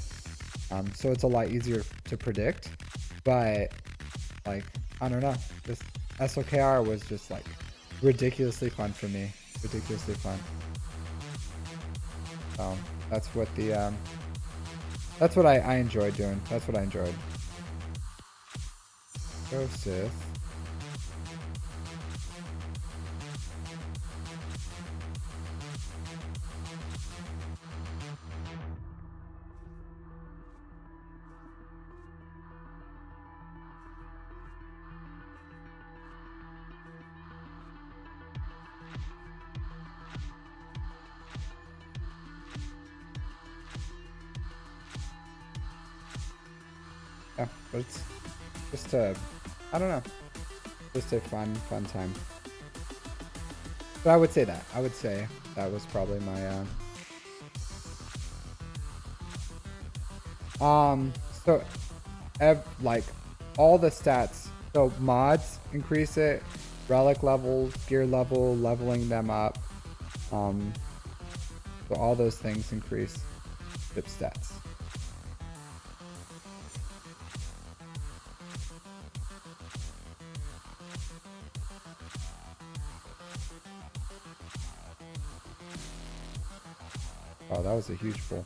So it's a lot easier to predict. But like I don't know, this SOKR was just like ridiculously fun for me. Ridiculously fun. So that's what that's what I enjoyed doing. That's what I enjoyed. Go Sith. Yeah, but it's just I don't know, just a fun time. But I would say that was probably my so like all the stats, so mods increase it, relic levels, gear level, leveling them up, so all those things increase ship stats. Oh, that was a huge pull.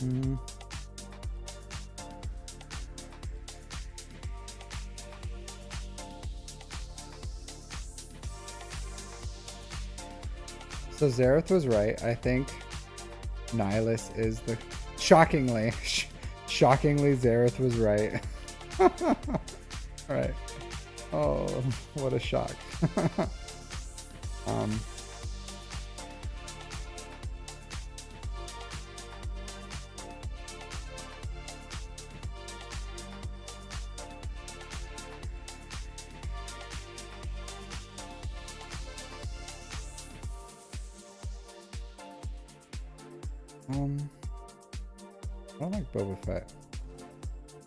Mm. So Zareth was right. I think Nihilus is the... Shockingly. Shockingly, Zareth was right. Right. Oh, what a shock. I don't like Boba Fett.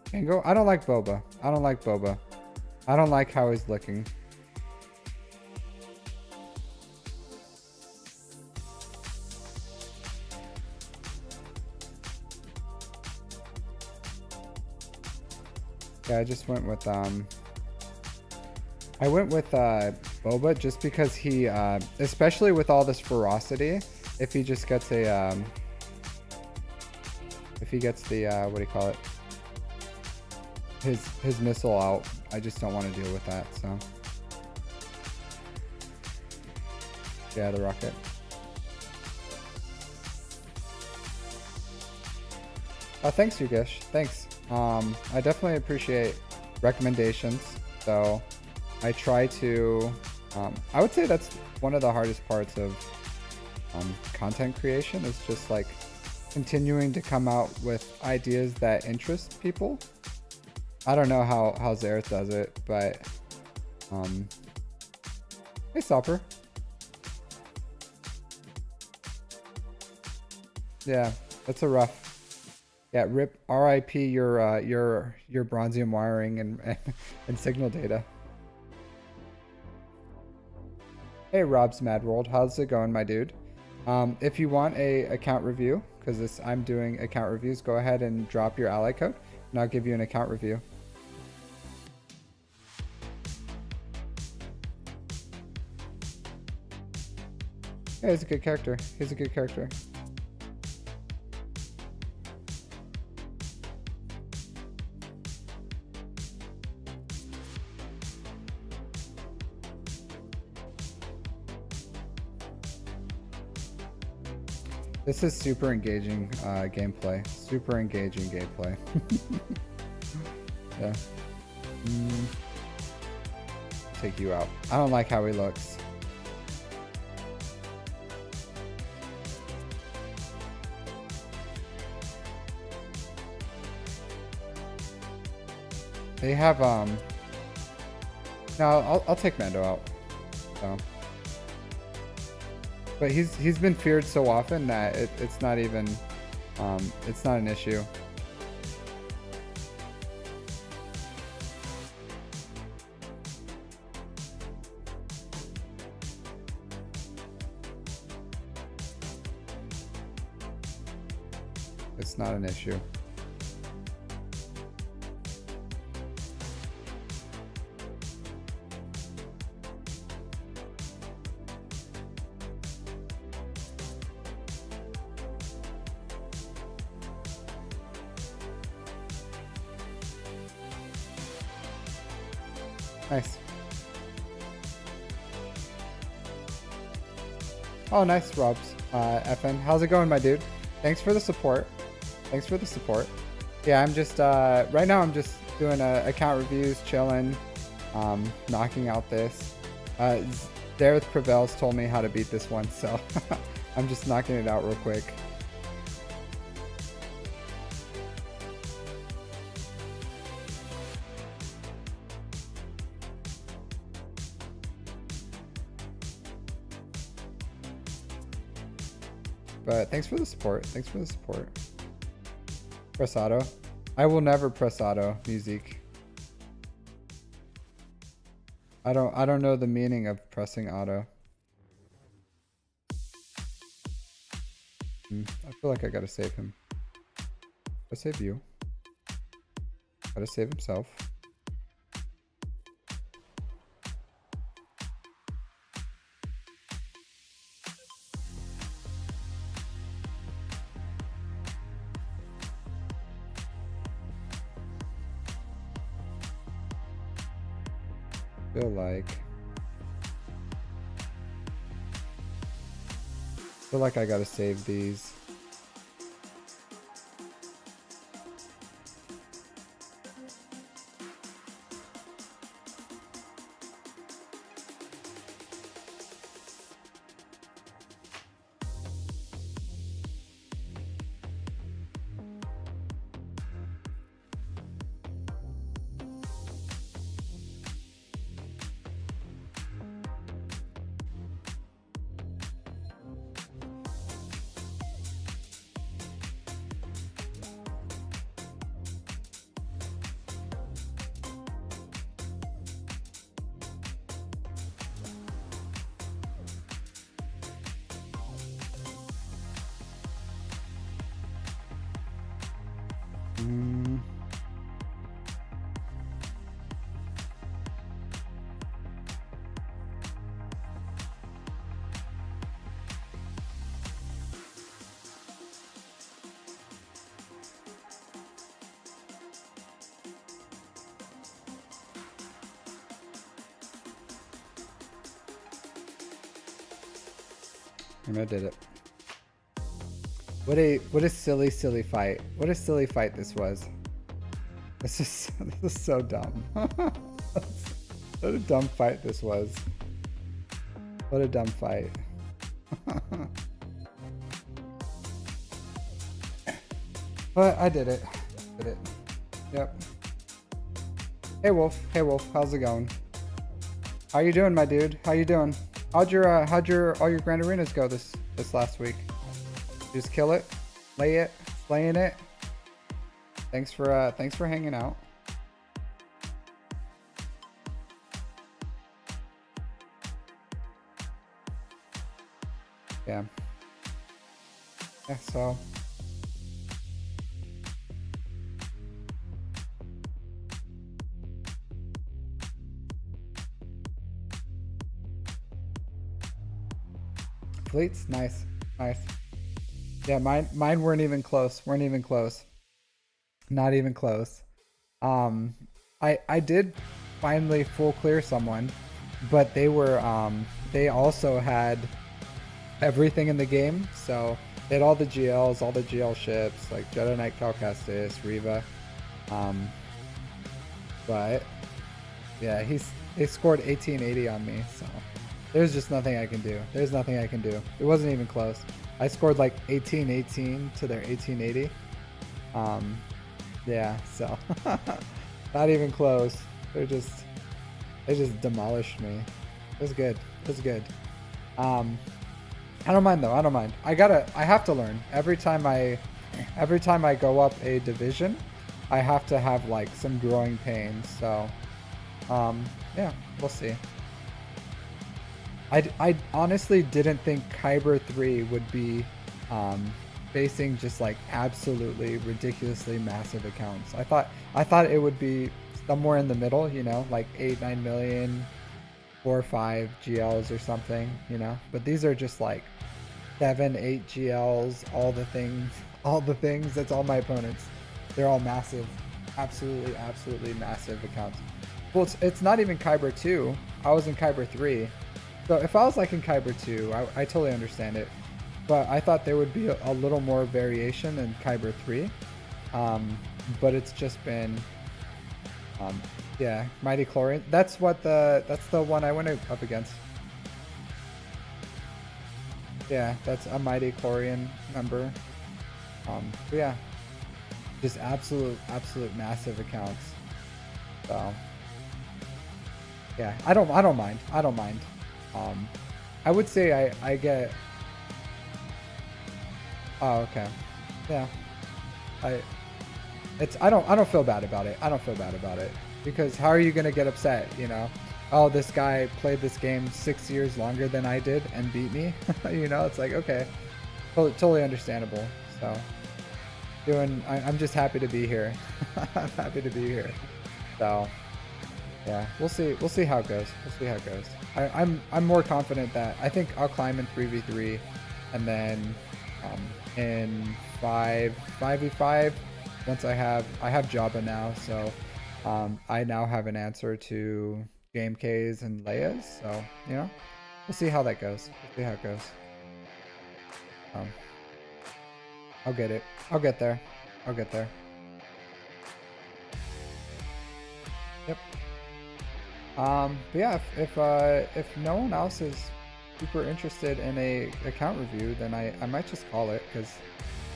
Tango? I don't like Boba. I don't like Boba. I don't like how he's looking. Yeah, I just went with Boba just because he especially with all this ferocity, if he just gets a if he gets the what do you call it? His missile out, I just don't want to deal with that, so. Yeah, the rocket. Thanks, SWGOH. Thanks. I definitely appreciate recommendations. So I try to, I would say that's one of the hardest parts of content creation is just like continuing to come out with ideas that interest people. I don't know how Zareth does it, but hey, Stopper. Yeah, that's a rough. Yeah, rip RIP your bronzium wiring and signal data. Hey, Rob's Mad World, how's it going, my dude? If you want a account review, because I'm doing account reviews, go ahead and drop your ally code, and I'll give you an account review. Yeah, he's a good character. He's a good character. This is super engaging gameplay. Super engaging gameplay. Yeah. Take you out. I don't like how he looks. They have no, I'll take Mando out. So. But he's been feared so often that it's not even it's not an issue. It's not an issue. Nice. Oh, nice, Robs. FN. How's it going, my dude? Thanks for the support. Thanks for the support. Yeah, I'm just, right now I'm just doing account reviews, chilling, knocking out this. Dareth Prevails told me how to beat this one, so I'm just knocking it out real quick. But thanks for the support. Thanks for the support. Press auto. I will never press auto music. I don't know the meaning of pressing auto. I feel like I gotta save him. Gotta save you. Gotta save himself. feel like I gotta save these. And I did it. What a silly fight. What a silly fight this was. This is so dumb. What a dumb fight this was. What a dumb fight. But I did it. Did it. Yep. Hey Wolf. Hey Wolf. How's it going? How you doing, my dude? How you doing? How'd your all your grand arenas go this last week? Just kill it, slaying it. Thanks for hanging out. Yeah. Yeah. So. Fleets, nice. Yeah, mine weren't even close. Not even close. I did finally full clear someone, but they were they also had everything in the game. So they had all the GLs, all the GL ships, like Jedi Knight Calcastus, Riva. But yeah, they scored 1880 on me, so there's just nothing I can do. There's nothing I can do. It wasn't even close. I scored like 1818 to their 1880. Yeah, so not even close. They just demolished me. It was good. It was good. I don't mind though. I don't mind. I have to learn. Every time I go up a division, I have to have like some growing pains. So yeah, we'll see. I honestly didn't think Kyber 3 would be facing just like absolutely ridiculously massive accounts. I thought it would be somewhere in the middle, you know, like 8-9 million, 4 or 5 GLs or something, you know. But these are just like 7-8 GLs, all the things. That's all my opponents. They're all massive, absolutely massive accounts. Well, it's not even Kyber 2. I was in Kyber 3. So if I was like in Kyber 2, I totally understand it. But I thought there would be a little more variation in Kyber 3. But it's just been, yeah, Mighty Chlorian. That's the one I went up against. Yeah, that's a Mighty Chlorian member. But yeah, just absolute massive accounts. So yeah, I don't mind. I would say I get. Oh, okay. Yeah. I don't feel bad about it. Because how are you gonna get upset, you know? Oh, this guy played this game 6 years longer than I did and beat me. You know, it's like, okay. Totally understandable. So I'm just happy to be here. I'm happy to be here. So yeah, we'll see how it goes. I'm more confident that I think I'll climb in 3v3 and then in 5v5 once I have Jabba now, so I now have an answer to JMKs and Leias. So, you know, we'll see how that goes. We'll see how it goes. I'll get it. I'll get there. I'll get there. Yep. But yeah, if no one else is super interested in a account review, then I might just call it, because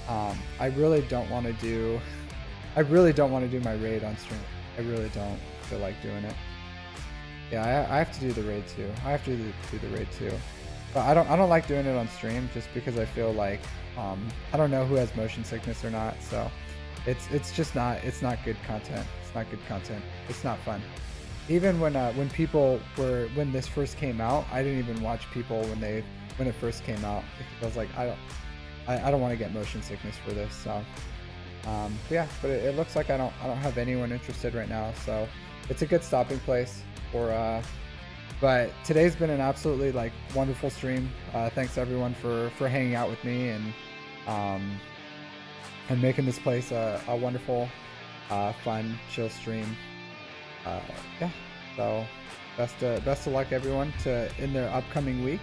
I really don't want to do my raid on stream. I really don't feel like doing it. Yeah, I have to do the raid too. But I don't like doing it on stream, just because I feel like I don't know who has motion sickness or not. So it's just not good content. It's not good content. It's not fun. Even when this first came out, I didn't even watch people when it first came out, because I was like, I don't want to get motion sickness for this. So yeah, but it looks like I don't have anyone interested right now, so it's a good stopping place for but today's been an absolutely like wonderful stream. Thanks everyone for hanging out with me and making this place a wonderful fun chill stream. Yeah, so best of luck everyone in their upcoming week.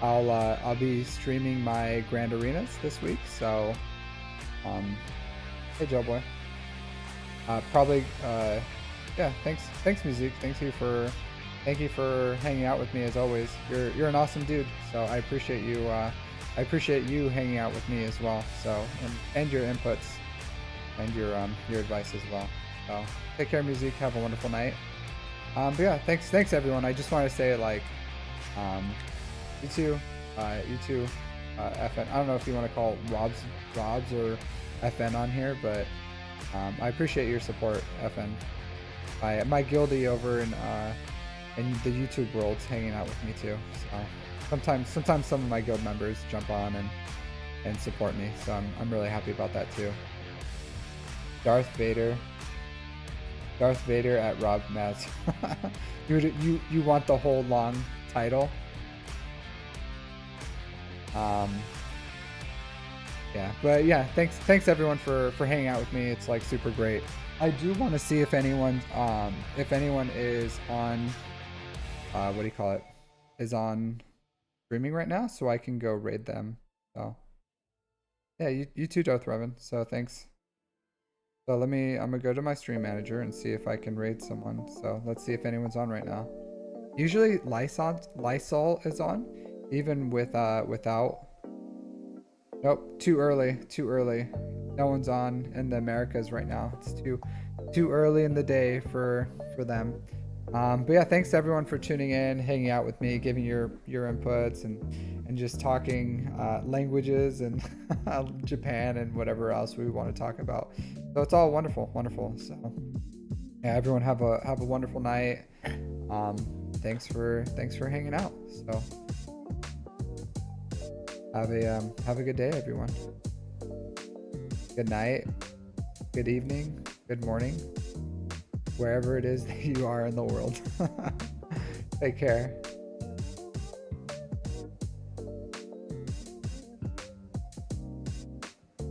I'll be streaming my Grand Arenas this week, so hey Joe boy, probably yeah, thanks Musique, thank you for hanging out with me as always. You're an awesome dude, so I appreciate you hanging out with me as well, so and your inputs and your advice as well. So take care Musique, have a wonderful night. But yeah, thanks everyone. I just want to say, like, you too, FN. I don't know if you want to call Robs or FN on here, but I appreciate your support, FN. My guildie over in the YouTube world's hanging out with me too. So sometimes some of my guild members jump on and support me. So I'm really happy about that too. Darth Vader at Rob Maz. you want the whole long title? Yeah, but yeah, thanks everyone for hanging out with me. It's like super great. I do want to see if anyone is on what do you call it? Is on streaming right now, so I can go raid them. So yeah, you too, Darth Revan. So thanks. So I'm gonna go to my stream manager and see if I can raid someone. So let's see if anyone's on right now. Usually Lysol is on, even without. Nope, too early. No one's on in the Americas right now. It's too early in the day for them. But yeah, thanks everyone for tuning in, hanging out with me, giving your inputs and just talking languages and Japan and whatever else we want to talk about. So it's all wonderful. So yeah, everyone have a wonderful night. Thanks for hanging out. So have a good day, everyone. Good night, good evening, good morning, wherever it is that you are in the world. Take care.